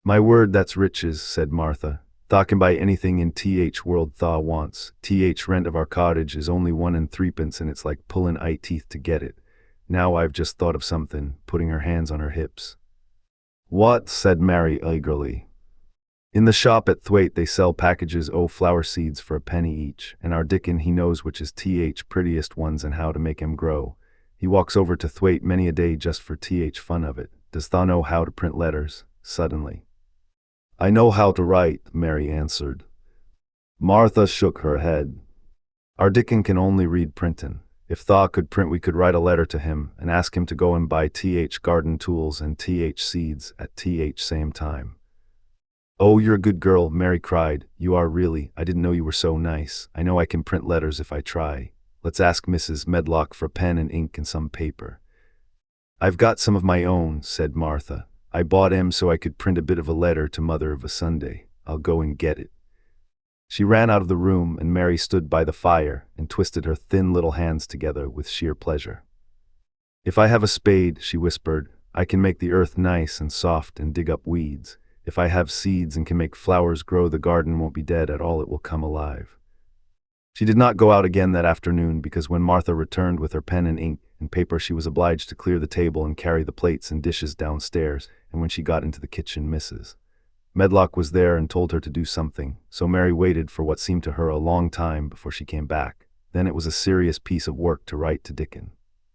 [SPEAKER 1] "My word, that's riches," said Martha. "Tha can buy anything in Th world tha wants. Th rent of our cottage is only 1 and 3pence, and it's like pullin' eye teeth to get it. Now I've just thought of something," putting her hands on her hips. "What?" said Mary eagerly. "In the shop at Thwaite they sell packages o' flower seeds for 1 penny each, and our Dickon he knows which is Th prettiest ones and how to make 'em grow. He walks over to Thwaite many a day just for Th fun of it. Does tha know how to print letters?" suddenly. "I know how to write," Mary answered. Martha shook her head. "Our Dickon can only read printin'. If tha could print we could write a letter to him and ask him to go and buy Th garden tools and Th seeds at Th same time." "Oh, you're a good girl," Mary cried. "You are really. I didn't know you were so nice. I know I can print letters if I try. Let's ask Mrs. Medlock for pen and ink and some paper." "I've got some of my own," said Martha. "I bought 'em so I could print a bit of a letter to mother of a Sunday. I'll go and get it." She ran out of the room, and Mary stood by the fire and twisted her thin little hands together with sheer pleasure. "If I have a spade," she whispered, "I can make the earth nice and soft and dig up weeds. If I have seeds and can make flowers grow, the garden won't be dead at all, it will come alive." She did not go out again that afternoon, because when Martha returned with her pen and ink and paper she was obliged to clear the table and carry the plates and dishes downstairs, and when she got into the kitchen Mrs. Medlock was there and told her to do something, so Mary waited for what seemed to her a long time before she came back. Then it was a serious piece of work to write to Dickon.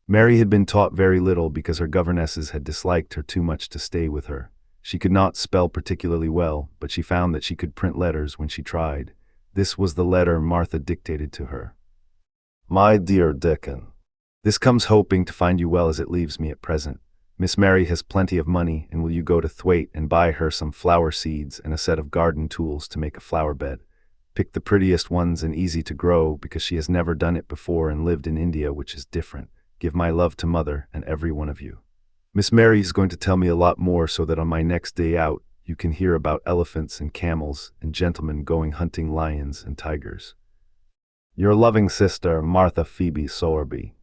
[SPEAKER 1] Mary had been taught very little because her governesses had disliked her too much to stay with her. She could not spell particularly well, but she found that she could print letters when she tried. This was the letter Martha dictated to her. "My dear Dickon, this comes hoping to find you well as it leaves me at present. Miss Mary has plenty of money, and will you go to Thwaite and buy her some flower seeds and a set of garden tools to make a flower bed? Pick the prettiest ones and easy to grow, because she has never done it before and lived in India, which is different. Give my love to mother and every one of you. Miss Mary is going to tell me a lot more so that on my next day out you can hear about elephants and camels and gentlemen going hunting lions and tigers. Your loving sister, Martha Phoebe Sowerby."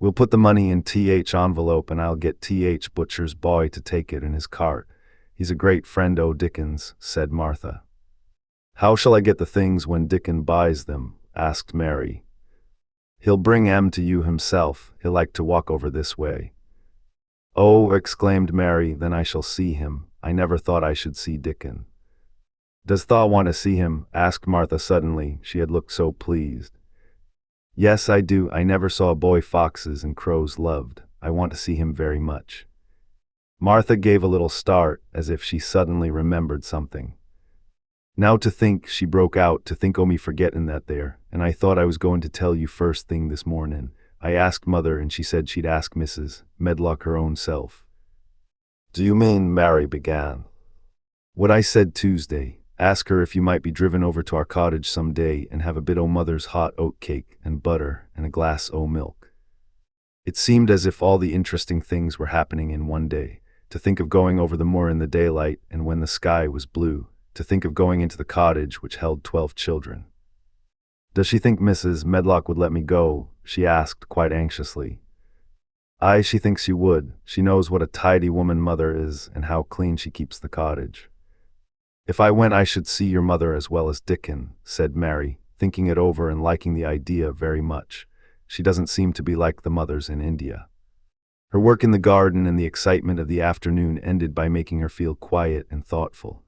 [SPEAKER 1] "We'll put the money in Th envelope and I'll get Th butcher's boy to take it in his cart. He's a great friend o' Dickon's," said Martha. "How shall I get the things when Dickon buys them?" asked Mary. "He'll bring 'em to you himself. He'll like to walk over this way." "Oh," exclaimed Mary, "then I shall see him. I never thought I should see Dickon." "Does tha want to see him?" asked Martha suddenly. She had looked so pleased. "Yes, I do. I never saw a boy foxes and crows loved. I want to see him very much." Martha gave a little start, as if she suddenly remembered something. "Now to think," she broke out, "to think o' me forgettin' that there, and I thought I was goin' to tell you first thing this mornin'. I asked mother and she said she'd ask Mrs. Medlock her own self." "Do you mean?" Mary began. "What I said Tuesday. Ask her if you might be driven over to our cottage some day and have a bit o' mother's hot oat cake and butter and a glass o' milk." It seemed as if all the interesting things were happening in one day. To think of going over the moor in the daylight and when the sky was blue. To think of going into the cottage which held 12 children. Does she think Mrs. Medlock would let me go? She asked, quite anxiously. Aye, she thinks she would. She knows what a tidy woman mother is and how clean she keeps the cottage. If I went, I should see your mother as well as Dickon, said Mary, thinking it over and liking the idea very much. She doesn't seem to be like the mothers in India. Her work in the garden and the excitement of the afternoon ended by making her feel quiet and thoughtful.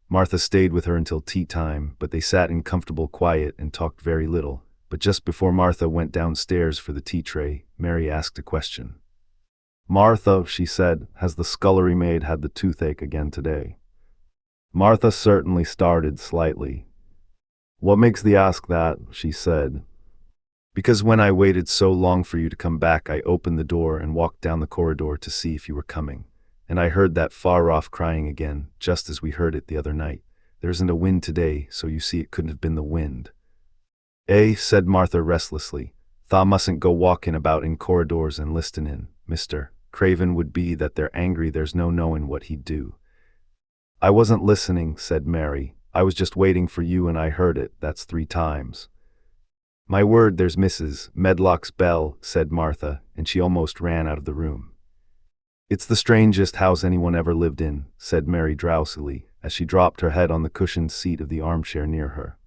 [SPEAKER 1] Martha stayed with her until tea time, but they sat in comfortable quiet and talked very little. But just before Martha went downstairs for the tea tray, Mary asked a question. Martha, she said, has the scullery maid had the toothache again today? Martha certainly started slightly. What makes thee ask that? She said. Because when I waited so long for you to come back, I opened the door and walked down the corridor to see if you were coming. And I heard that far-off crying again, just as we heard it the other night. There isn't a wind today, so you see it couldn't have been the wind. Eh, said Martha restlessly. Tha mustn't go walking about in corridors and listening, Mr. Craven would be that they're angry, there's no knowing what he'd do. I wasn't listening, said Mary. I was just waiting for you and I heard it, that's 3 times. My word, there's Mrs. Medlock's bell, said Martha, and she almost ran out of the room. It's the strangest house anyone ever lived in, said Mary drowsily, as she dropped her head on the cushioned seat of the armchair near her.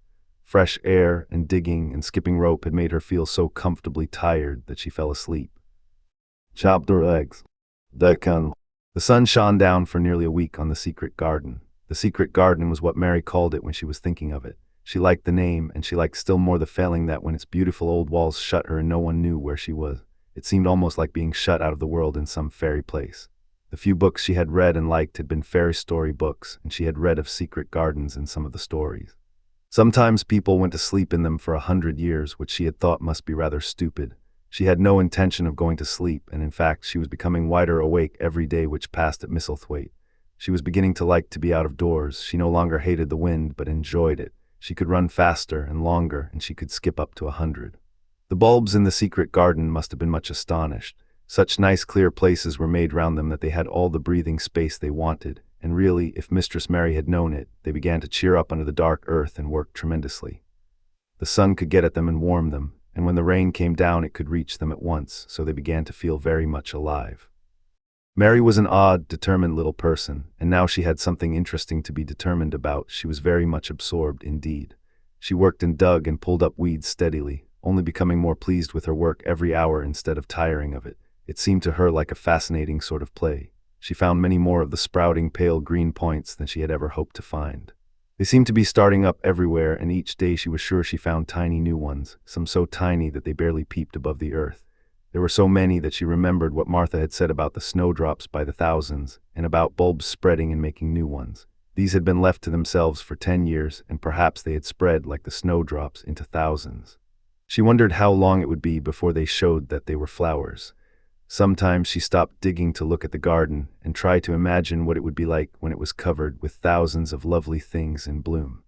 [SPEAKER 1] Fresh air and digging and skipping rope had made her feel so comfortably tired that she fell asleep. Chopped her eggs. Deccan. The sun shone down for nearly a week on the secret garden. The secret garden was what Mary called it when she was thinking of it. She liked the name, and she liked still more the feeling that when its beautiful old walls shut her and no one knew where she was, it seemed almost like being shut out of the world in some fairy place. The few books she had read and liked had been fairy story books, and she had read of secret gardens in some of the stories. Sometimes people went to sleep in them for 100 years, which she had thought must be rather stupid. She had no intention of going to sleep, and in fact she was becoming wider awake every day which passed at Misselthwaite. She was beginning to like to be out of doors. She no longer hated the wind, but enjoyed it. She could run faster and longer, and she could skip up to 100. The bulbs in the secret garden must have been much astonished. Such nice clear places were made round them that they had all the breathing space they wanted, and really, if Mistress Mary had known it, they began to cheer up under the dark earth and work tremendously. The sun could get at them and warm them, and when the rain came down it could reach them at once, so they began to feel very much alive. Mary was an odd, determined little person, and now she had something interesting to be determined about. She was very much absorbed indeed. She worked and dug and pulled up weeds steadily, only becoming more pleased with her work every hour instead of tiring of it. It seemed to her like a fascinating sort of play. She found many more of the sprouting pale green points than she had ever hoped to find. They seemed to be starting up everywhere, and each day she was sure she found tiny new ones, some so tiny that they barely peeped above the earth. There were so many that she remembered what Martha had said about the snowdrops by the thousands, and about bulbs spreading and making new ones. These had been left to themselves for 10 years, and perhaps they had spread like the snowdrops into thousands. She wondered how long it would be before they showed that they were flowers. Sometimes she stopped digging to look at the garden and tried to imagine what it would be like when it was covered with thousands of lovely things in bloom.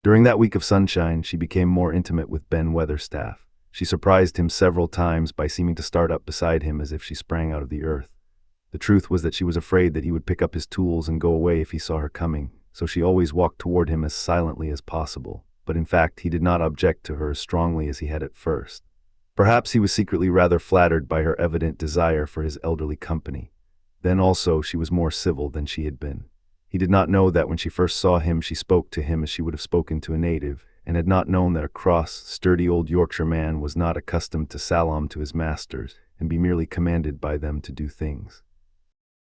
[SPEAKER 1] During that week of sunshine, she became more intimate with Ben Weatherstaff. She surprised him several times by seeming to start up beside him as if she sprang out of the earth. The truth was that she was afraid that he would pick up his tools and go away if he saw her coming, so she always walked toward him as silently as possible. But in fact, he did not object to her as strongly as he had at first. Perhaps he was secretly rather flattered by her evident desire for his elderly company. Then also she was more civil than she had been. He did not know that when she first saw him she spoke to him as she would have spoken to a native, and had not known that a cross, sturdy old Yorkshire man was not accustomed to salaam to his masters and be merely commanded by them to do things.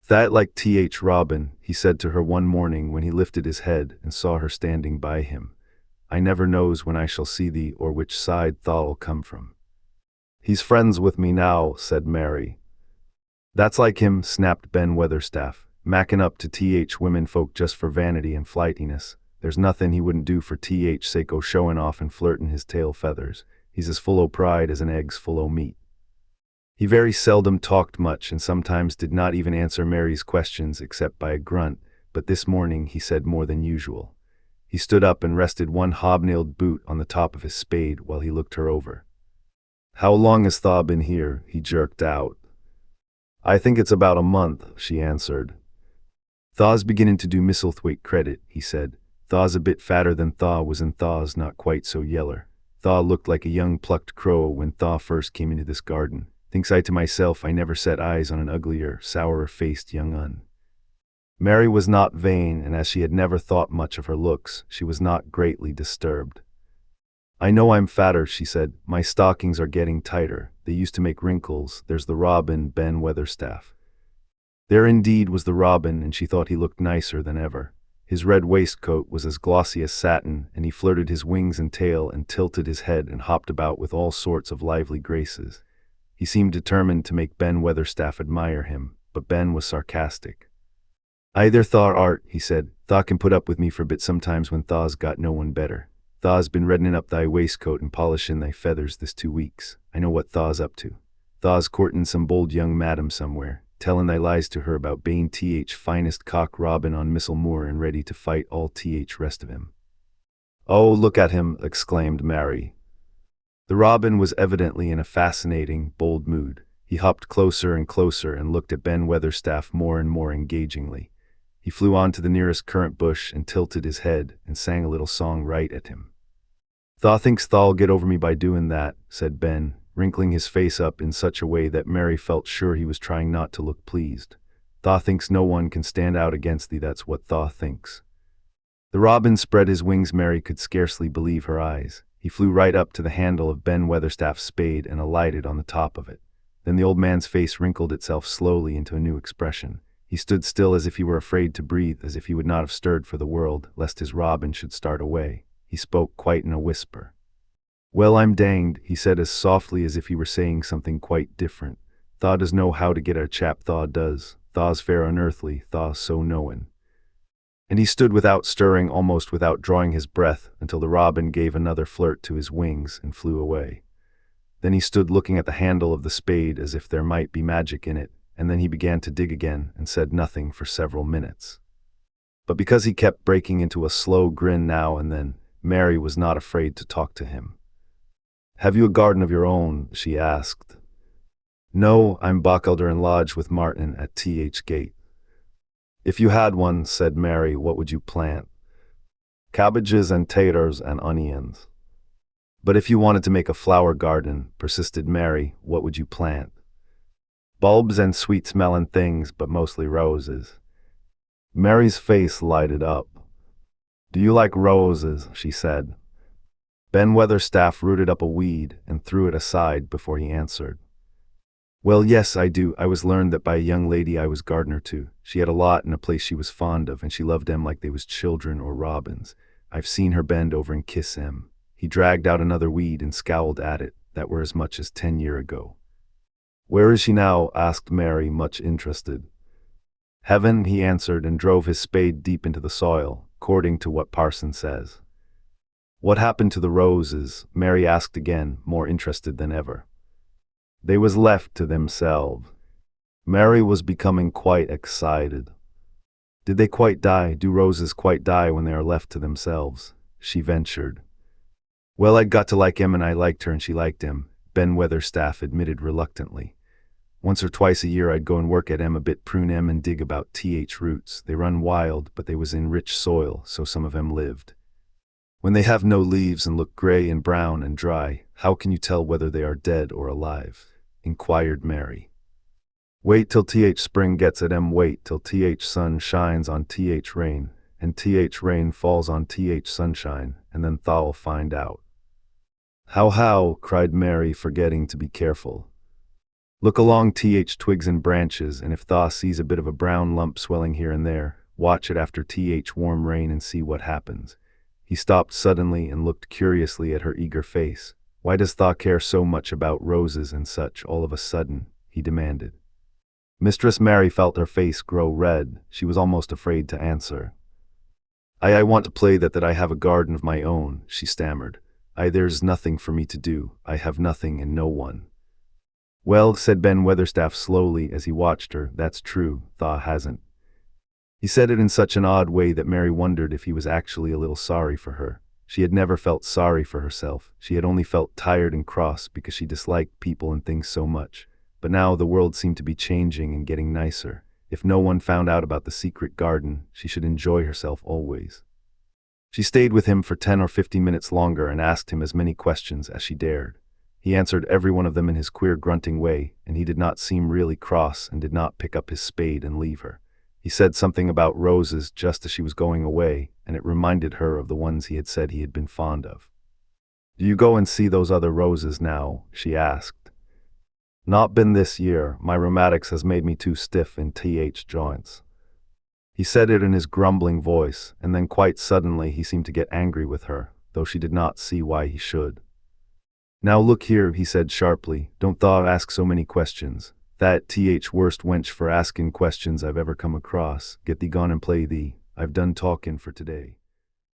[SPEAKER 1] "That like Th. Robin," he said to her one morning when he lifted his head and saw her standing by him. "I never knows when I shall see thee or which side thou'll come from." "He's friends with me now," said Mary. "That's like him," snapped Ben Weatherstaff, "macking up to Th. women folk just for vanity and flightiness. There's nothing he wouldn't do for Th. sake o' showing off and flirting his tail feathers. He's as full o' pride as an egg's full o' meat." He very seldom talked much and sometimes did not even answer Mary's questions except by a grunt, but this morning he said more than usual. He stood up and rested one hobnailed boot on the top of his spade while he looked her over. "How long has Thaw been here?" he jerked out. "I think it's about a month," she answered. "Thaw's beginning to do Misselthwaite credit," he said. "Thaw's a bit fatter than Thaw was and Thaw's not quite so yeller. Thaw looked like a young plucked crow when Thaw first came into this garden. Thinks I to myself, I never set eyes on an uglier, sourer-faced young un. Mary was not vain, and as she had never thought much of her looks, she was not greatly disturbed. I know I'm fatter, she said. My stockings are getting tighter. They used to make wrinkles. There's the robin, Ben Weatherstaff. There indeed was the robin, and she thought he looked nicer than ever. His red waistcoat was as glossy as satin, and he flirted his wings and tail and tilted his head and hopped about with all sorts of lively graces. He seemed determined to make Ben Weatherstaff admire him, but Ben was sarcastic. Either Thaw art, he said. Thaw can put up with me for a bit sometimes when Thaw's got no one better. Thaw's been reddening up thy waistcoat and polishing thy feathers this 2 weeks. I know what Thaw's up to. Thaw's courting some bold young madam somewhere, telling thy lies to her about being finest cock robin on Missile Moor and ready to fight all rest of him. Oh, look at him, exclaimed Mary. The robin was evidently in a fascinating, bold mood. He hopped closer and closer and looked at Ben Weatherstaff more and more engagingly. He flew on to the nearest currant bush and tilted his head and sang a little song right at him. Thaw thinks Thaw'll get over me by doing that, said Ben, wrinkling his face up in such a way that Mary felt sure he was trying not to look pleased. Thaw thinks no one can stand out against thee, that's what Thaw thinks. The robin spread his wings. Mary could scarcely believe her eyes. He flew right up to the handle of Ben Weatherstaff's spade and alighted on the top of it. Then the old man's face wrinkled itself slowly into a new expression. He stood still as if he were afraid to breathe, as if he would not have stirred for the world, lest his robin should start away. He spoke quite in a whisper. Well, I'm danged, he said as softly as if he were saying something quite different. Thaw does know how to get at a chap, Thaw does. Thaw's fair unearthly, Thaw so knowin'. And he stood without stirring, almost without drawing his breath, until the robin gave another flirt to his wings and flew away. Then he stood looking at the handle of the spade as if there might be magic in it, and then he began to dig again and said nothing for several minutes. But because he kept breaking into a slow grin now and then, Mary was not afraid to talk to him. Have you a garden of your own? She asked. No, I'm Bachelder and lodge with Martin at Gate. If you had one, said Mary, what would you plant? Cabbages and taters and onions. But if you wanted to make a flower garden, persisted Mary, what would you plant? Bulbs and sweet-smelling things, but mostly roses. Mary's face lighted up. Do you like roses? She said. Ben Weatherstaff rooted up a weed and threw it aside before he answered. Well, yes, I do. I was learned that by a young lady I was gardener to. She had a lot in a place she was fond of, and she loved them like they was children or robins. I've seen her bend over and kiss him. He dragged out another weed and scowled at it. That were as much as 10 years ago. Where is she now? Asked Mary, much interested. Heaven, he answered, and drove his spade deep into the soil, according to what parson says. What happened to the roses? Mary asked again, more interested than ever. They was left to themselves. Mary was becoming quite excited. Did they quite die? Do roses quite die when they are left to themselves? She ventured. Well, I'd got to like him and I liked her and she liked him, Ben Weatherstaff admitted reluctantly. Once or twice a year I'd go and work at 'em a bit, prune 'em and dig about roots. They run wild, but they was in rich soil, so some of 'em lived. When they have no leaves and look gray and brown and dry, how can you tell whether they are dead or alive? Inquired Mary. Wait till spring gets at 'em, wait till sun shines on rain, and rain falls on sunshine, and then thou'll find out. How, cried Mary, forgetting to be careful. Look along twigs and branches, and if Thaw sees a bit of a brown lump swelling here and there, watch it after warm rain and see what happens. He stopped suddenly and looked curiously at her eager face. Why does Thaw care so much about roses and such all of a sudden? He demanded. Mistress Mary felt her face grow red. She was almost afraid to answer. I want to play that I have a garden of my own, she stammered. There's nothing for me to do. I have nothing and no one. Well, said Ben Weatherstaff slowly as he watched her, that's true, Thaw hasn't. He said it in such an odd way that Mary wondered if he was actually a little sorry for her. She had never felt sorry for herself. She had only felt tired and cross because she disliked people and things so much. But now the world seemed to be changing and getting nicer. If no one found out about the secret garden, she should enjoy herself always. She stayed with him for 10 or 15 minutes longer and asked him as many questions as she dared. He answered every one of them in his queer grunting way, and he did not seem really cross and did not pick up his spade and leave her. He said something about roses just as she was going away, and it reminded her of the ones he had said he had been fond of. "Do you go and see those other roses now?" she asked. "Not been this year. My rheumatics has made me too stiff in joints." He said it in his grumbling voice, and then quite suddenly he seemed to get angry with her, though she did not see why he should. "Now look here," he said sharply, "don't thaw ask so many questions. That worst wench for asking questions I've ever come across. Get thee gone and play thee. I've done talkin' for today."